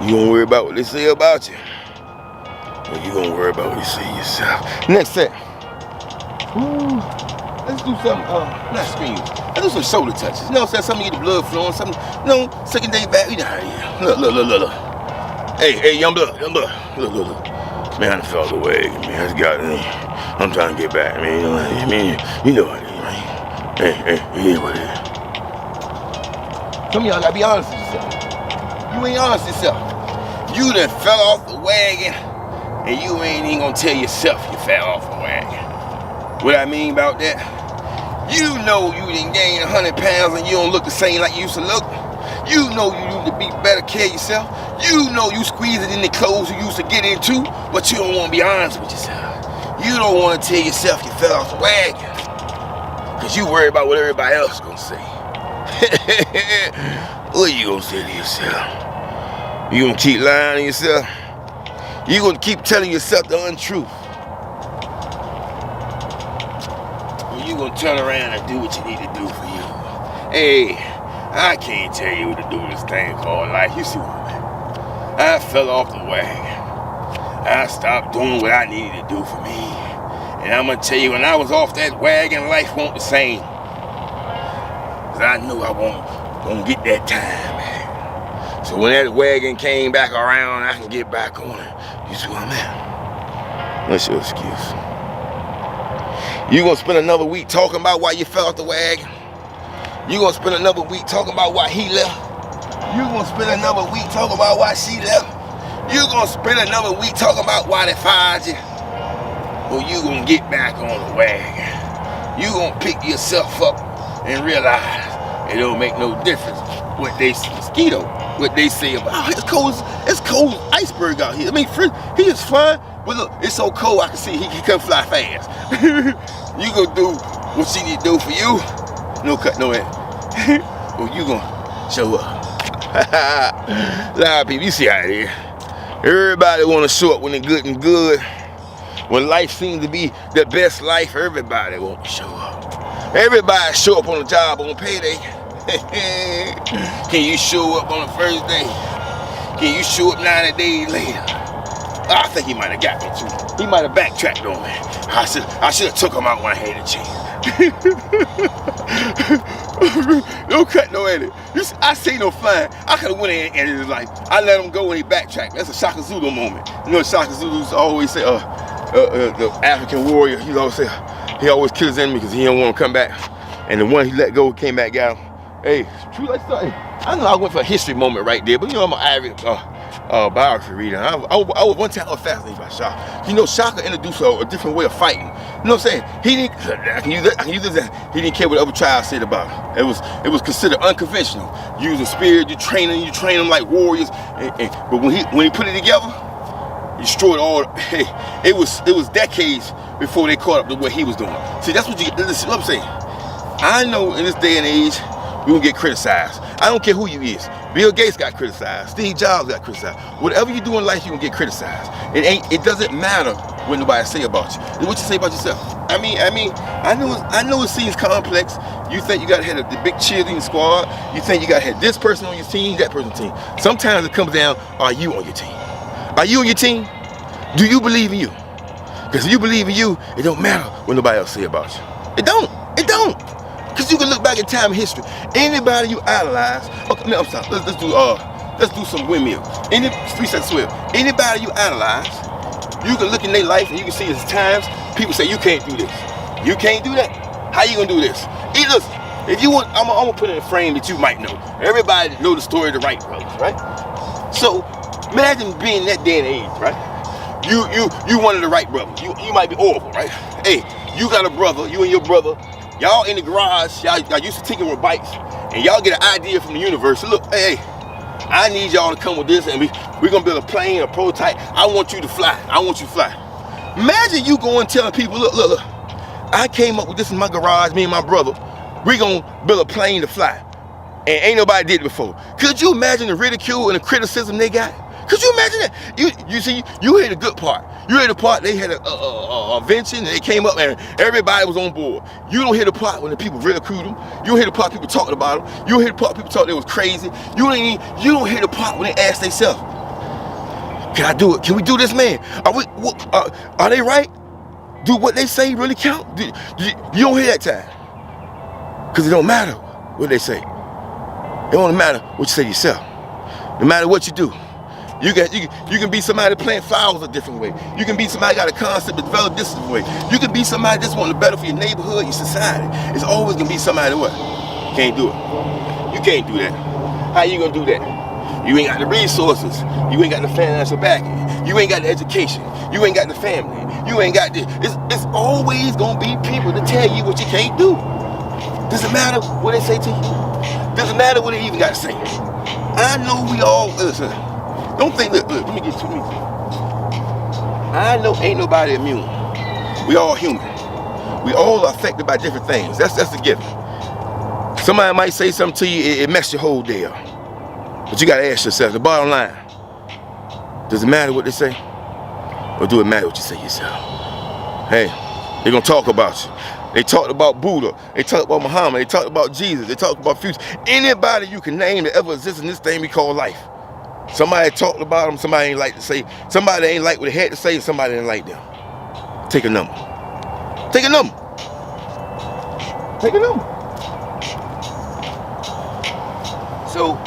You gonna worry about what they say about you, or you gonna worry about what you say yourself? Next set. Woo. let's do some, not screams. Let's do some shoulder touches. You know what I'm saying? Something to get the blood flowing, something, you know, secondary back. You know how it is. Look. Hey, young blood. Look. Man, I done fell off the wagon, man. I just got it. I'm trying to get back, man. You know what I mean? You know what it is, man. Hey, it is what it is. Some of y'all gotta be honest with yourself. You ain't honest with yourself. You done fell off the wagon, and you ain't even gonna tell yourself you fell off the wagon. What I mean about that? You know you done gained 100 pounds and you don't look the same like you used to look. You know you need to be better care of yourself. You know you squeeze it in the clothes you used to get into, but you don't want to be honest with yourself. You don't want to tell yourself you fell off the wagon, because you worry about what everybody else is going to say. What you going to say to yourself? You going to keep lying to yourself? You going to keep telling yourself the untruth? Or you going to turn around and do what you need to do for you? Hey, I can't tell you what to do with this thing called life. You see what I mean? I fell off the wagon. I stopped doing what I needed to do for me. And I'm gonna tell you, when I was off that wagon, life won't the same. Cause I knew I won't get that time, man. So when that wagon came back around, I can get back on it. You see what I'm at? What's your excuse? You gonna spend another week talking about why you fell off the wagon? You gonna spend another week talking about why he left? You gonna spend another week talking about why she left? You gonna spend another week talking about why they fired you? Or you gonna get back on the wagon? You gonna pick yourself up and realize it don't make no difference what they say, mosquito, what they say about, oh, it's cold iceberg out here. I mean, he is flying, but look, it's so cold I can see he can fly fast. You gonna do what you need to do for you? No cut, no end. Or you gonna show up? A lot of people, you see how it is. Everybody wanna show up when they're good and good. When life seems to be the best life, everybody want to show up. Everybody show up on the job on payday. Can you show up on the first day? Can you show up 90 days later? I think he might have got me too. He might have backtracked on me. I should have took him out when I had a chance. No cut, no edit. I seen him flying. I could have went in and ended his life. I let him go when he backtracked. That's a Shaka Zulu moment. You know, Shaka Zulus always say, the African warrior, he always kills his enemy because he don't want to come back. And the one he let go came back, got him. Hey, true like story. I know I went for a history moment right there, but you know I'm an avid biography reader. I was one time I was fascinated by Shaka. You know, Shaka introduced a different way of fighting. You know what I'm saying? He didn't. I can use this. He didn't care what other tribes said about him. It was considered unconventional. Using spirit, you train them like warriors. But when he put it together, he destroyed all. Hey, it was decades before they caught up to what he was doing. See, that's what I'm saying. I know in this day and age, we gonna get criticized. I don't care who you is. Bill Gates got criticized. Steve Jobs got criticized. Whatever you do in life, you gonna get criticized. It doesn't matter what nobody say about you. It's what you say about yourself. I know it seems complex. You think you gotta have the big cheerleading squad. You think you gotta have this person on your team, that person on your team. Sometimes it comes down, are you on your team? Are you on your team? Do you believe in you? Because if you believe in you, it don't matter what nobody else say about you. It don't. Because you can look back in time and history. Anybody you idolize, okay, no, I'm sorry, let's do some windmill. Any 3 sets swim. Anybody you idolize, you can look in their life and you can see there's times people say you can't do this. You can't do that. How you gonna do this? Listen, if you want, I'm gonna put it in a frame that you might know. Everybody know the story of the Wright brothers, right? So imagine being that day and age, right? You one of the Wright brothers. You might be Orville, right? Hey, you got a brother, you and your brother. Y'all in the garage, y'all used to tinker with bikes, and y'all get an idea from the universe. So look, hey, I need y'all to come with this, and we're gonna build a plane, a prototype. I want you to fly. I want you to fly. Imagine you going telling people, look, I came up with this in my garage, me and my brother. We're gonna build a plane to fly. And ain't nobody did it before. Could you imagine the ridicule and the criticism they got? Could you imagine that? You see, you hear the good part. You hear the part they had a invention and they came up and everybody was on board. You don't hear the part when the people ridiculed them. You don't hear the part people talking about them. You don't hear the part people thought they was crazy. You don't hear the part when they ask themselves, can I do it? Can we do this, man? Are they right? Do what they say really count? You don't hear that time. Because it don't matter what they say. It don't matter what you say to yourself. No matter what you do. You can be somebody playing fouls a different way. You can be somebody got a concept to develop this way. You can be somebody that's wanting better for your neighborhood, your society. It's always gonna be somebody what? Can't do it. You can't do that. How you gonna do that? You ain't got the resources. You ain't got the financial backing. You ain't got the education. You ain't got the family. You ain't got the. It's always gonna be people to tell you what you can't do. Doesn't matter what they say to you. Doesn't matter what they even got to say. I know we all listen. Don't think, look, let me get to me. I know ain't nobody immune. We all human. We all are affected by different things. That's a given. Somebody might say something to you, it messes your whole day up. But you gotta ask yourself, the bottom line, does it matter what they say? Or do it matter what you say yourself? Hey, they're gonna talk about you. They talked about Buddha, they talked about Muhammad, they talked about Jesus, they talked about future. Anybody you can name that ever exists in this thing we call life. Somebody talked about them, somebody ain't like to say, somebody ain't like what they had to say, and somebody didn't like them. Take a number. Take a number. Take a number. So,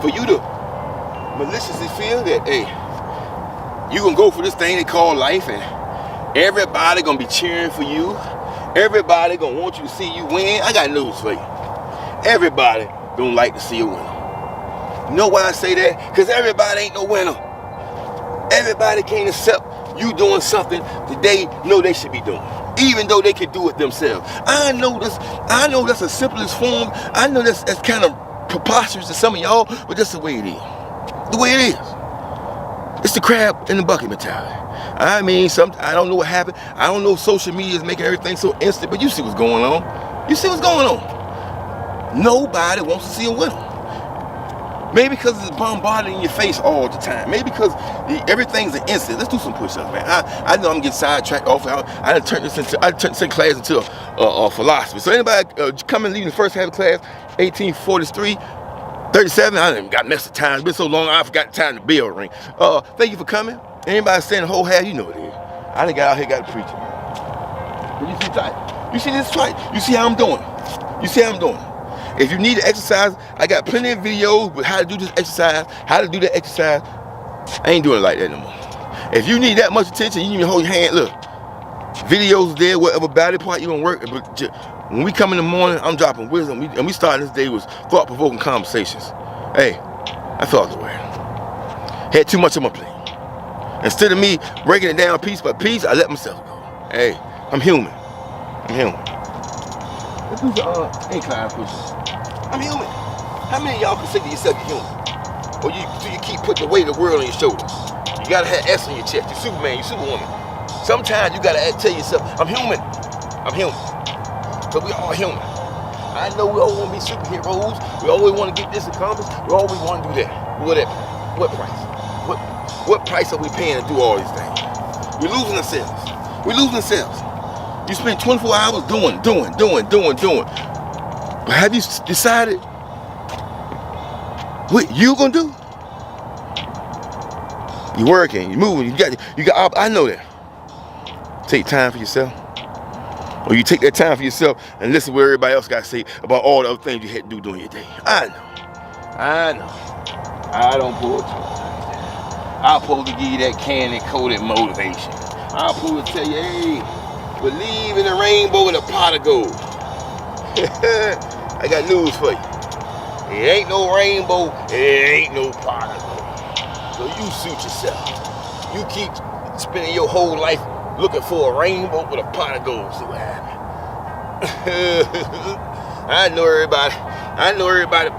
for you to maliciously feel that, hey, you gonna go for this thing they call life, and everybody gonna be cheering for you, everybody gonna want you to see you win, I got news for you. Everybody don't like to see you win. You know why I say that? Because everybody ain't no winner. Everybody can't accept you doing something that they know they should be doing, even though they can do it themselves. I know that's the simplest form. I know that's kind of preposterous to some of y'all, but that's the way it is. The way it is. It's the crab in the bucket mentality. I mean, I don't know what happened. I don't know if social media is making everything so instant, but you see what's going on. You see what's going on. Nobody wants to see a winner. Maybe because it's bombarded in your face all the time. Maybe because everything's an instant. Let's do some push-ups, man. I know I'm getting sidetracked off. I turned this class into a philosophy. So anybody come and leave the first half of class, 1843, 37, I done got messed with time. It's been so long, I forgot the time the bell ring. Thank you for coming. Anybody saying the whole half, you know what it is. I done got out here, got to preaching. You see tight? You see this fight? You see how I'm doing? You see how I'm doing? If you need to exercise, I got plenty of videos with how to do this exercise, how to do that exercise. I ain't doing it like that no more. If you need that much attention, you need to hold your hand. Look, videos there, whatever body part you gonna work. But when we come in the morning, I'm dropping wisdom, and we starting this day with thought-provoking conversations. Hey, I felt the way. Had too much on my plate. Instead of me breaking it down piece by piece, I let myself go. Hey, I'm human. I'm human. Let's do some incline pushes. I'm human. How many of y'all can say to yourself you're human? Or do you keep putting the weight of the world on your shoulders? You gotta have S on your chest. You're Superman, you're Superwoman. Sometimes you gotta tell yourself, I'm human. I'm human. But we all human. I know we all wanna be superheroes. We always wanna get this accomplished. We always wanna do that. Whatever. What price? What price are we paying to do all these things? We're losing ourselves. We're losing ourselves. You spend 24 hours doing. But have you decided what you gonna do? You working, you moving, you got. I know that. Take time for yourself, or you take that time for yourself and listen to what everybody else got to say about all the other things you had to do during your day. I know. I don't pull it. I'm supposed to give you that candy-coated motivation. I'm supposed to tell you, hey, believe in the rainbow and a pot of gold. I got news for you. It ain't no rainbow, it ain't no pot of gold. So you suit yourself. You keep spending your whole life looking for a rainbow with a pot of gold. See what happens. I know everybody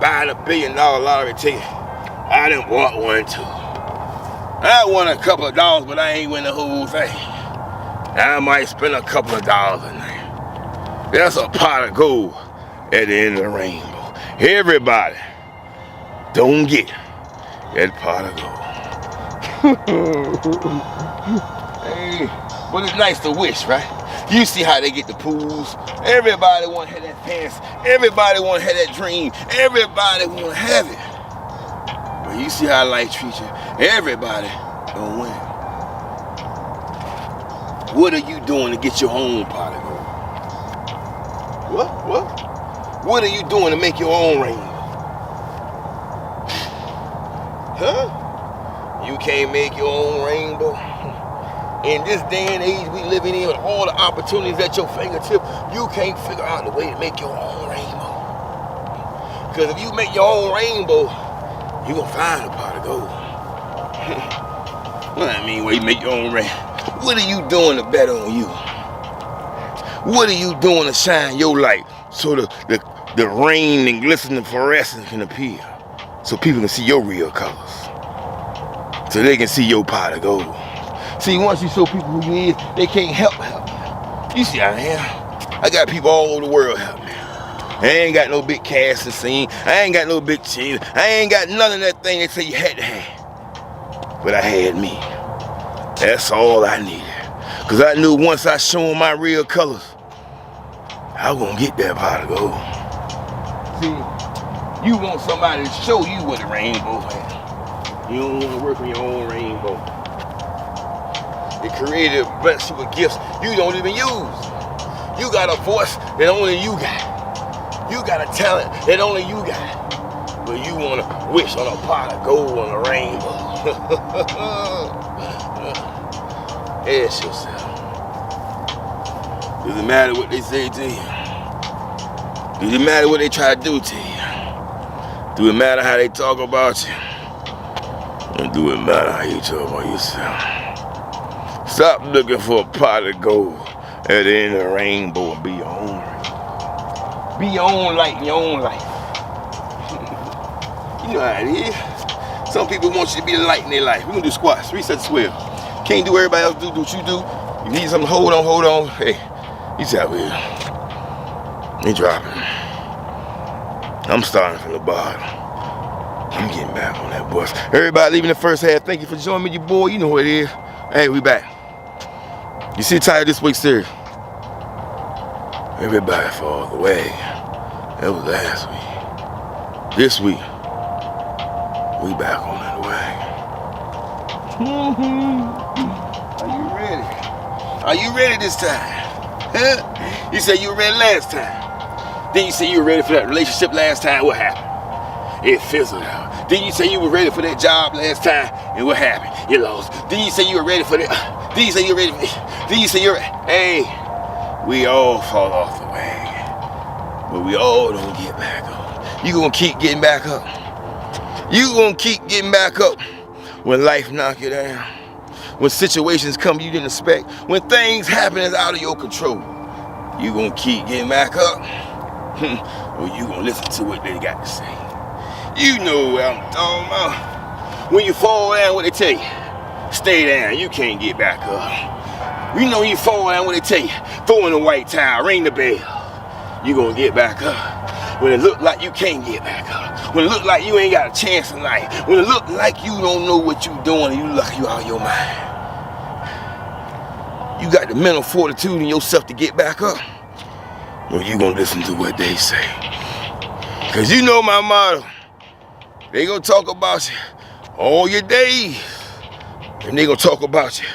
buying $1 billion lottery ticket. I done bought one too. I won a couple of dollars, but I ain't win the whole thing. I might spend a couple of dollars in there. That's a pot of gold at the end of the rainbow. Everybody don't get that pot of gold. Hey, but it's nice to wish, right? You see how they get the pools. Everybody want to have that fancy. Everybody want to have that dream. Everybody want to have it. But you see how life treats you. Everybody don't win. What are you doing to get your own pot of gold? What? What are you doing to make your own rainbow? Huh? You can't make your own rainbow? In this day and age we living in, with all the opportunities at your fingertip, you can't figure out a way to make your own rainbow. Because if you make your own rainbow, you gonna find a pot of gold. What I mean, when you make your own rainbow, what are you doing to bet on you? What are you doing to shine your light so the rain and glistening fluorescence can appear, so people can see your real colors, so they can see your pot of gold? See, once you show people who you is, they can't help you. You see how I am? I got people all over the world helping me. I ain't got no big casting scene. I ain't got no big cheese. I ain't got none of that thing they say you had to have. But I had me. That's all I needed. Because I knew once I show them my real colors, I was going to get that pot of gold. See, you want somebody to show you what a rainbow is. You don't want to work on your own rainbow. The Creator bless you with gifts you don't even use. You got a voice that only you got. You got a talent that only you got. But you want to wish on a pot of gold on a rainbow. Ask yourself. Does it matter what they say to you? Does it matter what they try to do to you? Do it matter how they talk about you? Or do it matter how you talk about yourself? Stop looking for a pot of gold at the end of the rainbow and be your own rainbow. Be your own light in your own life. You know how it is. Some people want you to be the light in their life. We're gonna do squats, 3 sets of 12. Can't do everybody else do what you do. You need something, hold on. Hey, he's out here. He dropping. I'm starting from the bottom. I'm getting back on that bus. Everybody leaving the first half, thank you for joining me, your boy. You know who it is. Hey, we back. You see the title this week, sir? Everybody fall away. That was last week. This week, we back on that way. Are you ready? Are you ready this time? Huh? You said you were ready last time. Then you said you were ready for that relationship last time. What happened? It fizzled out. Then you say you were ready for that job last time, and what happened? You lost. Then you say you were ready for that. Then you say you're ready for this. Then you say you're hey, we all fall off the wagon, but we all don't get back up. You gonna keep getting back up. You gonna keep getting back up when life knock you down, when situations come you didn't expect, when things happen that's out of your control. You gonna keep getting back up, or you gonna listen to what they got to say. You know what I'm talking about. When you fall down, what they tell you? Stay down, you can't get back up. You know you fall down, what they tell you? Throw in the white towel, ring the bell. You gonna get back up. When it look like you can't get back up. When it look like you ain't got a chance in life. When it look like you don't know what you doing and you look you out of your mind. You got the mental fortitude in yourself to get back up. Or you gonna listen to what they say. Cause you know my motto. They gonna talk about you all your days. And they gonna talk about you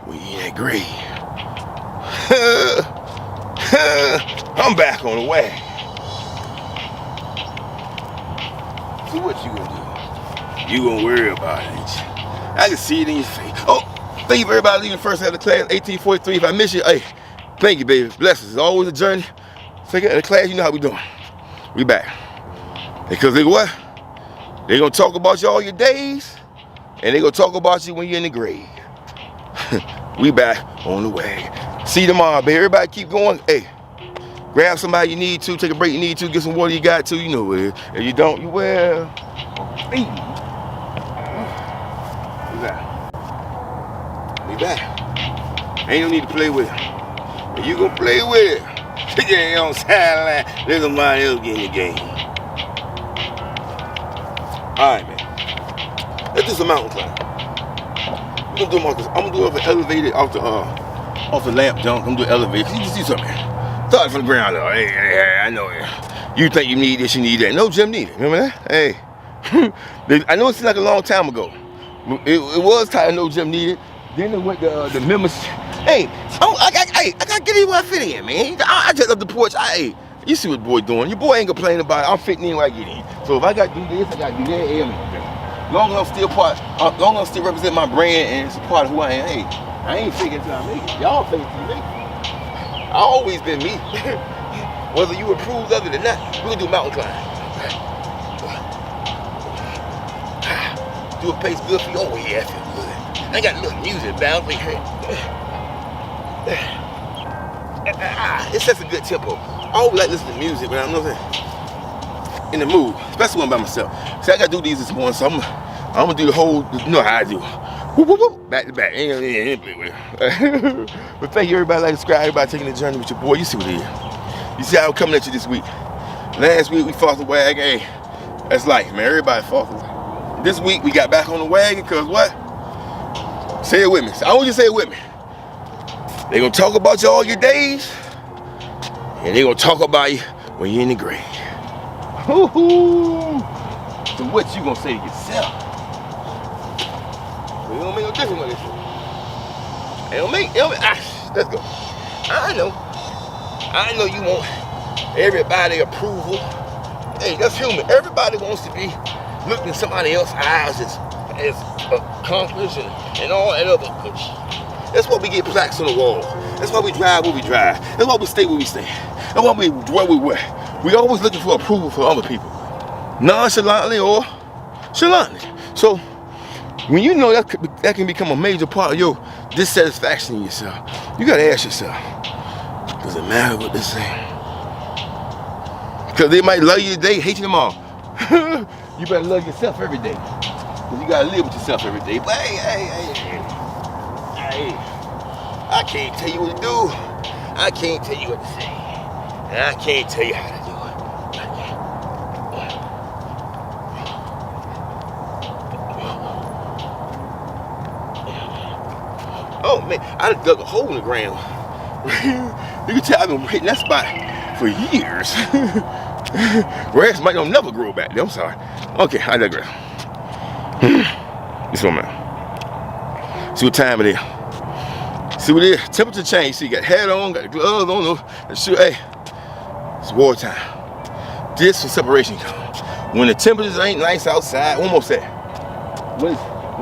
when you in that grave. I'm back on the way. So what you gonna do? You gonna worry about it, ain't you? I can see it in your face. Oh, thank you for everybody leaving first out of class, 1843. If I miss you, hey, thank you, baby. Blessings. It's always a journey. Second out of class, you know how we doing. We back. Because they what? They gonna talk about you all your days, and they gonna talk about you when you're in the grave. We back on the way. See you tomorrow, baby. Everybody keep going. Hey, grab somebody you need to, take a break you need to, get some water you got to, you know what it is. If you don't, you will. Hey. We back. We back. Ain't no need to play with it. If you gonna play with it, you ain't on sideline. There's somebody else getting the game. Alright, man. Let's do some mountain climbing. I'm gonna do it elevated off the lamp jump. I'm gonna do it elevated. You just do something. Start from the ground though. Hey, I know it. You think you need this, you need that. No gym needed. Remember that? Hey. I know it seems like a long time ago. It was time no gym needed. Then they went to the members. Hey, I gotta get in where I fit in, man. I just up the porch. Hey, you see what the boy doing. Your boy ain't complaining about it. I'm fitting in where I get in. So if I gotta do this, I gotta do that. Hey, long as I'm still long as I still represent my brand and it's a part of who I am. Hey, I ain't faking until I make it. Y'all fake till you make it. I always been me. Whether you approve of it or not, we're gonna do mountain climb. Do a pace good for you. Oh yeah, I feel good. I got a little music bound. It sets a good tempo. I always like listening to music when I'm in the mood, especially when I'm by myself. See, I gotta do these this morning, so I'm gonna do the whole, you know how I do. Whoop, whoop, whoop, back to back. But thank you everybody, like, subscribe, everybody taking the journey with your boy. You see what it is. You see how I'm coming at you this week. Last week we fought the wagon. Hey, that's life, man. Everybody fought the wagon. This week we got back on the wagon because what? Say it with me. I want you to say it with me. They gonna talk about you all your days, and they gonna talk about you when you're in the grave. Woo-hoo. So what you gonna say to yourself? It don't make no difference what they say. It don't make, let's go. I know you want everybody approval. Hey, that's human. Everybody wants to be looking in somebody else's eyes as accomplished and all that other good shit. That's why we get plaques on the wall. That's why we drive where we drive. That's why we stay where we stay. That's why we where we wear. We always looking for approval from other people, nonchalantly or chalantly. So when you know that can become a major part of your dissatisfaction in yourself, you gotta ask yourself, does it matter what they say? Because they might love you today, hate you tomorrow. You better love yourself every day. Because you gotta live with yourself every day. But hey, I can't tell you what to do. I can't tell you what to say. And I can't tell you how to do it. Oh man, I done dug a hole in the ground. You can tell I've been hitting that spot for years. Grass might not never grow back there. I'm sorry. Okay, I digress. This one, man. See what time it is. See what it is. Temperature change. See, you got hat on, got the gloves on. Hey, it's wartime. This when separation comes. When the temperatures ain't nice outside, almost there. When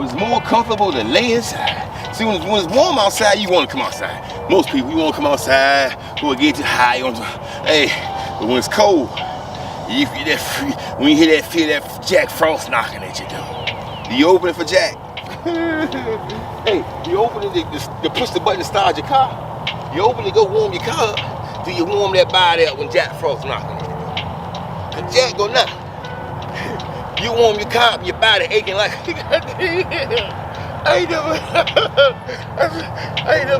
it's more comfortable to lay inside. See, when it's warm outside, you want to come outside. Most people, you want to come outside, go get you high on. Hey, but when it's cold, when you feel that Jack Frost knocking at your door, do you open it for Jack? Hey, you open it to push the button to start your car. You open it to go warm your car up. Do you warm that body up when Jack Frost knocking at your door? Cause Jack go knock. You warm your car up, your body aching like. I ain't never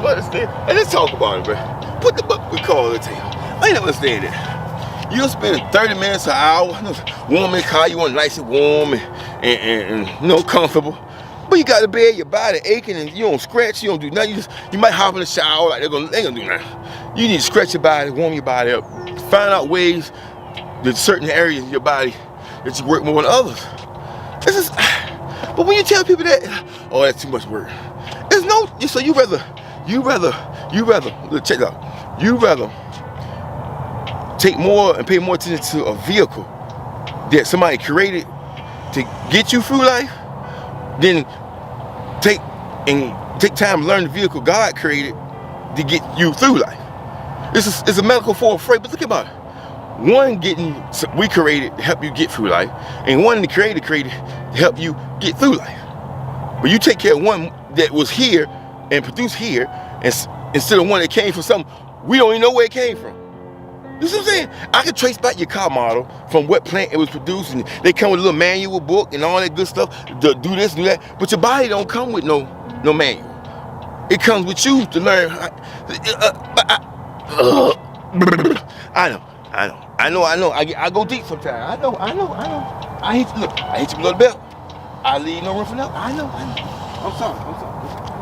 understand. Hey, let's talk about it, bro. Put the buck we call it to you. I ain't never understand that. You'll spend 30 minutes, an hour, warm in the car. You want nice and warm and comfortable. But you got to bed, your body aching, and you don't scratch, you don't do nothing. You might hop in the shower like they ain't gonna do nothing. You need to stretch your body, warm your body up, find out ways that certain areas of your body that you work more than others. But when you tell people that, oh, that's too much work. There's no, so you rather, check it out. You rather take more and pay more attention to a vehicle that somebody created to get you through life than take time to learn the vehicle God created to get you through life. It's a metaphor for a phrase, but think about it. One we created to help you get through life, and one the creator created to help you get through life. But you take care of one that was here and produced here, and instead of one that came from something we don't even know where it came from. You see what I'm saying? I can trace back your car model from what plant it was produced, and they come with a little manual book and all that good stuff to do this and do that. But your body don't come with no manual. It comes with you to learn. I know. I go deep sometimes. I know. I hate you below the belt. I leave no room for nothing. I know. I'm sorry.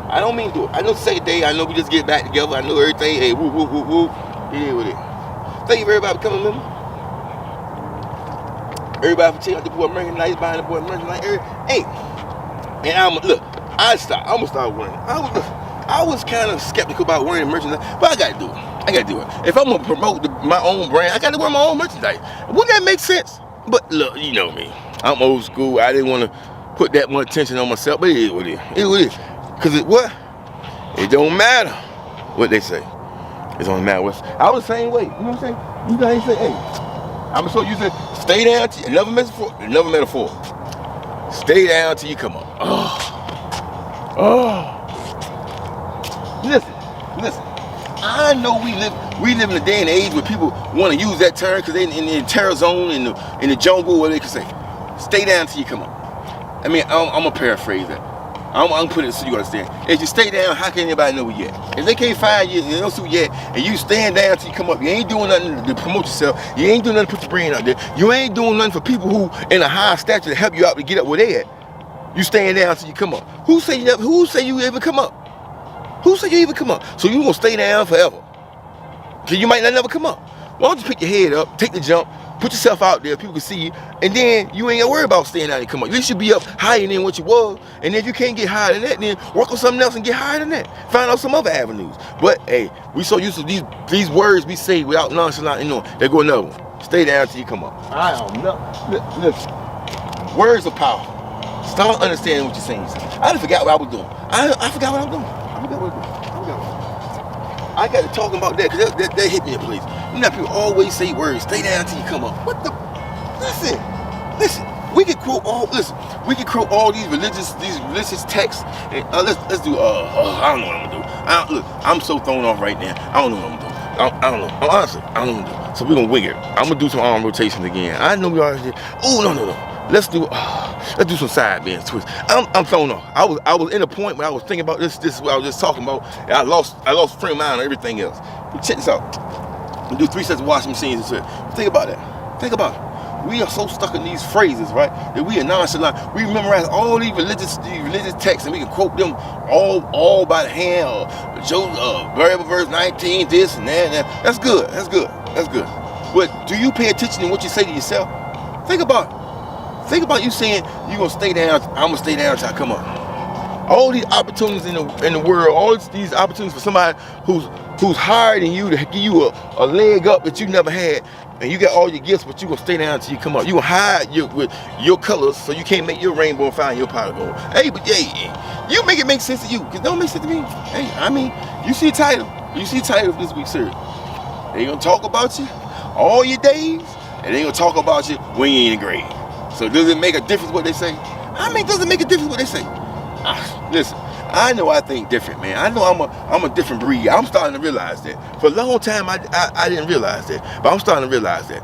I don't mean to do it. I know second day. I know we just get back together. I know everything. Hey, whoop. It is what it is. Thank you for everybody for coming, remember? Everybody for checking out the boy merchandise, buying the boy merchandise. Hey, and look, I stopped. I'm gonna start wearing. I was kind of skeptical about wearing merchandise, but I gotta do it. I gotta do it. If I'm gonna promote my own brand, I gotta wear my own merchandise. Wouldn't that make sense? But look, you know me. I'm old school. I didn't want to put that much attention on myself, but it is what it is. It is what it is. Cause it don't matter what they say. It don't matter what. I was the same way. You know what I'm saying? You guys say, hey, I'm so you said, stay down till another metaphor. Stay down till you come up. Oh. Listen. I know we live in a day and age where people want to use that term because they in the terror zone in the jungle, where they can say, stay down till you come up. I mean, I'm gonna paraphrase that. I'm gonna put it so you understand. If you stay down, how can anybody know you yet? If they can't find you, they don't see you yet, and you stand down till you come up, you ain't doing nothing to promote yourself. You ain't doing nothing to put your brand out there. You ain't doing nothing for people who in a high stature to help you out to get up where they at. You stand down till you come up. Who say you ever come up? Who say you even come up? So you gonna stay down forever? Cause you might not never come up. Why don't you pick your head up, take the jump, put yourself out there, people can see you, and then you ain't gotta worry about staying down and come up. At least you be up higher than what you was, and if you can't get higher than that, then work on something else and get higher than that. Find out some other avenues. But hey, we so used to these words we say without nonchalant, there go another one. Stay down till you come up. I don't know. Listen, words are powerful. Start understanding what you're saying. I done forgot what I was doing. I forgot what I'm doing. I got to talking about that because that hit me in place. You know, people always say words. Stay down till you come up. What the? Listen. We can quote all these religious texts. And, let's do. I don't know what I'm gonna do. Look, I'm so thrown off right now. I don't know what I'm gonna do. I don't know. Honestly, I don't know what I'm gonna do. So we're gonna wing it. I'm gonna do some arm rotations again. I know we already did. Oh no. Let's do some side bends twists. I'm thrown off. I was in a point where I was thinking about this is what I was just talking about. And I lost frame of mind on everything else. But check this out. We do 3 sets of washing machines. Think about that. Think about it. We are so stuck in these phrases, right? That we are nonchalant. We memorize all these religious texts, and we can quote them all by the hand. Variable verse 19, this and that. That's good. But do you pay attention to what you say to yourself? Think about it. Think about you saying you're gonna stay down. I'm gonna stay down till I come up. All these opportunities in the world, all these opportunities for somebody who's higher than you to give you a leg up that you never had, and you got all your gifts, but you gonna stay down till you come up. You gonna hide with your colors so you can't make your rainbow and find your pot of gold. Hey, but you make it make sense to you, cause it don't make sense to me. Hey, I mean, you see the title of this week's series. They gonna talk about you all your days, and they gonna talk about you when you ain't in the grave. So does it make a difference what they say? I mean, does it make a difference what they say? Listen, I know I think different, man. I know I'm a different breed. I'm starting to realize that. For a long time, I didn't realize that. But I'm starting to realize that.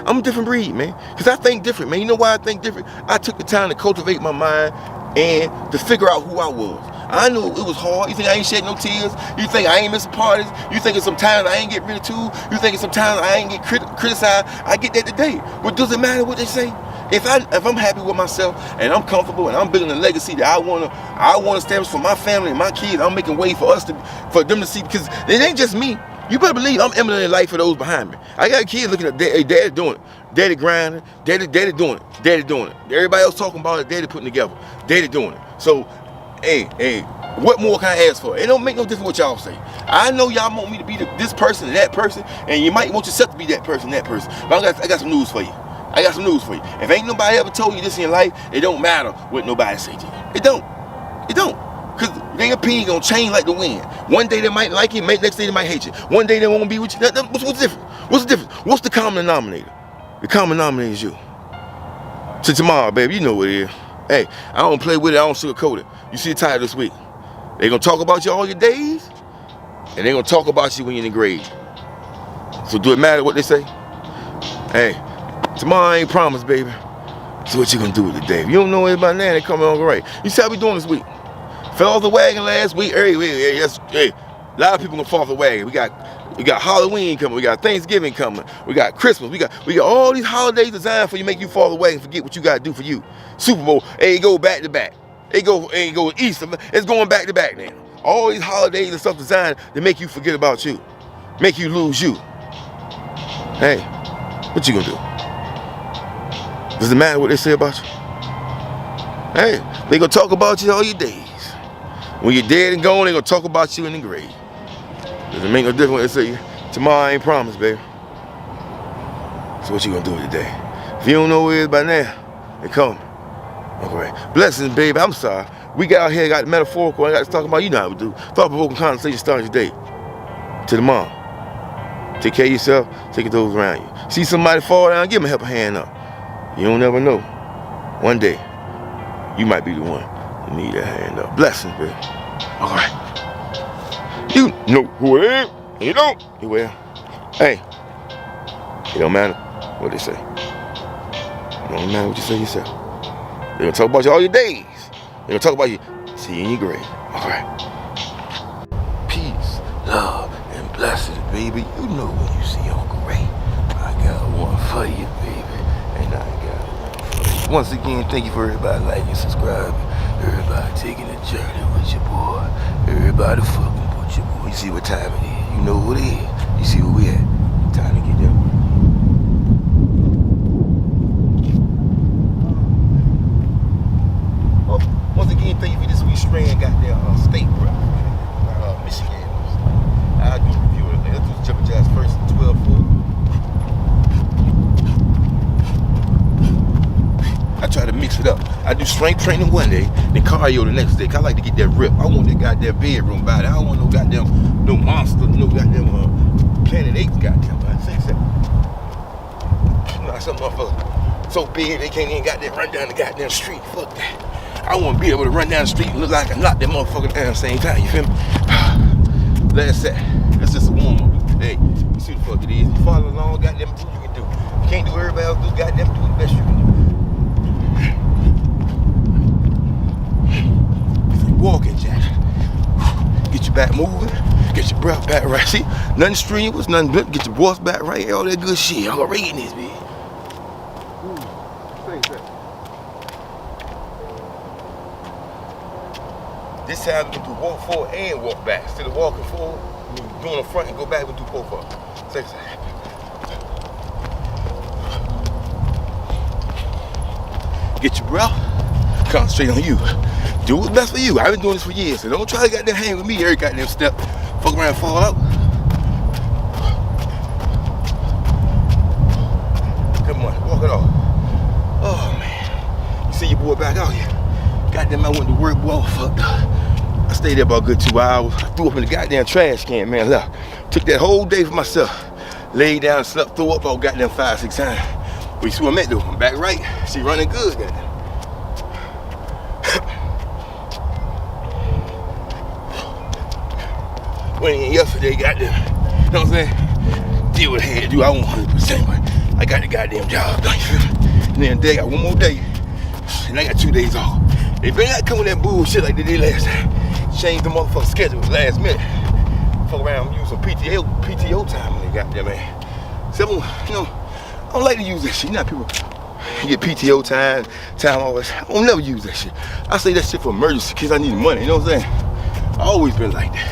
I'm a different breed, man. Because I think different, man. You know why I think different? I took the time to cultivate my mind and to figure out who I was. I knew it was hard. You think I ain't shed no tears? You think I ain't missing parties? You think sometimes I ain't get ridiculed? You think sometimes I ain't get criticized? I get that today. But does it matter what they say? If I'm happy with myself and I'm comfortable and I'm building a legacy that I wanna establish for my family and my kids, I'm making way for them to see, because it ain't just me. You better believe I'm emulating life for those behind me. I got kids looking at daddy doing it. Daddy grinding, daddy doing it. Everybody else talking about it, daddy putting together. Daddy doing it. So hey, what more can I ask for? It don't make no difference what y'all say. I know y'all want me to be this person and that person, and you might want yourself to be that person. But I got some news for you. If ain't nobody ever told you this in your life, it don't matter what nobody say to you. It don't. Because their opinion gonna change like the wind. One day they might like you, next day they might hate you. One day they won't be with you. What's the difference? What's the common denominator? The common denominator is you. So tomorrow, baby, you know what it is. Hey, I don't play with it, I don't sugarcoat it. You see the title this week. They gonna talk about you all your days, and they gonna talk about you when you're in the grave. So do it matter what they say? Hey, tomorrow ain't promised, baby. So what you gonna do with the day? If you don't know anybody now, they coming on right. You see how we doing this week? Fell off the wagon last week. Hey, a lot of people gonna fall off the wagon. We got Halloween coming. We got Thanksgiving coming. We got Christmas. We got all these holidays designed for you, make you fall away and forget what you gotta do for you. Super Bowl, hey, go back to back. It go Easter. It's going back to back now. All these holidays and stuff designed to make you forget about you, make you lose you. Hey, what you gonna do? Does it matter what they say about you? Hey, They gonna talk about you all your days. When you're dead and gone, they gonna talk about you in the grave. Doesn't make no difference what they say. Tomorrow ain't promised, baby. So what you gonna do today? If you don't know where it is by now, they come. Okay. Blessings, baby. I'm sorry. We got out here, got the metaphorical. I got to talk about you know how we do. Thought-provoking conversation starts your day. To the mom. Take care of yourself. Take care of those around you. See somebody fall down, give them a help a hand up. You don't never know. One day, you might be the one who need that hand up. Blessings, baby. All right. You know who it is. You don't. You will. Hey. It don't matter what they say. It don't matter what you say yourself. They're gonna talk about you all your days. They're gonna talk about you. See you in your grave. All right. Peace, love, and blessings, baby. You know when you see Uncle Ray. I got one for you, baby. And I got one for you. Once again, thank you for everybody liking, subscribing. Everybody taking the journey with your boy. Everybody fucking with your boy. You see what time it is. You know what it is. You see where we at. Time to get there. Once again, thank you for this week's strand goddamn state rep. Michigan. I'll do a review of it. Let's do the Jumper Jazz first, 12-4. I try to mix it up. I do strength training one day, then cardio the next day. Cause I like to get that rip. I want that goddamn bedroom body. I don't want no goddamn, no monster, no goddamn Planet 8 goddamn body. Say that. You know, some motherfuckers so big they can't even goddamn run down the goddamn street. Fuck that. I want to be able to run down the street and look like I knocked that motherfucker down at the same time, you feel me? Last set. That's just a warm-up today. You see what the fuck it is. You follow along, goddamn do what you can do. You can't do what everybody else do, goddamn do the best you can do. It's like walking, Jack. Get your back moving, get your breath back right. See, nothing strenuous, nothing blip, get your voice back right, all that good shit. I'm reading this, man. This time we can do walk forward and walk back. Instead of walking forward, doing the front and go back, we do both of them. Take that. Get your breath, concentrate on you. Do what's best for you. I've been doing this for years, so don't try to goddamn hang with me every goddamn step. Fuck around and fall out. Come on, walk it off. Oh man, you see your boy back out here. Goddamn, I went to work, boy, I was fucked up. I stayed there about a good 2 hours. I threw up in the goddamn trash can, man, left. Took that whole day for myself. Laid down, slept, threw up about goddamn 5-6 times. But you see what I meant though, I'm back right. She running good, goddamn. Went in yesterday, goddamn, you know what I'm saying? Did what I had to do, I won't 100%, but I got the goddamn job done, you feel me? And then today I got one more day, and I got 2 days off. They better not come with that bullshit like they did last time. Change the motherfucking schedule last minute. Fuck around and use some PTO time when they got there, man. Some, you know, I don't like to use that shit. You know, people get PTO time all this. I don't never use that shit. I say that shit for emergency in case I need money. You know what I'm saying? I always been like that.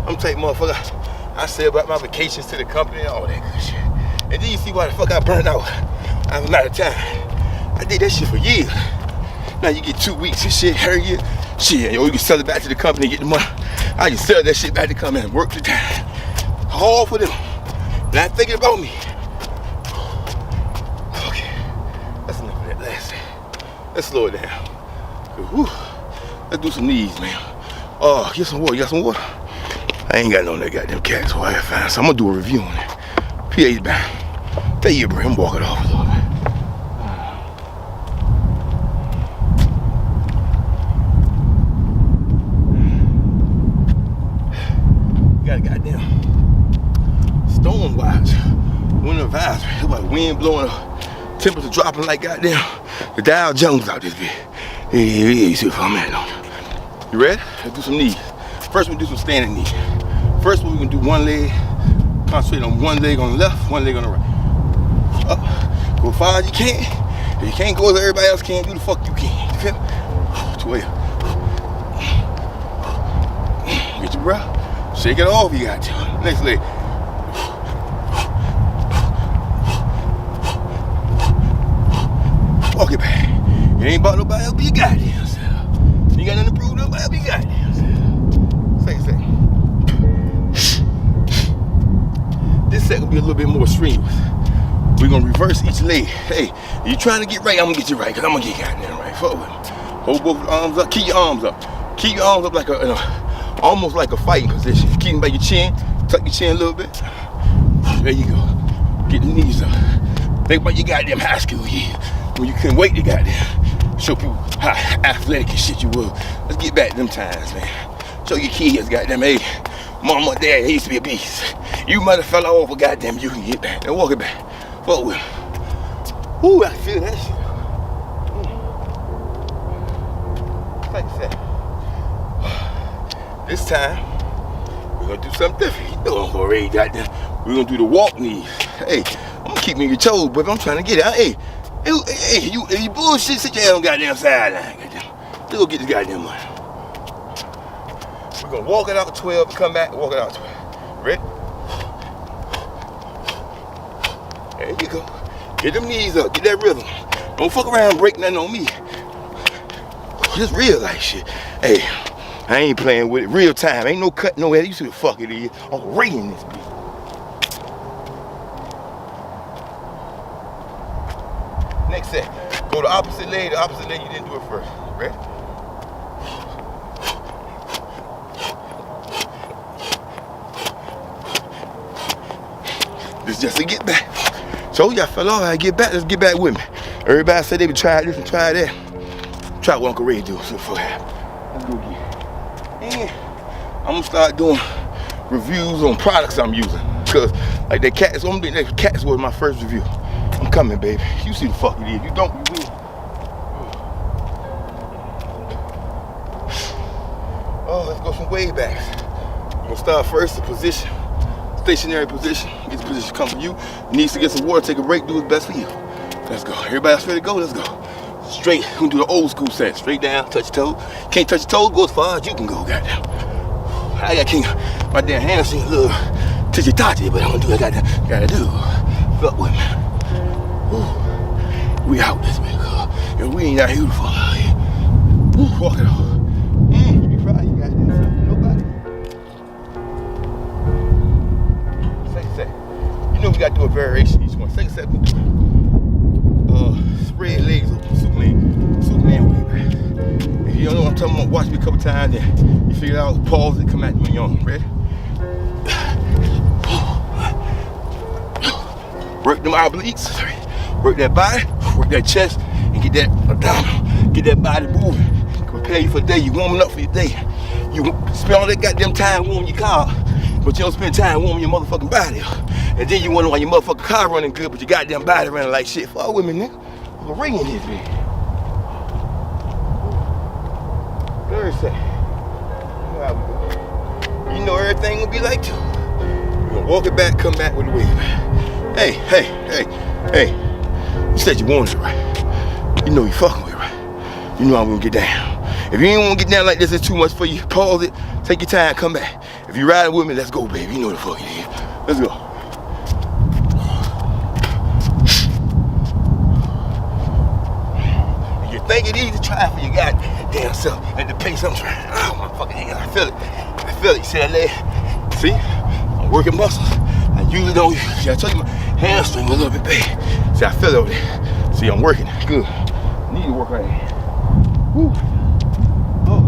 I'm the type motherfucker. I say about my vacations to the company and all that good shit. And then you see why the fuck I burned out. I was out of time. I did that shit for years. Now you get 2 weeks and shit, hurry you. Shit, yo, you can sell it back to the company and get the money. I can sell that shit back to the company and work the time. All for them. Not thinking about me. Okay, that's enough of that last thing. Let's slow it down. Whew. Let's do some knees, man. Oh, get some water. You got some water? I ain't got no that goddamn cat, so I gotta find. So I'm gonna do a review on it. PA's back. There you go, bro. I'm walking off a little bit. Storm watch, winter advisory. It's like wind blowing up, temperature dropping like goddamn the Dow Jones out this bitch. Yeah, you see what I'm at, don't you? You ready? Let's do some knees. First we'll do some standing knees. First one we're gonna do one leg, concentrate on one leg on the left, one leg on the right. Up, go as far as you can. If you can't go as everybody else can, do the fuck you can. You feel me? 12. Get your breath. Shake it off if you got to. Next leg. Walk it back. It ain't about nobody else but your goddamn self. set gonna be a little bit more strenuous. We're gonna reverse each leg. Hey, you trying to get right, I'm gonna get you right, because I'm gonna get goddamn right. Forward. Hold both arms up, keep your arms up. Keep your arms up like almost like a fighting position. Keep them by your chin, tuck your chin a little bit. There you go. Get the knees up. Think about your goddamn high school year when you couldn't wait to goddamn show people how athletic and shit you were. Let's get back to them times, man. Show your kids, goddamn, hey, mama, dad, he used to be a beast. You might have fell off, but goddamn, you can get back. And walk it back. Forward. Ooh, I feel that shit. Like I said. This time, we're gonna do something different. You know I'm already goddamn. We're gonna do the walk knees. Hey, I'm gonna keep me on your toes, but I'm trying to get out. Hey, you bullshit, sit your ass on goddamn sideline, goddamn. Let's go get this goddamn money. We're gonna walk it out 12 and come back and walk it out 12. Ready? There you go. Get them knees up, get that rhythm. Don't fuck around and break nothing on me. Just real life shit. Hey, I ain't playing with it. Real time. Ain't no cut, no head. You see what the fuck it is. I'm rating this bitch. Next set. Go the opposite leg you didn't do it first. Ready? This just to get back. So y'all fell off, I get back, let's get back with me. Everybody said they would try this and try that. Try what Uncle Ray do, so for let's go get it. And I'm gonna start doing reviews on products I'm using. Cause like that Cats, that Cats was my first review. I'm coming, baby. You see the fuck it is. You don't, you will. Oh, let's go some way backs. I'm gonna start first the position. Stationary position. Get the position come for you. Needs to get some water, take a break, do what's best for you. Let's go. Everybody else ready to go? Let's go. Straight. We're gonna do the old school set. Straight down, touch your toe. Can't touch your toe, go as far as you can go, goddamn. I got my damn hands seem a little titchy-tatchy, but I'm gonna do what I gotta do. Fuck with me. Ooh. We out this way, cuz. We ain't out here to fall out here. Ooh, walk it off. You be proud you got that something. Nobody. Second set. You know we gotta do a variation each one. Second set, we do spread legs open, Superman way back. If you don't know what I'm talking about, watch me a couple times, then you figure it out, pause it, come at me when you're on. Ready? Work them obliques, work that body, work that chest, and get that abdominal, get that body moving. Prepare you for the day, you warming up for your day. You spend all that goddamn time warming your car, but you don't spend time warming your motherfucking body. And then you wonder why your motherfucking car running good, but your goddamn body running like shit. Fuck with me, nigga. I'm a ring in this bitch. Third set. You know everything will be like too. We're gonna walk it back, come back with the wave. Hey. You said you wanted it, right? You know you fucking with it, right? You know I'm gonna get down. If you ain't wanna get down like this, it's too much for you. Pause it, take your time, come back. If you riding with me, let's go, baby. You know the fuck it is. Let's go. If you think it easy, try it for your goddamn self at the pace I'm trying. Oh, my fucking hand, I feel it. You see that leg? See? I'm working muscles. I usually don't. See, I told you my hamstring was a little bit bad. See, I feel it over there. See, I'm working. Good. I need to work right here. Woo. Oh.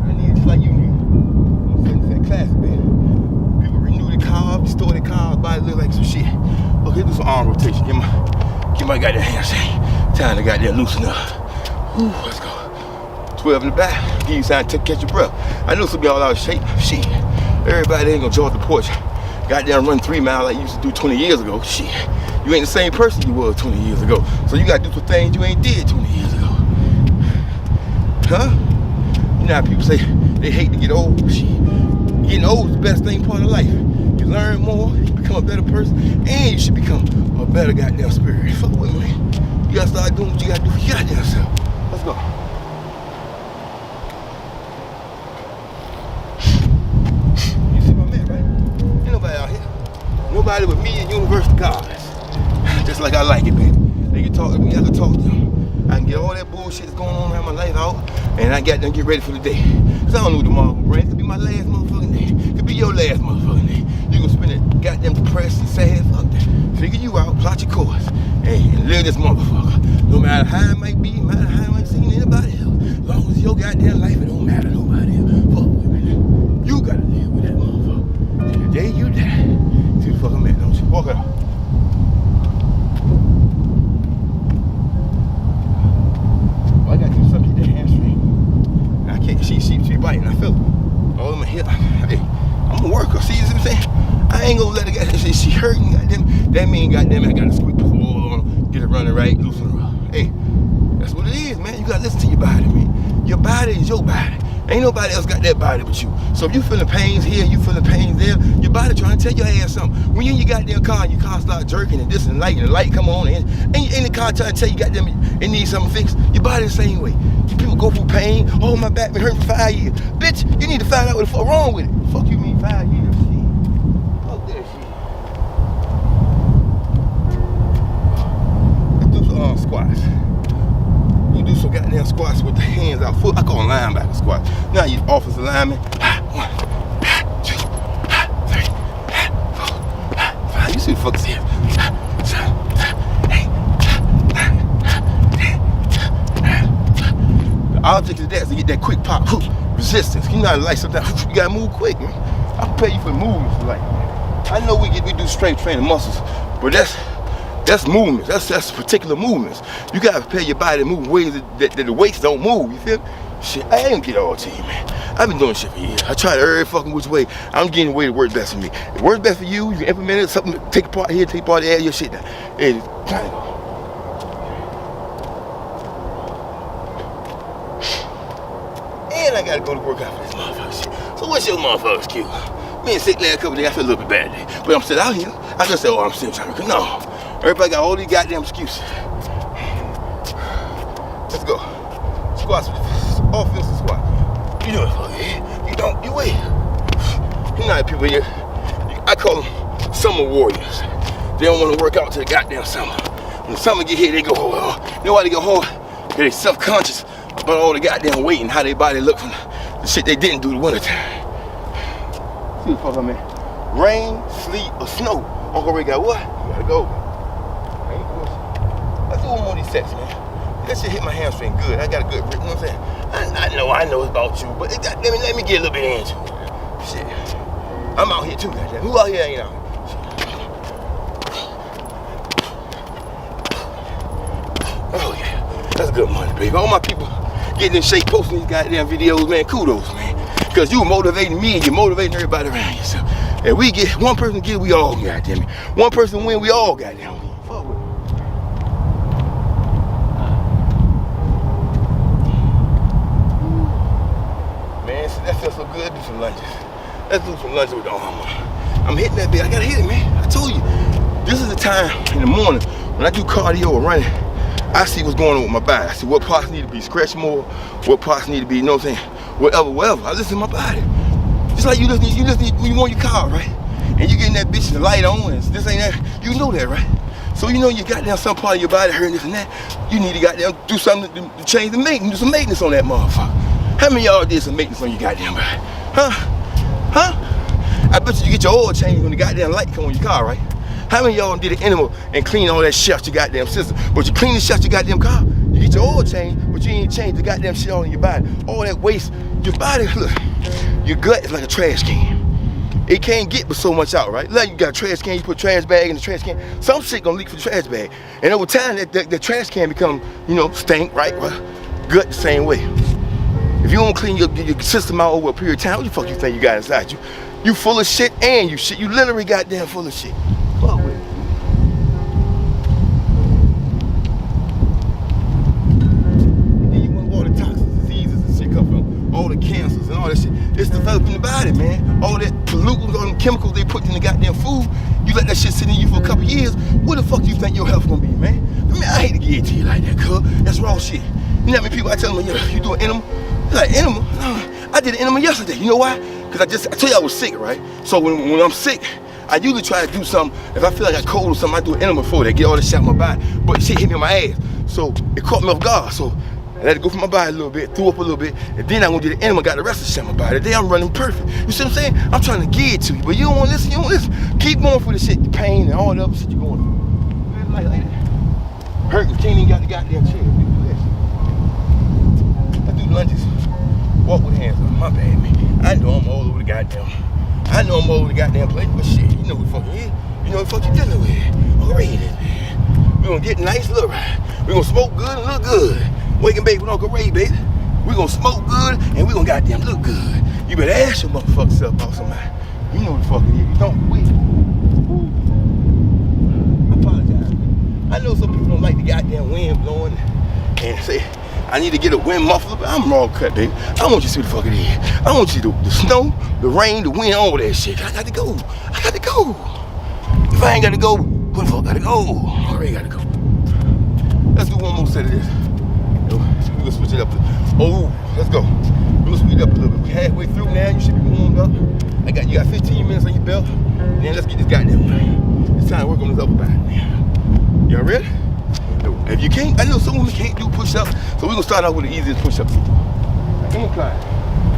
I need it just like you need. I'm sitting in that class, man. People renew the car, restore the car, body look like some shit. Look, here do some arm rotation. Get my goddamn hamstring. Time to goddamn loosen up. Woo, let's go. 12 in the back. Give you time to catch your breath. I know some of y'all out of shape. Shit. Everybody ain't gonna jump the porch. Goddamn run 3 miles like you used to do 20 years ago. Shit. You ain't the same person you was 20 years ago. So you gotta do some things you ain't did 20 years ago. Huh? You know how people say they hate to get old. Shit. Getting old is the best thing part of life. You learn more, you become a better person, and you should become a better goddamn spirit. Fuck with me. You gotta start doing what you gotta do for your goddamn self. Let's go. Nobody but me and universal gods. Just like I like it, baby. They can talk to me, I can talk to them. I can get all that bullshit that's going on around my life out, and I got them get ready for the day. Cause I don't know tomorrow, right? It could be my last motherfucking day. could be your last motherfucking day. You gonna spend it goddamn depressed and sad. Fuck that. Figure you out, plot your course, and live this motherfucker. No matter how it might be, no matter how it might seem to anybody else. As long as your goddamn life, it don't matter to nobody else. Fuck with me. You gotta live with that motherfucker. And the day you die, see the fucking man, don't you? Walk out. Well, I gotta do something to hit that hamstring. I can't, she biting, I feel it. All in my hip. Hey, I'm a worker, see what I'm saying? I ain't gonna let her get she hurting, goddamn. That mean, goddamn, I gotta squeak the oil on, get it running right, loosen her up. Hey, that's what it is, man. You gotta listen to your body, man. Your body is your body. Ain't nobody else got that body but you. So if you feeling pains here, you feeling pains there, your body trying to tell your ass something. When you in your goddamn car and your car start jerking and this and the light come on and the car trying to tell you goddamn it needs something fixed, your body the same way. People go through pain, oh my back been hurting for 5 years. Bitch, you need to find out what the fuck wrong with it. Fuck you mean 5 years? Fuck that shit. Let's do some squats. You do some goddamn squats with the hands out. I call them linebacker squats. Now you offensive lineman. 1, 2, 3, 4, 5. You see the fuck's here. 7, 8, 9, 10. The object of that is to get that quick pop, resistance. You know how to like sometimes you gotta move quick, man. I prepare you for movements, like, I know we do strength training muscles, but that's movements. That's particular movements. You gotta prepare your body to move ways that the weights don't move. You feel me? Shit, I ain't get all to you, man. I've been doing shit for years. I tried every fucking which way. I'm getting the way that works best for me. If it works best for you, you can implement it. Something take a part here, take a part there, your shit down. And try to go. And I gotta go to work out for this motherfucker shit. So what's your motherfucker's excuse? Me and sick last couple days, I feel a little bit bad today. But I'm still out here. I just said, oh, I'm still trying to go. No. Everybody got all these goddamn excuses. Let's go. Squats, offensive squat. You do it, fuck yeah. You don't, you wait. You know how people here, I call them summer warriors. They don't want to work out till the goddamn summer. When the summer get here, they go, oh, you know why they go hard? They're self-conscious about all the goddamn weight and how their body look from the shit they didn't do the wintertime. See what the fuck I mean? Rain, sleet, or snow. Uncle Ray got what? You gotta go. Let's do one more of these sets, man. That shit hit my hamstring good. I got a good grip, you know what I'm saying? I know it's about you, but let me get a little bit into it. Shit. I'm out here too, goddamn. Who out here ain't out? Oh yeah, that's good money, baby. All my people getting in shape, posting these goddamn videos, man, kudos, man. Because you motivating me and you're motivating everybody around you. So, and we get, one person get, we all goddamn it. One person win, we all goddamn win. Fuck with it. Man, see, that feels so good. Do some lunges. Let's do some lunges with the arm. I'm hitting that bitch. I gotta hit it, man. I told you. This is the time in the morning when I do cardio or running. I see what's going on with my body. I see what parts need to be stretched more, what parts need to be, you know what I'm saying? Whatever. I listen to my body. Just like you listen when you want your car, right? And you getting that bitch the light on and this ain't that, you know that, right? So you know you got down some part of your body hurting this and that. You need to goddamn do something to change the maintenance, do some maintenance on that motherfucker. How many of y'all did some maintenance on your goddamn body? Huh? I bet you get your oil changed when the goddamn light come on your car, right? How many of y'all did an animal and clean all that shit out your goddamn system? But you clean the shit out your goddamn car, you get your oil changed, but you ain't changed the goddamn shit all in your body. All that waste, your body, look, your gut is like a trash can. It can't get but so much out, right? Like you got a trash can, you put a trash bag in the trash can, some shit gonna leak from the trash bag. And over time, that trash can become, you know, stink, right? Well, gut the same way. If you don't clean your system out over a period of time, what the fuck you think you got inside you? You full of shit and you shit. You literally goddamn full of shit. Fuck with it. And then you want all the toxins, diseases and shit come from, all the cancers and all that shit. It's developing the body, man. All that pollutants, all them chemicals they put in the goddamn food, you let that shit sit in you for a couple years, what the fuck do you think your health gonna be, man? I mean, I hate to give it to you like that, cuz. That's raw shit. You know how many people I tell them, you do an enema? They're like, enema? No, I did an enema yesterday. You know why? Because I tell you I was sick, right? So when I'm sick, I usually try to do something. If I feel like I cold or something, I do an enema before that, get all this shit out of my body. But shit hit me in my ass. So it caught me off guard. So I let it go from my body a little bit, threw up a little bit, and then I'm gonna do the end. I got the rest of the shit in my body. Today I'm running perfect. You see what I'm saying? I'm trying to give it to you, but you don't want to listen. You don't listen. Keep going for the shit, the pain and all the other shit you're going through. Like that. Hurt. You can't even got the goddamn chair. I do lunges. Walk with hands up. My bad, man. I know I'm all over the goddamn. I know I'm all over the goddamn place, but shit, you know what the fuck it is. You know what the fuck you dealing with. Uncle Ray in this, man. We gonna get nice, look right. We gonna smoke good and look good. Wake and bake with Uncle Ray, baby. We gonna smoke good and we gonna goddamn look good. You better ask your motherfucker self about somebody. You know what the fuck it is. You don't wait. I apologize. I know some people don't like the goddamn wind blowing and say, I need to get a wind muffler, but I'm raw cut, baby. I want you to see what the fuck it is. I want you to the snow, the rain, the wind, all that shit. I got to go. I got to go. If I ain't got to go, who the fuck got to go? I already got to go. Let's do one more set of this. We're gonna switch it up. Let's go. We're gonna speed up a little bit. We're halfway through now. You should be warmed up. You got 15 minutes on your belt. Then let's get this goddamn one. It's time to work on this upper back now. Y'all ready? If you can't, I know some women can't do push-ups, so we're gonna start out with the easiest push-ups. Incline.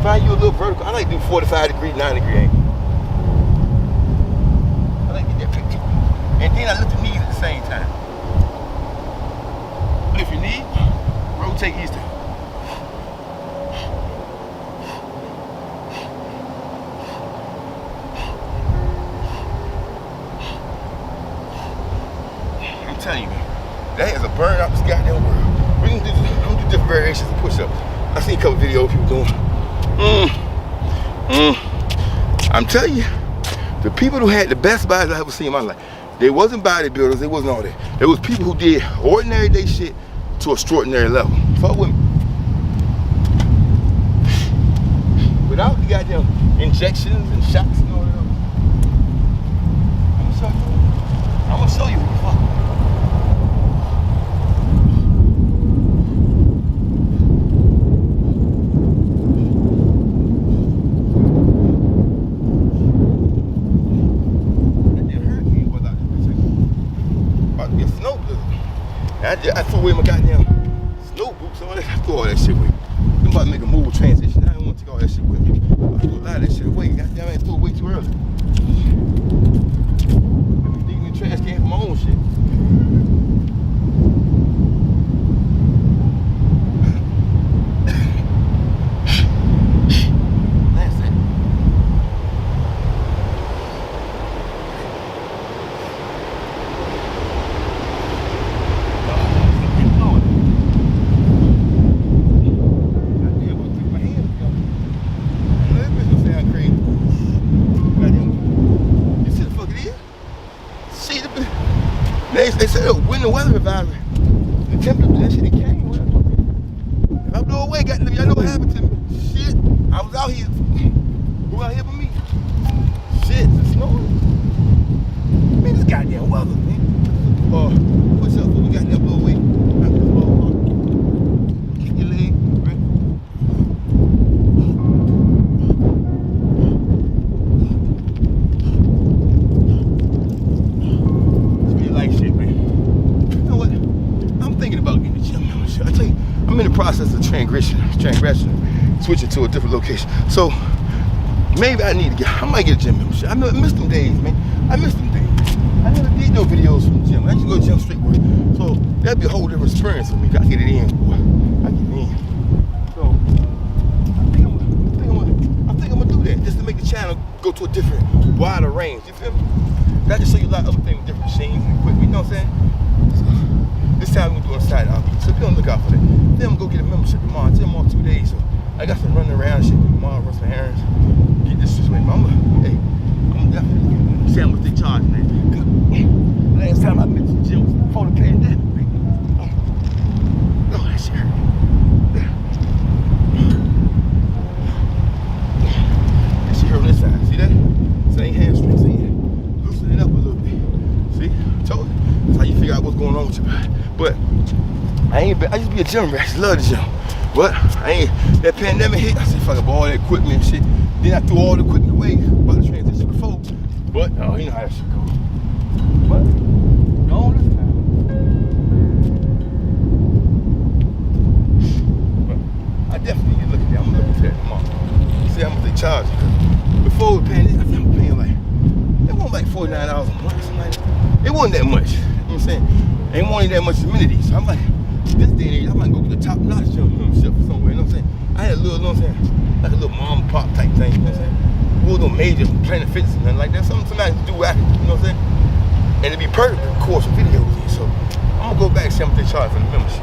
Find you a little vertical. I like to do 45-degree, 9-degree angle. I like to get that picture. And then I lift the knees at the same time. Lift your knee, rotate each time. I'm telling you, man. That is a burn out this goddamn world. I'm gonna do different variations of push-ups. I seen a couple videos of people doing. I'm telling you, the people who had the best bodies I ever seen in my life, they wasn't bodybuilders, they wasn't all that. There was people who did ordinary day shit to extraordinary level. Fuck with me. Without the goddamn injections and shots and all that. I'm gonna show you. Fuck. I threw away my goddamn snow boots, all that. I threw all that shit away. I'm about to make a mobile transition. I don't want to take all that shit with me. I threw a lot of that shit away. Goddamn, I threw it way too early. Let me dig in the trash can for my own shit. That's it. They said, when the weather advisory, the temperature, that shit, it came. If I blow away, goddamn, y'all know what happened to me. Shit, I was out here. Who out here but me? Shit, it's snowing. Man, this goddamn weather, man. What's up, we got that blow away. Kick your leg, right? I'm in the process of transgression, switching to a different location. So maybe I need to I might get a gym membership. I missed them days, man. I missed them days. I never did no videos from the gym. I used to go to gym straight work. So that'd be a whole different experience for me. I get it in, boy. I get it in. So I think I'm gonna do that just to make the channel go to a different, wider range. You feel me? That just show you a lot of other things with different machines and equipment. You know what I'm saying? This time we're going to do a side out. So be on the lookout for that. Then I'm going to go get a membership tomorrow. Tell them all 2 days. So I got some running around shit tomorrow, run some errands. Get this situated. I'm definitely see how much they charge me. Last time I been to the gym was before the pandemic. Oh, that shit hurt. That shit hurt on this side. See that? Same hamstring. See? Loosen it up a little bit. See? I told you. That's how you figure out what's going on with your body. But I used to be a gym rat. I used to love the gym. But that pandemic hit, I said, fuck up all that equipment and shit. Then I threw all the equipment away. About to transition before. But, oh, you know how that shit goes. But, go on this time. month, something like that. It wasn't that much. You know what I'm saying? Ain't wanting that much amenities. So I'm like, this day and age, I might go to the top notch gym himself somewhere, you know what I'm saying? I had a little, you know what I'm saying? Like a little mom and pop type thing, you know what I'm saying? It wasn't no major Planet Fitness or nothing like that. Something somebody to do after, you know what I'm saying? And it'd be perfect, of course, for videos. So I'm gonna go back and see how much they charge for the membership.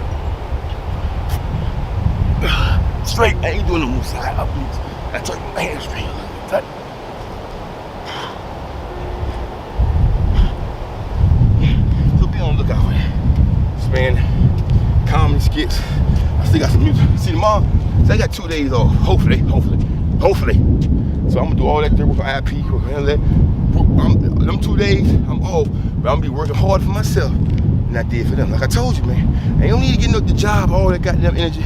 Straight, I ain't doing no more side up. I took my hamstring a little bit tight. So be on the lookout for that. Spend comedy skits. I still got some music. See tomorrow, so I got 2 days off. Hopefully. So I'm gonna do all that thing with IP or that. Them 2 days, I'm off, but I'm gonna be working hard for myself than I did for them. Like I told you, man, ain't no need to get the job, all that goddamn energy,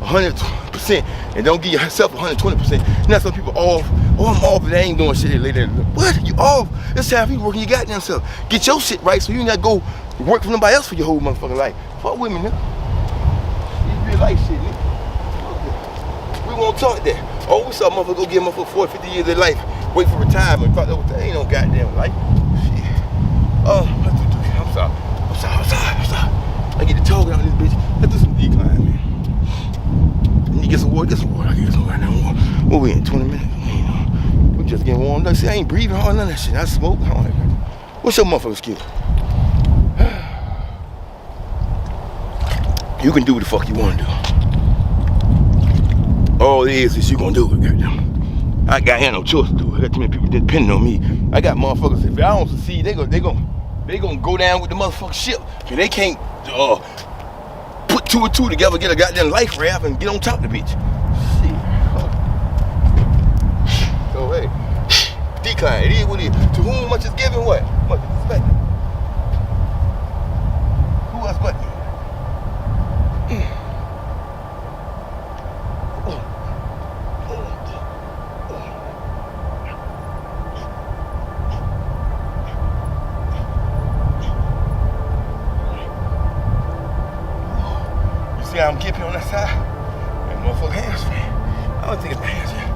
100%, and don't give yourself 120%. Now some people off, oh, I'm off, but they ain't doing shit later. What? You off? It's time for you working your goddamn self. Get your shit right so you ain't gotta go work for nobody else for your whole motherfucking life. Fuck with me, nigga. It's real life shit, nigga. We won't talk that. Oh, we saw a motherfucker go get a motherfucker 40, 50 years of their life, wait for retirement. Thought that ain't no goddamn life. Shit. Oh, I'm sorry. I get the talking out of this bitch. Let's do some decline, man. You need to get some water, I get some goddamn water. What we in, 20 minutes? We just getting warmed up. See, I ain't breathing hard, none of that shit. I smoke. What's your motherfucking excuse? You can do what the fuck you want to do. All it is you gonna do it, goddamn. I ain't no choice to do it. I got too many people depending on me. I got motherfuckers, if I don't succeed, they gonna go down with the motherfucking ship. Cause they can't put 2 and 2 together, get a goddamn life raft and get on top of the beach. Shit. So hey, decline, it is what it is. To whom much is given, what? Much is expected. Who else but me? See how I'm gippy on that side? That motherfucker hamstring. I don't think it's my hamstring.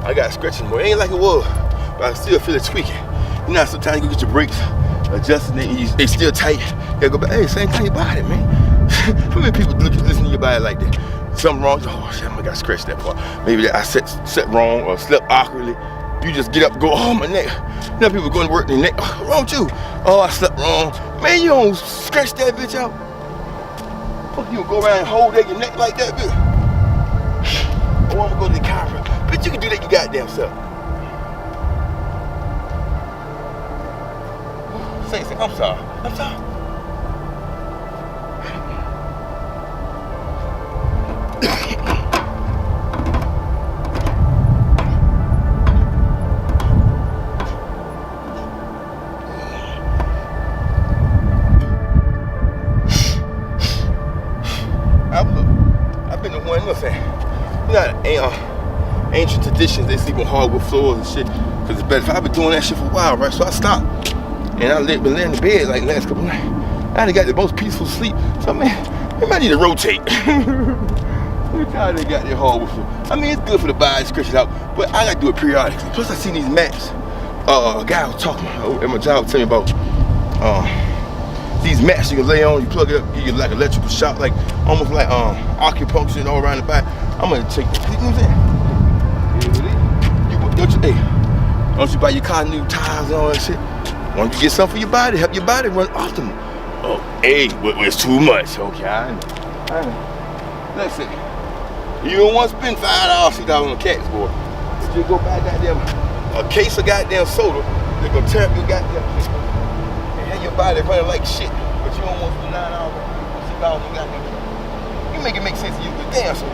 I got scratching more. It ain't like it was, but I still feel it tweaking. You know, sometimes you get your brakes adjusted and they still tight. You gotta go back. Hey, same thing your body, man. How many people listen to your body like that? Something wrong? Oh shit, I got scratched that part. Maybe that I sat wrong or slept awkwardly. You just get up, go, oh my neck. You know, people going to work their neck. Oh, what's wrong with you? Oh, I slept wrong. Man, you don't stretch that bitch out. Fuck, you go around and hold your neck like that, bitch. Oh, I'm gonna go to the chiropractor. Bitch, you can do that your goddamn self. Say, I'm sorry. I've been the one, listen, you know, ancient traditions, they sleep on hardwood floors and shit, because it's better. I've been doing that shit for a while, right? So I stopped, and I been laying in the bed like last couple nights. I done got the most peaceful sleep, so man, I might need to rotate. Look how they got their hardwood floor. I mean, it's good for the body, stretch it out, but I gotta do it periodically. Plus, I seen these mats. A guy was talking at my job, telling me about these mats you can lay on, you plug it up, give you like electrical shock, like almost like acupuncture and all around the body. I'm gonna take this. You know what I'm saying? Don't you buy your car new tires and all that shit? Why don't you get something for your body, help your body run optimal? Oh, hey, it's too much. Okay, I know. Listen, you don't want to spend $5, $6 on a cactus board. If you go buy a case of goddamn soda, they're gonna tear up your goddamn shit. Your body running like shit, but you don't want to spend $9 $6 on goddamn. You make it make sense to you, but damn so.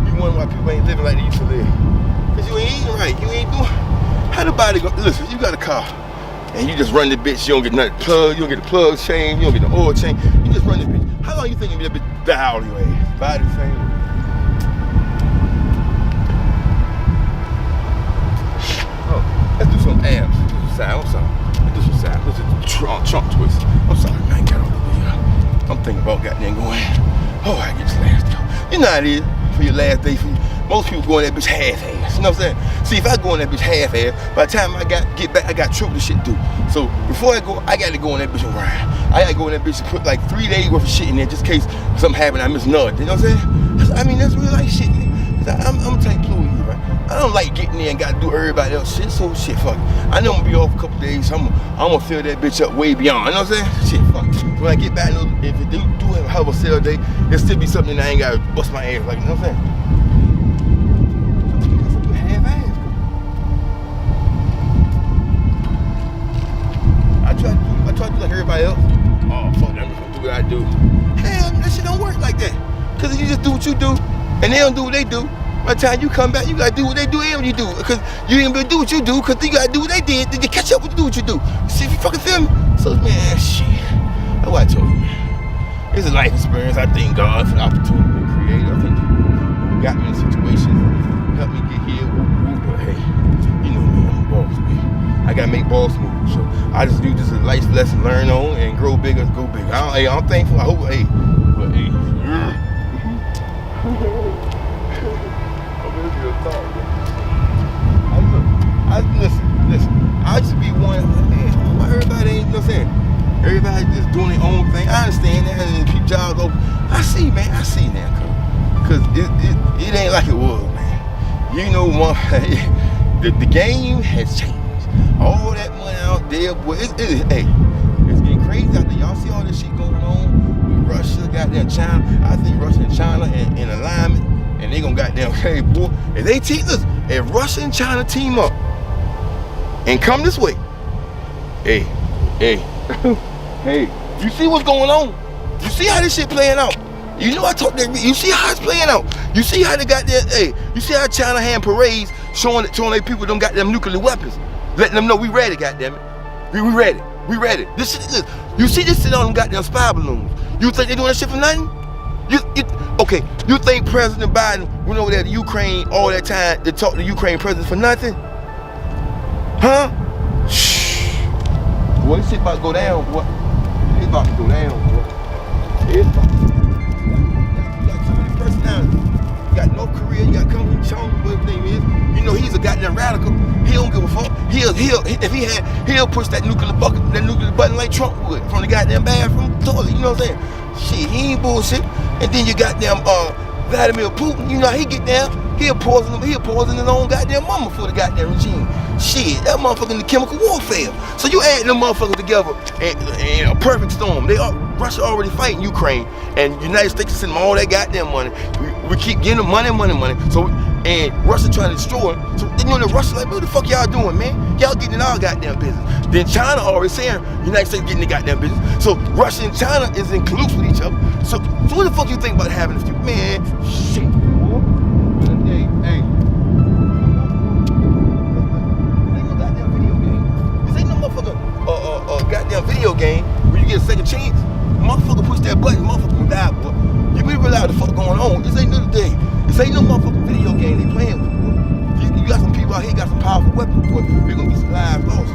You wonder why people ain't living like they used to live. Cause you ain't eating right, you ain't doing. How the body go? Listen, you got a car. And you just run the bitch, you don't get nothing plugged, you don't get the plug change, you don't get the oil change, you just run the bitch. How long you think you'll be that bitch die anyway? Body the same. Oh, let's do some abs. side. I'm sorry. This is side. This is Trump twist. I'm sorry, man. Get on the video. I'm thinking about goddamn going. Oh, I get this last day. You know how it is for your last day. Most people go in that bitch half-ass. You know what I'm saying? See, if I go in that bitch half-ass, by the time I get back, I got triple the shit to do. So before I go, I got to go in that bitch and grind. I got to go in that bitch and put like 3 days worth of shit in there just in case something happen. I miss none. You know what I'm saying? I mean, that's real life shit, man. I'm type of you, right? I don't like getting there and got to do everybody else shit. So shit, fuck it. I know I'm gonna be off a couple days. So I'm gonna fill that bitch up way beyond. You know what I'm saying? Shit, fuck it. When I get back, if it do have a hell of a sale day, it'll still be something that I ain't gotta bust my ass like. You know what I'm saying? I try to do like everybody else. Oh fuck, I'm just gonna do what I do. Hell, that shit don't work like that. Cause if you just do what you do, and they don't do what they do, by the time you come back, you gotta do what they do and you do. Cause you ain't gonna do what you do, cause you gotta do what they did to catch up with do what you do. See if you fucking feel me? So man, shit. That's what I told you, man. It's a life experience. I thank God for the opportunity to create. I think you got me in a situation, helped me get here. But hey, you know me, I'm a boss, man. I gotta make boss moves. So I just do this as a life lesson, learn on, and grow bigger, go bigger. I'm thankful. I hope, hey, but hey. Listen. I just be one, man, why everybody ain't, you know what I'm saying? Everybody just doing their own thing. I understand that, and keep jobs open. I see now, cause it ain't like it was, man. You know, the game has changed. All that money out there, boy, it's getting crazy out there. Y'all see all this shit going on with Russia, goddamn China. I think Russia and China in alignment, and they gonna goddamn, hey, boy, if Russia and China team up and come this way, hey, hey, you see what's going on? You see how this shit playing out? You know I talk that. You see how it's playing out? You see how they got that? Hey, you see how China had parades showing their people don't got them nuclear weapons, letting them know we ready, goddamn it. We ready. This shit. You see this shit on them goddamn spy balloons? You think they doing that shit for nothing? Okay, you think President Biden went over there to Ukraine all that time to talk to the Ukraine president for nothing? Huh? Shh. Boy, this shit about to go down, boy. It's about to go down, boy. It's about to go down. You got too many personalities. You got North Korea, you got Kim Jong, whatever his name is. You know, he's a goddamn radical. He don't give a fuck. He'll push that nuclear button like Trump would from the goddamn bathroom toilet. You know what I'm saying? Shit, he ain't bullshit. And then you got them Vladimir Putin. You know how he get down? He'll poison his own goddamn mama for the goddamn regime. Shit, that motherfucker in the chemical warfare. So you add them motherfuckers together in a perfect storm. Russia already fighting Ukraine, and the United States is sending them all that goddamn money. We keep getting them money. So and Russia trying to destroy them. So you know, Russia like, what the fuck y'all doing, man? Y'all getting in our goddamn business. Then China already saying United States getting the goddamn business. So Russia and China is in cahoots with each other. So what the fuck you think about having a few, man? Shit. Hey. Goddamn video game where you get a second chance. Motherfucker push that button, motherfucker gonna die, boy. You really realize what the fuck going on. This ain't no day. This ain't no motherfucking video game they playing with, boy. You got some people out here got some powerful weapons, boy. They're gonna be some lives lost.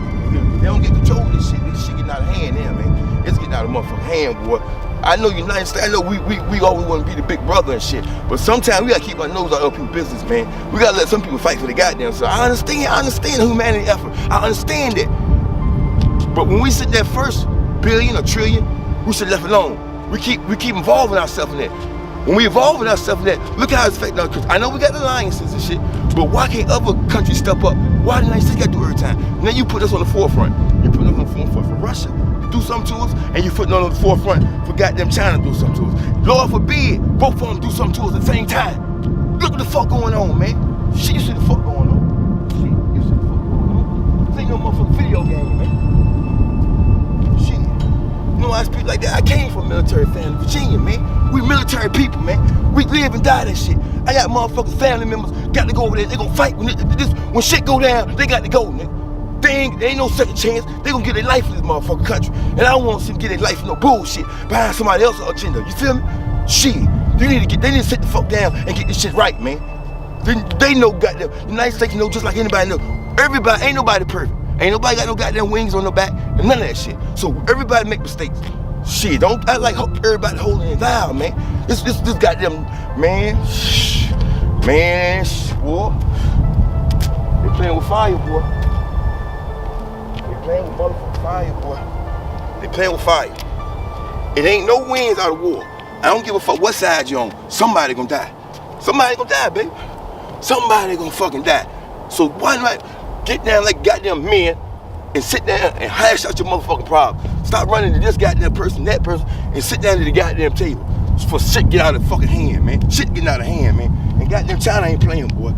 They don't get control of this shit. This shit getting out of hand now, man. It's getting out of motherfucking hand, boy. I know United States, I know we always want to be the big brother and shit, but sometimes we gotta keep our nose out of other people's business, man. We gotta let some people fight for the goddamn. So I understand the humanity effort. I understand that. But when we sit that first billion or trillion, we should left alone. We keep involving ourselves in that. When we involving ourselves in that, look how it's affecting our country. I know we got alliances and shit, but why can't other countries step up? Why the United States gotta do it every time? Now you put us on the forefront. You put us on the forefront for Russia to do something to us, and you putting us on the forefront for goddamn China to do something to us. Lord forbid, both of them do something to us at the same time. Look what the fuck going on, man. Shit, you see the fuck going on. This ain't no motherfucking video game, man. You know I speak like that. I came from a military family, Virginia, man. We military people, man. We live and die that shit. I got motherfucking family members got to go over there. They gonna fight when shit go down. They got to go, man. They ain't no second chance. They gonna get their life in this motherfucking country, and I don't want to see them get their life in no bullshit behind somebody else's agenda. You feel me? Shit. They need to sit the fuck down and get this shit right, man. They know goddamn. The United States know just like anybody know. Everybody ain't nobody perfect. Ain't nobody got no goddamn wings on their back and none of that shit. So everybody make mistakes. Shit, don't act like everybody holding it down, man. This goddamn, man, boy. They playing with fire, boy. They playing with motherfucking fire, boy. They playing with fire. It ain't no wins out of war. I don't give a fuck what side you're on. Somebody gonna die. Somebody gonna die, baby. Somebody gonna fucking die. So why not get down like goddamn men and sit down and hash out your motherfucking problem? Stop running to this goddamn person, that person, and sit down at the goddamn table. For shit get out of fucking hand, man. Shit getting out of hand, man. And goddamn China ain't playing, boy.